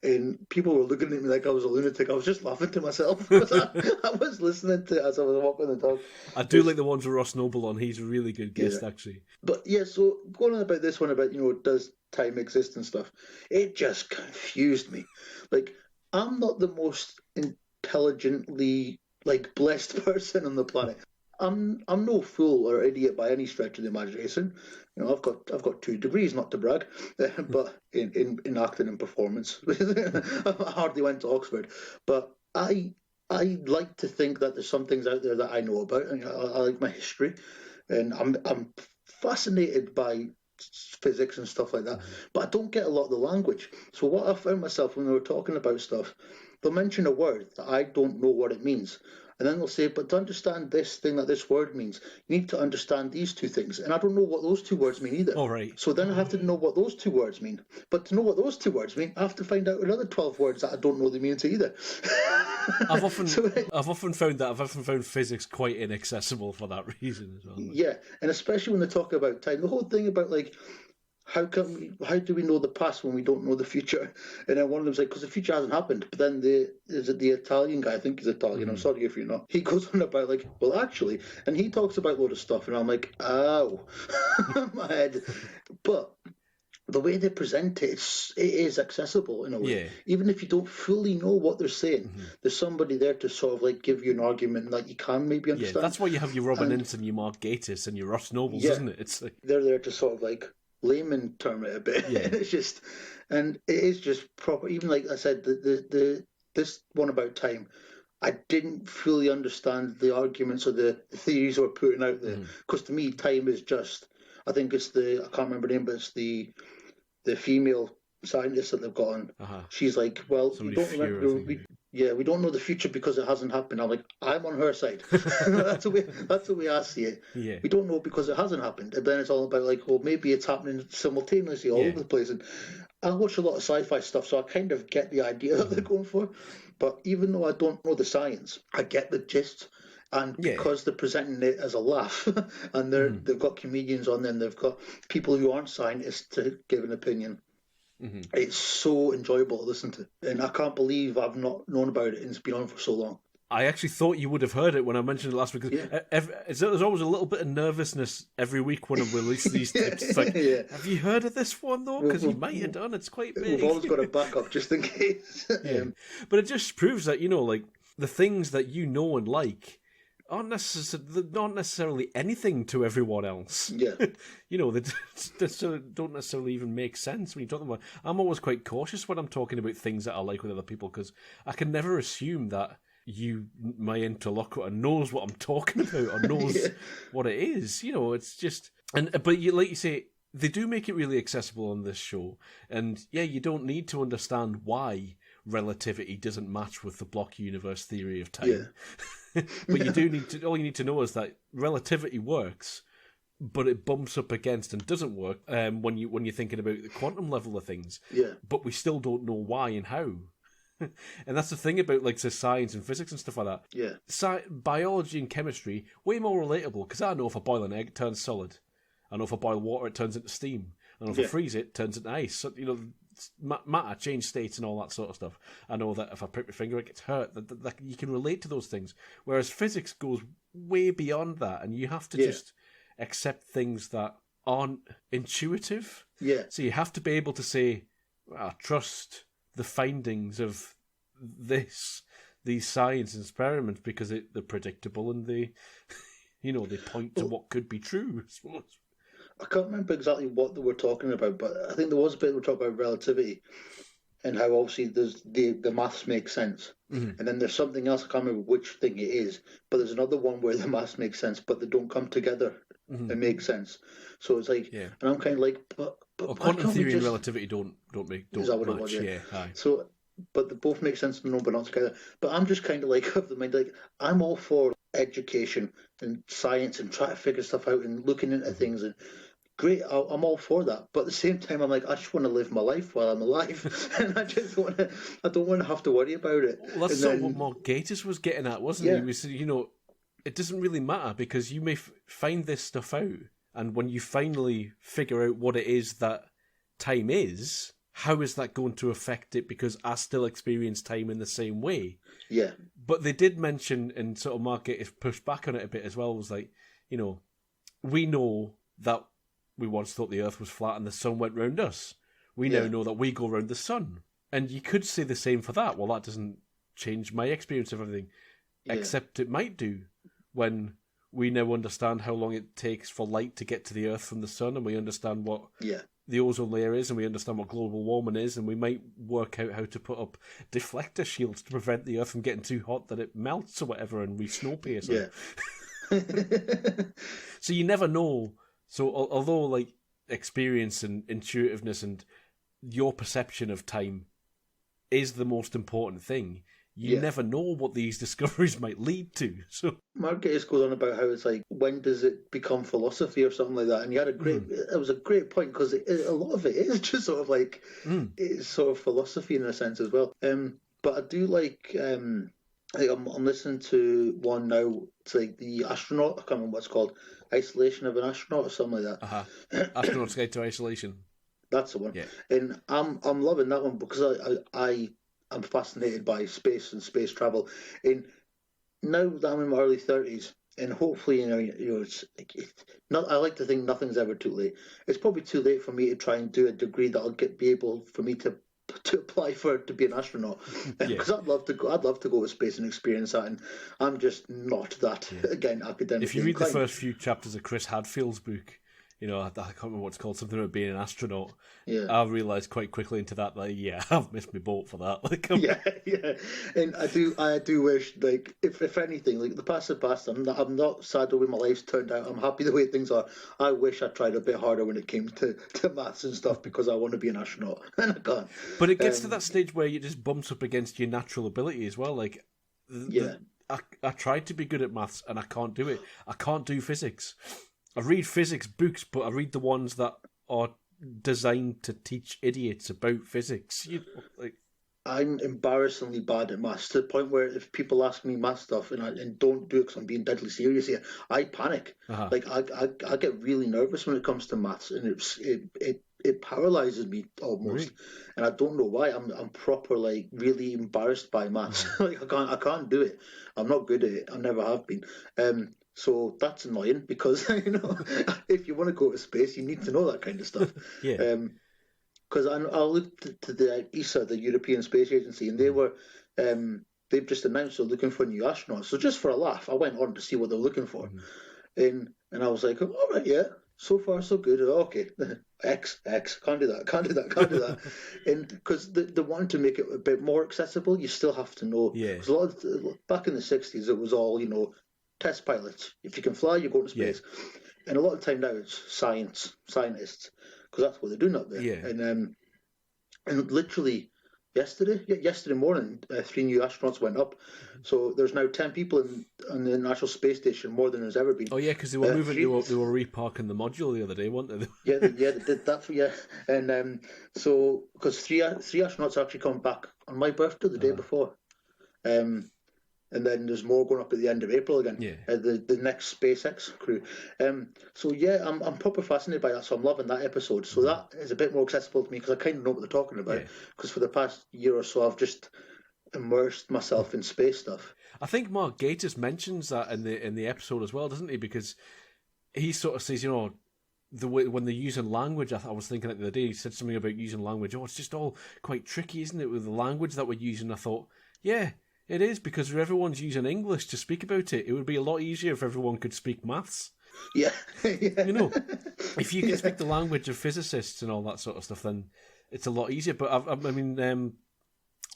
and people were looking at me like I was a lunatic. I was just laughing to myself because I was listening to it as I was walking the dog. I do like the ones with Ross Noble on. He's a really good guest, actually. But yeah, so going on about this one about does time exist and stuff, it just confused me. Like, I'm not the most intelligently blessed person on the planet. I'm no fool or idiot by any stretch of the imagination. I've got 2 degrees, not to brag, but in acting and performance, I hardly went to Oxford. But I like to think that there's some things out there that I know about, and I like my history, and I'm fascinated by physics and stuff like that. But I don't get a lot of the language. So what I found myself when they were talking about stuff, they'll mention a word that I don't know what it means. And then they'll say, but to understand this thing that this word means, you need to understand these 2 things. And I don't know what those 2 words mean either. All right. So then I have to know what those 2 words mean. But to know what those 2 words mean, I have to find out another 12 words that I don't know the meaning to either. I've often found physics quite inaccessible for that reason as well. Yeah, and especially when they talk about time. The whole thing about how do we know the past when we don't know the future? And then one of them's like, because the future hasn't happened. But then the Italian guy, I think he's Italian, I'm sorry if you're not, he goes on about well actually, and he talks about a load of stuff, and I'm like, ow, my head. But the way they present it is accessible in a way. Yeah. Even if you don't fully know what they're saying, there's somebody there to sort of like give you an argument that you can maybe understand. Yeah, that's why you have your Robin Ince, your Mark Gatiss, and your Ross Nobles, isn't it? It's like... They're there to sort of like layman term it a bit. Yeah. It's just, and it is just proper. Even like I said, this one about time, I didn't fully understand the arguments or the theories they were putting out there. Because to me, time is just, I think it's I can't remember the name, but it's the female scientist that they've got on. She's like, well, we don't remember. We don't know the future because it hasn't happened. I'm like, I'm on her side. That's the way I see it. Yeah. We don't know because it hasn't happened. And then it's all about like, well, maybe it's happening simultaneously all over the place. And I watch a lot of sci-fi stuff, so I kind of get the idea that they're going for. But even though I don't know the science, I get the gist. And because they're presenting it as a laugh, and they've got comedians on them, they've got people who aren't scientists to give an opinion. It's so enjoyable to listen to. And I can't believe I've not known about it and it's been on for so long. I actually thought you would have heard it when I mentioned it last week. There's always a little bit of nervousness every week when I release these tips. It's like, have you heard of this one, though? Because you might have done. It's quite big. We've always got a backup just in case. But it just proves that, like, the things that you know and like aren't necessarily anything to everyone else. Yeah. They don't necessarily even make sense when you talk about. I'm always quite cautious when I'm talking about things that I like with other people because I can never assume that my interlocutor knows what I'm talking about or knows what it is. It's just but like you say, they do make it really accessible on this show, and you don't need to understand why relativity doesn't match with the block universe theory of time. But you do need to. All you need to know is that relativity works, but it bumps up against and doesn't work when you're thinking about the quantum level of things. Yeah. But we still don't know why and how. And that's the thing about like science and physics and stuff like that. Yeah. Biology and chemistry way more relatable because I know if I boil an egg, it turns solid. I know if I boil water, it turns into steam. I know if I freeze it, it turns into ice. So, matter, change states, and all that sort of stuff. I know that if I prick my finger, it gets hurt. That you can relate to those things. Whereas physics goes way beyond that, and you have to just accept things that aren't intuitive. Yeah. So you have to be able to say, I trust the findings of these science experiments because they're predictable and they point to what could be true, I suppose. I can't remember exactly what they were talking about, but I think there was a bit we were talking about relativity and how obviously the maths make sense. Mm-hmm. And then there's something else, I can't remember which thing it is, but there's another one where the maths make sense, but they don't come together and make sense. So it's like, and I'm kind of like, but quantum theory and relativity don't match. Was, yeah. So, but they both make sense, no, but not together. But I'm just kind of like of the mind, like I'm all for education and science and trying to figure stuff out and looking into things and. Great, I'm all for that, but at the same time, I'm like, I just want to live my life while I'm alive, and I don't want to have to worry about it. Well, that's sort of what Mark Gatiss was getting at, wasn't he? He was, it doesn't really matter because you may find this stuff out, and when you finally figure out what it is that time is, how is that going to affect it? Because I still experience time in the same way. Yeah. But they did mention, and sort of Mark Gatiss pushed back on it a bit as well, was like, we know that we once thought the Earth was flat and the sun went round us. We now know that we go round the sun. And you could say the same for that. Well, that doesn't change my experience of everything. Yeah. Except it might do when we now understand how long it takes for light to get to the Earth from the sun, and we understand what the ozone layer is, and we understand what global warming is, and we might work out how to put up deflector shields to prevent the Earth from getting too hot that it melts or whatever, and we Snowpiercer. Yeah. So you never know. So although like experience and intuitiveness and your perception of time is the most important thing, you never know what these discoveries might lead to. So Mark Gatiss goes on about how it's like, when does it become philosophy or something like that? And you had it was a great point because a lot of it is just sort of like it's sort of philosophy in a sense as well. But I do like. I'm listening to one now. It's like the astronaut. I can't remember what it's called. Isolation of an astronaut or something like that. Astronaut's Guide to Isolation. That's the one. Yeah. And I'm loving that one because I'm fascinated by space and space travel. And now that I'm in my early 30s, and hopefully it's not. I like to think nothing's ever too late. It's probably too late for me to try and do a degree that'll be able for me to apply for to be an astronaut, because I'd love to go to space and experience that, and I'm just not that again academic. If you read the first few chapters of Chris Hadfield's book, I can't remember what it's called, something about being an astronaut. Yeah, I realised quite quickly into that, I've missed my boat for that. And I do wish, like, if anything, like the past, I'm not sad the way my life's turned out. I'm happy the way things are. I wish I tried a bit harder when it came to maths and stuff because I want to be an astronaut and I can't. But it gets to that stage where it just bumps up against your natural ability as well. Like, I tried to be good at maths and I can't do it. I can't do physics. I read physics books, but I read the ones that are designed to teach idiots about physics. I'm embarrassingly bad at maths to the point where if people ask me math stuff and don't do it because I'm being deadly serious here, I panic. Like I get really nervous when it comes to maths, and it paralyzes me almost. Really? And I don't know why. I'm proper really embarrassed by maths. I can't do it. I'm not good at it. I never have been. So that's annoying because if you want to go to space, you need to know that kind of stuff. Yeah. Because I looked to the ESA, the European Space Agency, and they've just announced they're looking for new astronauts. So just for a laugh, I went on to see what they're looking for, and I was like, all right, yeah, so far so good. Okay, X, can't do that. And because they wanted to make it a bit more accessible, you still have to know. Yeah. Because back in the 60s, it was all test pilots. If you can fly, you go to space. Yeah. And a lot of time now it's scientists, because that's what they're doing up there. Yeah. And literally yesterday morning, 3 new astronauts went up. So there's now 10 people on the International Space Station, more than there's ever been. Oh yeah, because they were moving. They were reparking the module the other day, weren't they? They did that. And so because three astronauts actually come back on my birthday the day before. and then there's more going up at the end of April again. Yeah. The next SpaceX crew. So yeah, I'm proper fascinated by that. So I'm loving that episode. So that is a bit more accessible to me because I kind of know what they're talking about. Because for the past year or so, I've just immersed myself in space stuff. I think Mark Gatiss mentions that in the episode as well, doesn't he? Because he sort of says, the way when they're using language, I was thinking it the other day, he said something about using language. Oh, it's just all quite tricky, isn't it, with the language that we're using? I thought, yeah, it is, because if everyone's using English to speak about it, it would be a lot easier if everyone could speak maths. Yeah. If you can speak the language of physicists and all that sort of stuff, then it's a lot easier. But I mean,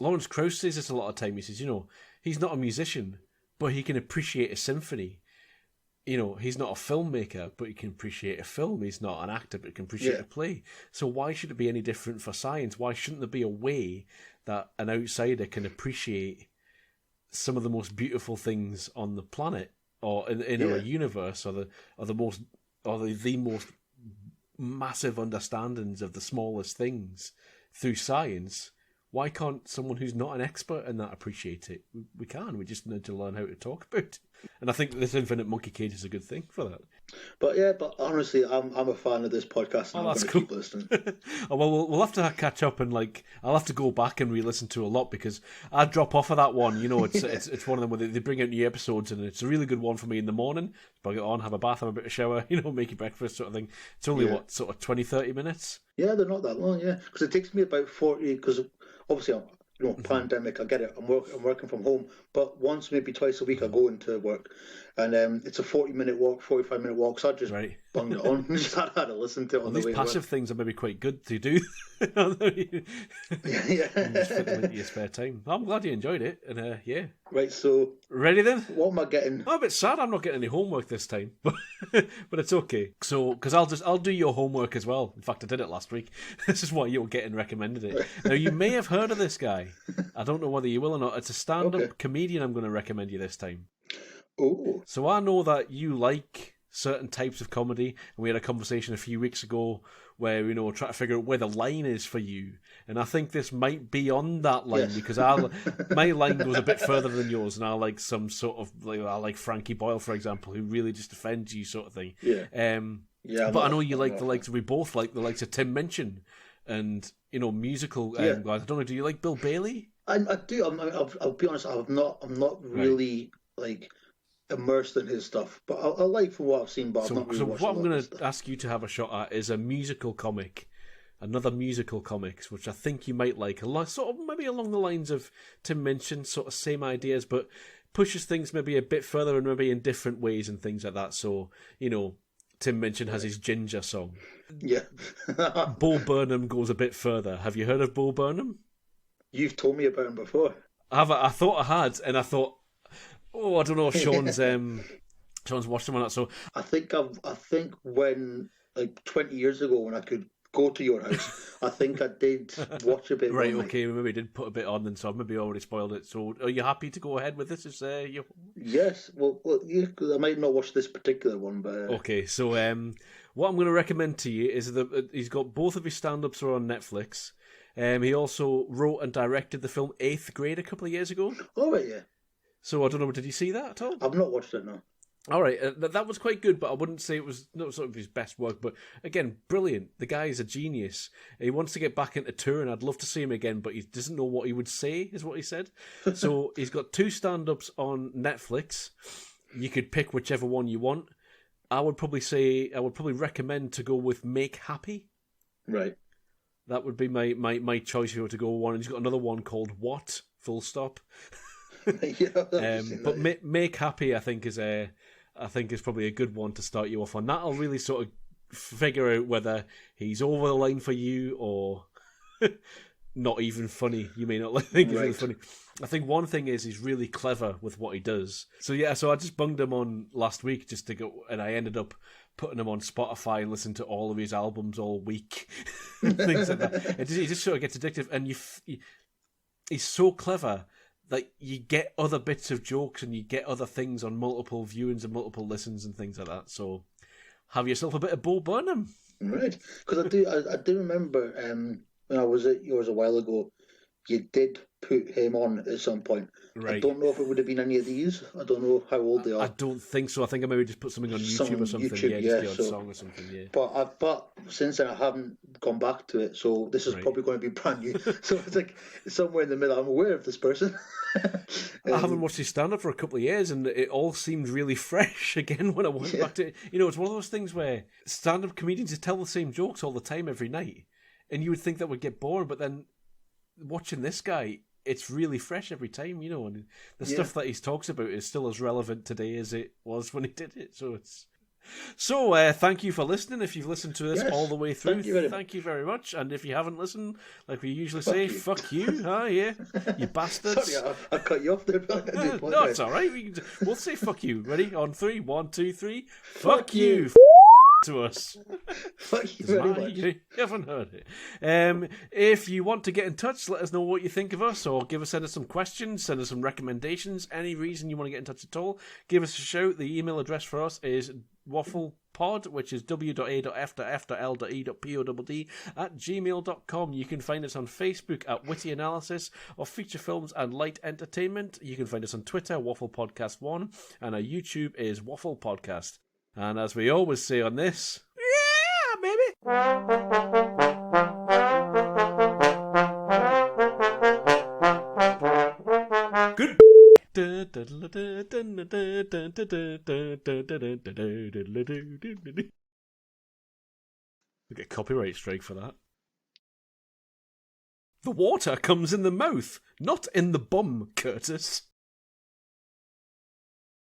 Lawrence Krauss says this a lot of time. He says, he's not a musician, but he can appreciate a symphony. He's not a filmmaker, but he can appreciate a film. He's not an actor, but he can appreciate a play. So why should it be any different for science? Why shouldn't there be a way that an outsider can appreciate some of the most beautiful things on the planet or in our universe, or the most massive understandings of the smallest things through science? Why can't someone who's not an expert in that appreciate it? We can. We just need to learn how to talk about it. And I think this Infinite Monkey Cage is a good thing for that. But honestly, I'm a fan of this podcast. And that's I'm cool. Keep listening. Well, we'll have to catch up, and I'll have to go back and re-listen to a lot, because I drop off of that one. It's one of them where they bring out new episodes, and it's a really good one for me in the morning. Bug it on, have a bath, have a bit of shower, make your breakfast, sort of thing. It's only sort of 20-30 minutes. Yeah, they're not that long. Yeah, because it takes me about 40. Because obviously, pandemic, I get it. I'm working from home, but once, maybe twice a week, I go into work, and it's a 40-minute walk, 45-minute walk. So I just bunged it on and just had to listen to it on the way. These passive things are maybe quite good to do. You just put them into your spare time. I'm glad you enjoyed it, and Right, so ready then? What am I getting? I'm a bit sad I'm not getting any homework this time, but it's okay. So, because I'll do your homework as well. In fact, I did it last week. This is why you're getting recommended it. Now, you may have heard of this guy. I don't know whether you will or not. It's a stand-up comedian I'm going to recommend you this time. Oh. So I know that you like certain types of comedy, and we had a conversation a few weeks ago where try to figure out where the line is for you, and I think this might be on that line, because my line goes a bit further than yours, and I like some sort of I like Frankie Boyle, for example, who really just offends you, sort of thing. But I know you like the likes. We both like the likes of Tim Minchin, and musical guys. I don't know. Do you like Bill Bailey? I do. I'll be honest. I'm not really immersed in his stuff, but I like from what I've seen. But I've not really watched. So what I'm going to ask you to have a shot at is a musical comic, another musical comics, which I think you might like. Sort of maybe along the lines of Tim Minchin, sort of same ideas, but pushes things maybe a bit further and maybe in different ways and things like that. So Tim Minchin has his Ginger song. Yeah. Bo Burnham goes a bit further. Have you heard of Bo Burnham? You've told me about him before. I thought I had, and I thought, I don't know if Sean's watched him on that. So I think when 20 years ago, when I could go to your house, I think I did watch a bit. Right, okay, we maybe did put a bit on, and so I've maybe already spoiled it. So are you happy to go ahead with this? Yes, well, yeah, cause I might not watch this particular one, but okay. So what I'm going to recommend to you is that he's got both of his stand-ups are on Netflix. He also wrote and directed the film 8th Grade a couple of years ago. Oh, right, yeah. So I don't know, did you see that at all? I've not watched it, no. All right, that was quite good, but I wouldn't say it was not sort of his best work. But again, brilliant. The guy is a genius. He wants to get back into touring. I'd love to see him again, but he doesn't know what he would say, is what he said. So he's got 2 stand-ups on Netflix. You could pick whichever one you want. I would probably recommend to go with Make Happy. Right. That would be my choice if you were to go one. And he's got another one called What? Full stop. But Make Happy, I think is probably a good one to start you off on. That'll really sort of figure out whether he's over the line for you or not even funny. You may not think he's really funny. I think one thing is he's really clever with what he does. So I just bunged him on last week just to go, and I ended up putting him on Spotify and listening to all of his albums all week. Things like that. He just sort of gets addictive, and he's so clever that you get other bits of jokes and you get other things on multiple viewings and multiple listens and things like that. So have yourself a bit of Bo Burnham. Right. Because I do remember when I was at yours a while ago, you did put him on at some point. Right. I don't know if it would have been any of these. I don't know how old they are. I don't think so. I think I maybe just put something on YouTube or something. YouTube, just the odd song or something. Yeah. But since then I haven't gone back to it, so this is probably going to be brand new. So it's like somewhere in the middle. I'm aware of this person. I haven't watched his stand-up for a couple of years, and it all seemed really fresh again when I went back to it. You know, it's one of those things where stand-up comedians tell the same jokes all the time every night, and you would think that would get boring, but then watching this guy, it's really fresh every time, you know, and the stuff that he talks about is still as relevant today as it was when he did it. So thank you for listening. If you've listened to this all the way through, thank you very much. And if you haven't listened, like we usually say, fuck you. Yeah, you bastards. Sorry, I cut you off there. No, it's all right. We'll say fuck you. Ready? On 3, 1, 2, 3. Fuck you. To us. Thank you very much. You haven't heard it. If you want to get in touch, let us know what you think of us, or send us some questions, send us some recommendations, any reason you want to get in touch at all, give us a shout. The email address for us is wafflepod, which is w.a.f.f.l.e.podd@gmail.com. You can find us on Facebook at Whitty Analysis or Feature Films and Light Entertainment. You can find us on Twitter, Waffle Podcast 1, and our YouTube is Waffle Podcast. And as we always say on this, yeah, baby. Good. We get a copyright strike for that. The water comes in the mouth, not in the bum, Curtis.